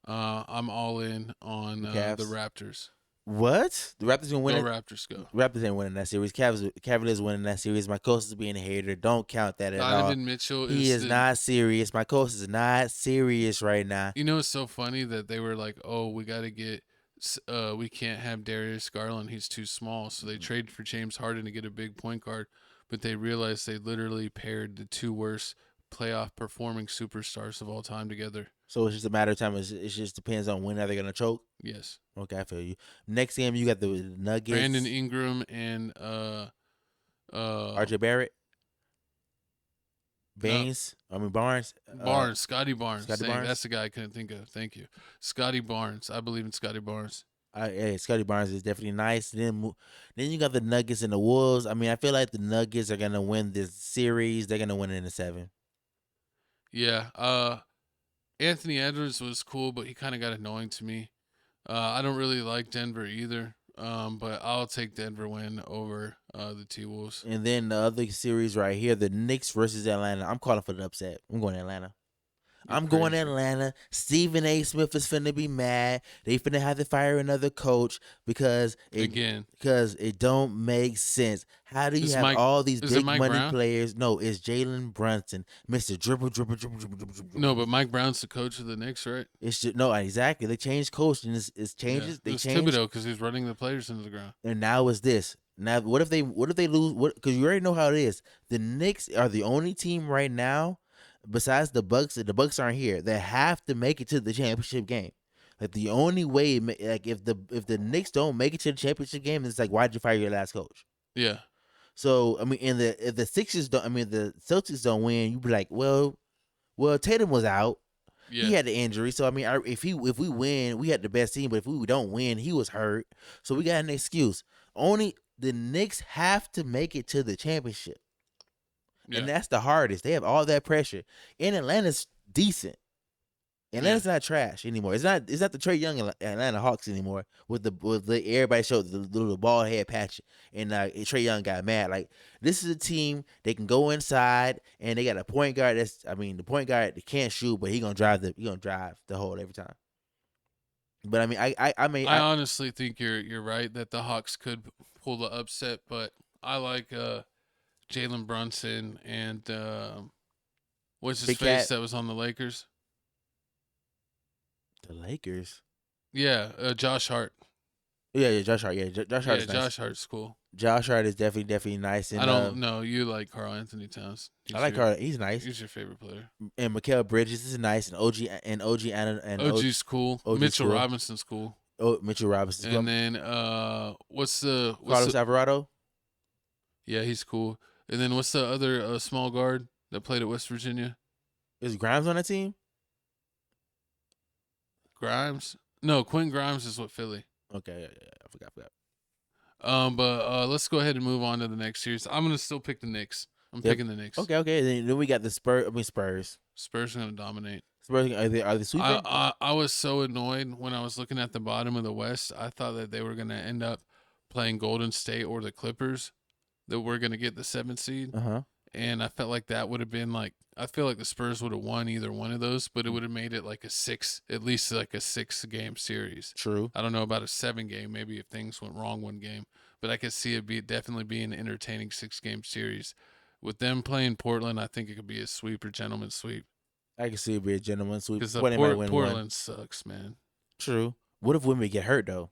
I'm all in on the Raptors. What? The Raptors gonna win? Go Raptors, go. Raptors ain't winning that series. Cavaliers winning that series. My coach is being a hater. Don't count that at all. Donovan Mitchell is not serious. My coach is not serious right now. You know, it's so funny that they were like, oh, we got to get we can't have Darius Garland. He's too small. So they traded for James Harden to get a big point guard. But they realized they literally paired the two worst playoff performing superstars of all time together. So it's just a matter of time. It just depends on when are they going to choke? Yes. Okay, I feel you. Next game, you got the Nuggets. Brandon Ingram and RJ Barrett. Barnes. Scotty Barnes. Barnes. That's the guy I couldn't think of. Thank you. Scotty Barnes. I believe in Scotty Barnes. Scotty Barnes is definitely nice. Then you got the Nuggets and the Wolves. I mean, I feel like the Nuggets are going to win this series. They're going to win it in 7. Yeah. Anthony Edwards was cool, but he kind of got annoying to me. I don't really like Denver either. But I'll take Denver win over the T-Wolves. And then the other series right here, the Knicks versus Atlanta. I'm calling for the upset. I'm going to Atlanta. Going to Atlanta. Stephen A. Smith is finna be mad. They finna have to fire another coach because it don't make sense. How do you have all these big money players? No, it's Jalen Brunson, Mr. Dribble. No, but Mike Brown's the coach of the Knicks, right? It's just, no, exactly. They changed coach and it's changes. Yeah, they changed Thibodeau because he's running the players into the ground. And now it's this. Now what if they lose? Because you already know how it is. The Knicks are the only team right now. Besides the Bucks aren't here. They have to make it to the championship game. Like the only way, like if the Knicks don't make it to the championship game, it's like, why'd you fire your last coach? Yeah. So I mean, if the Sixers don't, the Celtics don't win, you'd be like, well, Tatum was out. Yeah. He had the injury. So I mean, if we win, we had the best team. But if we don't win, he was hurt. So we got an excuse. Only the Knicks have to make it to the championship. Yeah. And that's the hardest. They have all that pressure. And Atlanta's decent. Atlanta's not trash anymore. It's not the Trae Young Atlanta Hawks anymore. With everybody showed the little bald head patch, and Trae Young got mad. Like, this is a team they can go inside, and they got a point guard the point guard that can't shoot, but he gonna drive the hole every time. But I mean, I honestly think you're right that the Hawks could pull the upset, but I like Jalen Brunson and what's his face that was on the Lakers? The Lakers? Yeah, Josh Hart. Yeah, Josh Hart. Yeah, Josh Hart is nice. Josh Hart's cool. Josh Hart is definitely nice. And I don't know. You like Karl Anthony Towns. I like Karl. He's nice. He's your favorite player. And Mikal Bridges is nice. And OG's cool. Mitchell Robinson's cool. Oh, Mitchell Robinson's cool. And then what's Carlos Alvarado? Yeah, he's cool. And then what's the other small guard that played at West Virginia? Is Grimes on that team? Grimes? No, Quentin Grimes is with Philly. Okay, yeah, I forgot. But let's go ahead and move on to the next series. I'm gonna still pick the Knicks. I'm picking the Knicks. Okay. Then we got the Spurs. Spurs are gonna dominate. Spurs are they sweeping? I was so annoyed when I was looking at the bottom of the West. I thought that they were gonna end up playing Golden State or the Clippers, that we're gonna get the 7th seed. And I felt like that would have been like, I feel like the Spurs would have won either one of those, but it would have made it like at least like a 6-game series. True. I don't know about a 7-game, maybe if things went wrong one game, but I could see it definitely be an entertaining 6-game series. With them playing Portland, I think it could be a sweep or gentleman's sweep. I can see it be a gentleman's sweep. Because Portland sucks, man. True. What if Wemby get hurt though?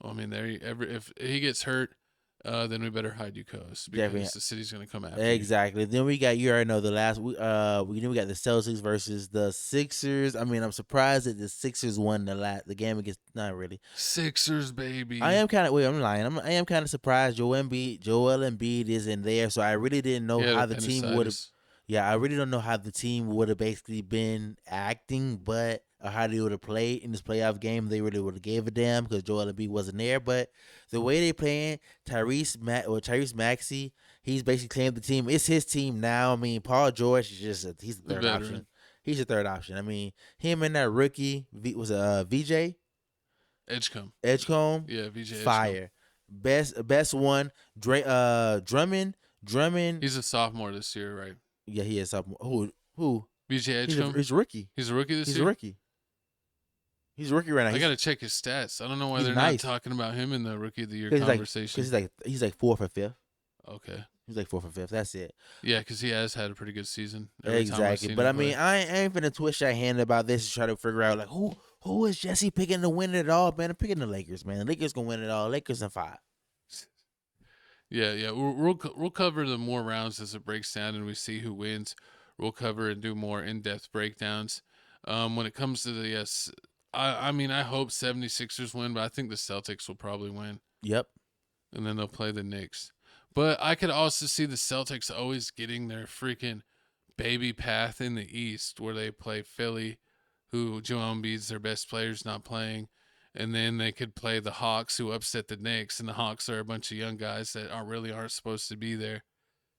I mean, if he gets hurt, then we better hide you, because the city's gonna come after Exactly. Then we got, you already know, the last we got the Celtics versus the Sixers. I mean, I'm surprised that the Sixers won the game against, not really. Sixers, baby. I'm lying. I am kind of surprised Joel Embiid isn't there, so I really didn't know how the team would have. Yeah, I really don't know how the team would have basically been acting, but how they would have played in this playoff game. They really would have gave a damn because Joel Embiid wasn't there. But the way they playing, Tyrese Maxey, he's basically claimed the team. It's his team now. I mean, Paul George is he's the third option. He's the third option. I mean, him and that rookie VJ Edgecombe. Yeah, VJ fire. Best one. Drummond. He's a sophomore this year, right? Yeah, he is sophomore. Who? VJ Edgecombe? He's a rookie. He's a rookie this year? He's a rookie. He's a rookie right now. I got to check his stats. I don't know why they're not talking about him in the Rookie of the Year conversation. Because he's like 4th or 5th. Okay. He's like 4th or 5th. That's it. Yeah, because he has had a pretty good season. Exactly. But I mean, I ain't finna twist your hand about this and try to figure out like who is Jesse picking to win it all, man. I'm picking the Lakers, man. The Lakers gonna win it all. Lakers in 5. Yeah. We'll cover the more rounds as it breaks down and we see who wins. We'll cover and do more in-depth breakdowns. When it comes to the I mean, I hope 76ers win, but I think the Celtics will probably win. Yep. And then they'll play the Knicks. But I could also see the Celtics always getting their freaking baby path in the East, where they play Philly, who Joel Embiid's their best player's not playing. And then they could play the Hawks, who upset the Knicks. And the Hawks are a bunch of young guys that aren't supposed to be there.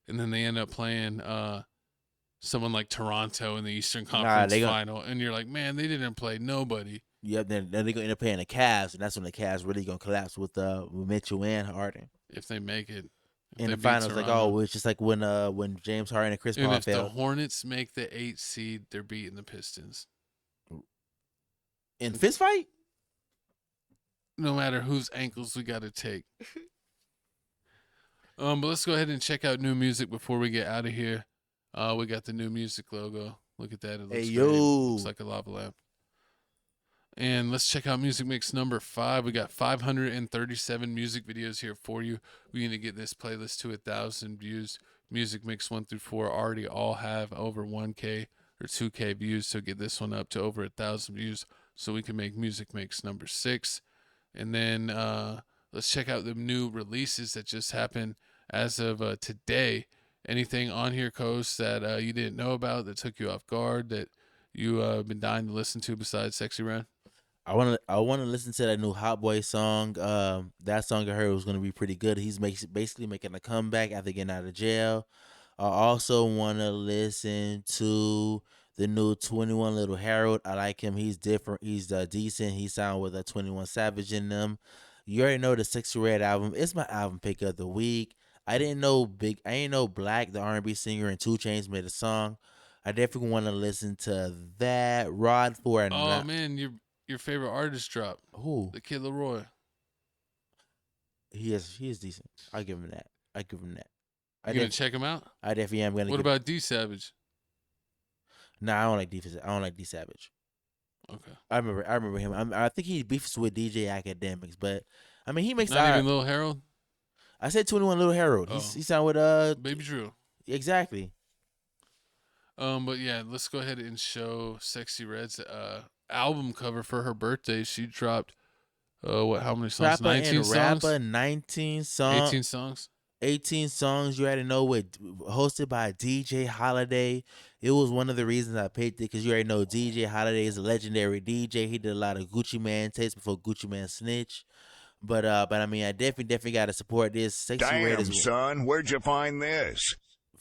And then they end up playing someone like Toronto in the Eastern Conference Final, and you're like, man, they didn't play nobody. Yep, then they're gonna end up playing the Cavs, and that's when the Cavs really gonna collapse with Mitchell and Harden if they make it in the finals. It's just like when James Harden and Chris Paul failed. If the Hornets make the 8th seed, they're beating the Pistons in fist fight. No matter whose ankles we got to take. But let's go ahead and check out new music before we get out of here. We got the new music logo. Look at that. It looks great. Looks like a lava lamp. And let's check out Music Mix number 5. We got 537 music videos here for you. We need to get this playlist to 1,000 views. Music Mix 1 through 4 already all have over 1K or 2K views. So get this one up to over 1,000 views so we can make Music Mix number 6. And then let's check out the new releases that just happened as of today. Anything on here, Coast, that you didn't know about, that took you off guard, that you been dying to listen to besides Sexy Red? I want to listen to that new Hot Boy song. That song I heard was going to be pretty good. He's basically making a comeback after getting out of jail. I also want to listen to the new 21 Little Harold. I like him. He's different. He's decent. He sound with a 21 Savage in them. You already know the Sexy Red album. It's my album pick of the week. I didn't know Black, the R&B singer, and 2 Chainz made a song. I definitely want to listen to that. Rod for man, your favorite artist dropped. Who? The Kid Leroy. He is decent. I'll give him that. You gonna check him out? I definitely am gonna. What about D Savage? Nah, I don't like D Savage. Okay. I remember him. I think he beefs with DJ Academics, but I mean he makes not even Lil Harold. I said 21 Little Harold. Oh. He sound with Baby Drew. Exactly. But yeah, let's go ahead and show Sexy Red's album cover for her birthday. She dropped how many songs? 19 songs. 19 songs. 18 songs. 18 songs, you already know, hosted by DJ Holiday. It was one of the reasons I picked it because you already know DJ Holiday is a legendary DJ. He did a lot of Gucci Mane tapes before Gucci Mane snitch. But I mean, I definitely got to support this. Sexy Red is son, where'd you find this?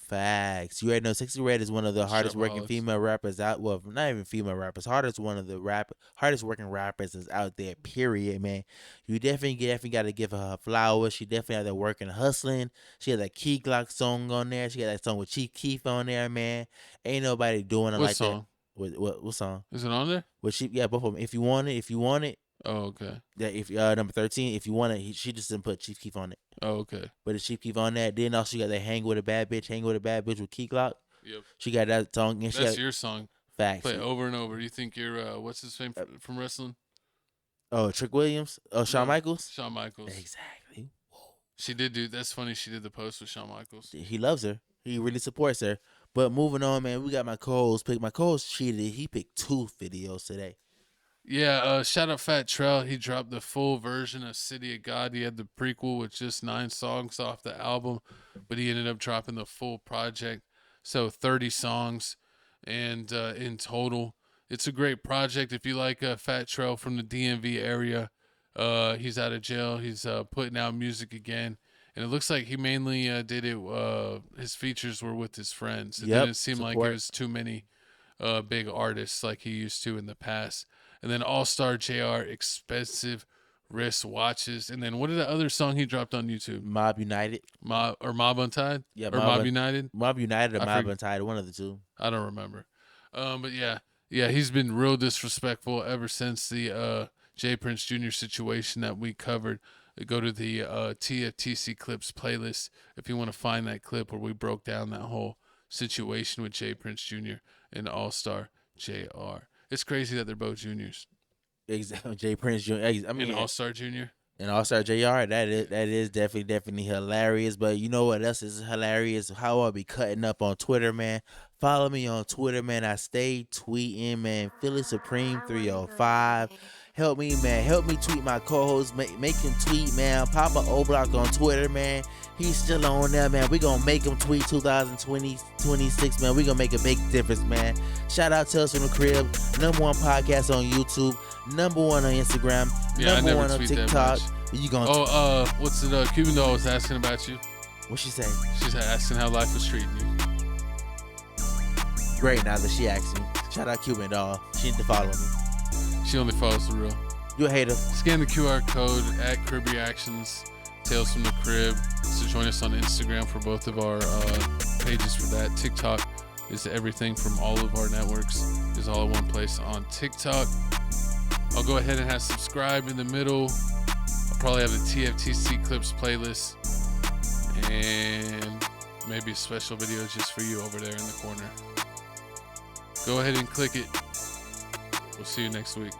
Facts. You already know Sexy Red is one of the hardest working female rappers out. Well, not even female rappers. Hardest working rappers is out there. Period, man. You definitely got to give her flowers. She definitely out there working, hustling. She had that Key Glock song on there. She got that song with Chief Keef on there, man. Ain't nobody doing it What like song? that. What song? Is it on there? Yeah, both of them. If you want it. Oh, okay. That if number 13, if you want it, she just didn't put Chief Keef on it. Oh, okay. But it's Chief Keef on that. Then also you got that Hang with a Bad Bitch with Key Glock. Yep. She got that song. And That's your song. Facts. Play it over and over. You think you're what's his name from wrestling? Oh, Trick Williams. Oh, Shawn Michaels. Shawn Michaels. Exactly. She did do. That's funny. She did the post with Shawn Michaels. He loves her. He really supports her. But moving on, man, we got my co-host pick. My co-host cheated. He picked 2 videos today. Yeah, shout out Fat Trell. He dropped the full version of City of God. He had the prequel with just 9 songs off the album, but he ended up dropping the full project. So 30 songs and in total. It's a great project. If you like Fat Trell from the DMV area, he's out of jail. He's putting out music again. And it looks like he mainly did it. His features were with his friends. It didn't seem like it was too many big artists like he used to in the past. And then All-Star JR, Expensive Wrist Watches. And then what is the other song he dropped on YouTube? Mob United. Mob Untied? Yeah, or Mob United? Mob United or Mob Untied, one of the two. I don't remember. But yeah, he's been real disrespectful ever since the Jay Prince Jr. situation that we covered. Go to the TFTC Clips playlist if you want to find that clip where we broke down that whole situation with Jay Prince Jr. and All-Star JR. It's crazy that they're both juniors. Exactly, Jay Prince Jr. I mean, and All-Star Jr. And All-Star JR. That is definitely hilarious. But you know what else is hilarious? How I'll be cutting up on Twitter, man. Follow me on Twitter, man. I stay tweeting, man. Philly Supreme 305. Help me, man. Help me tweet my co-host. Make him tweet, man. Papa O'Block on Twitter, man. He's still on there, man. We gonna make him tweet 2026, man. We gonna make a big difference, man. Shout out to us from the crib. #1 podcast on YouTube. #1 on Instagram. Yeah, #1 on TikTok. You gonna? What's it? Cuban Doll was asking about you. What she say? She's asking how life was treating you. Great. Now that she asked me. Shout out Cuban Doll. She need to follow me. She only follows the real. You a hater. Scan the QR code at Crib Reactions, Tales from the Crib. So join us on Instagram for both of our pages for that. TikTok is everything from all of our networks. Is all in one place on TikTok. I'll go ahead and have subscribe in the middle. I'll probably have the TFTC Clips playlist. And maybe a special video just for you over there in the corner. Go ahead and click it. We'll see you next week.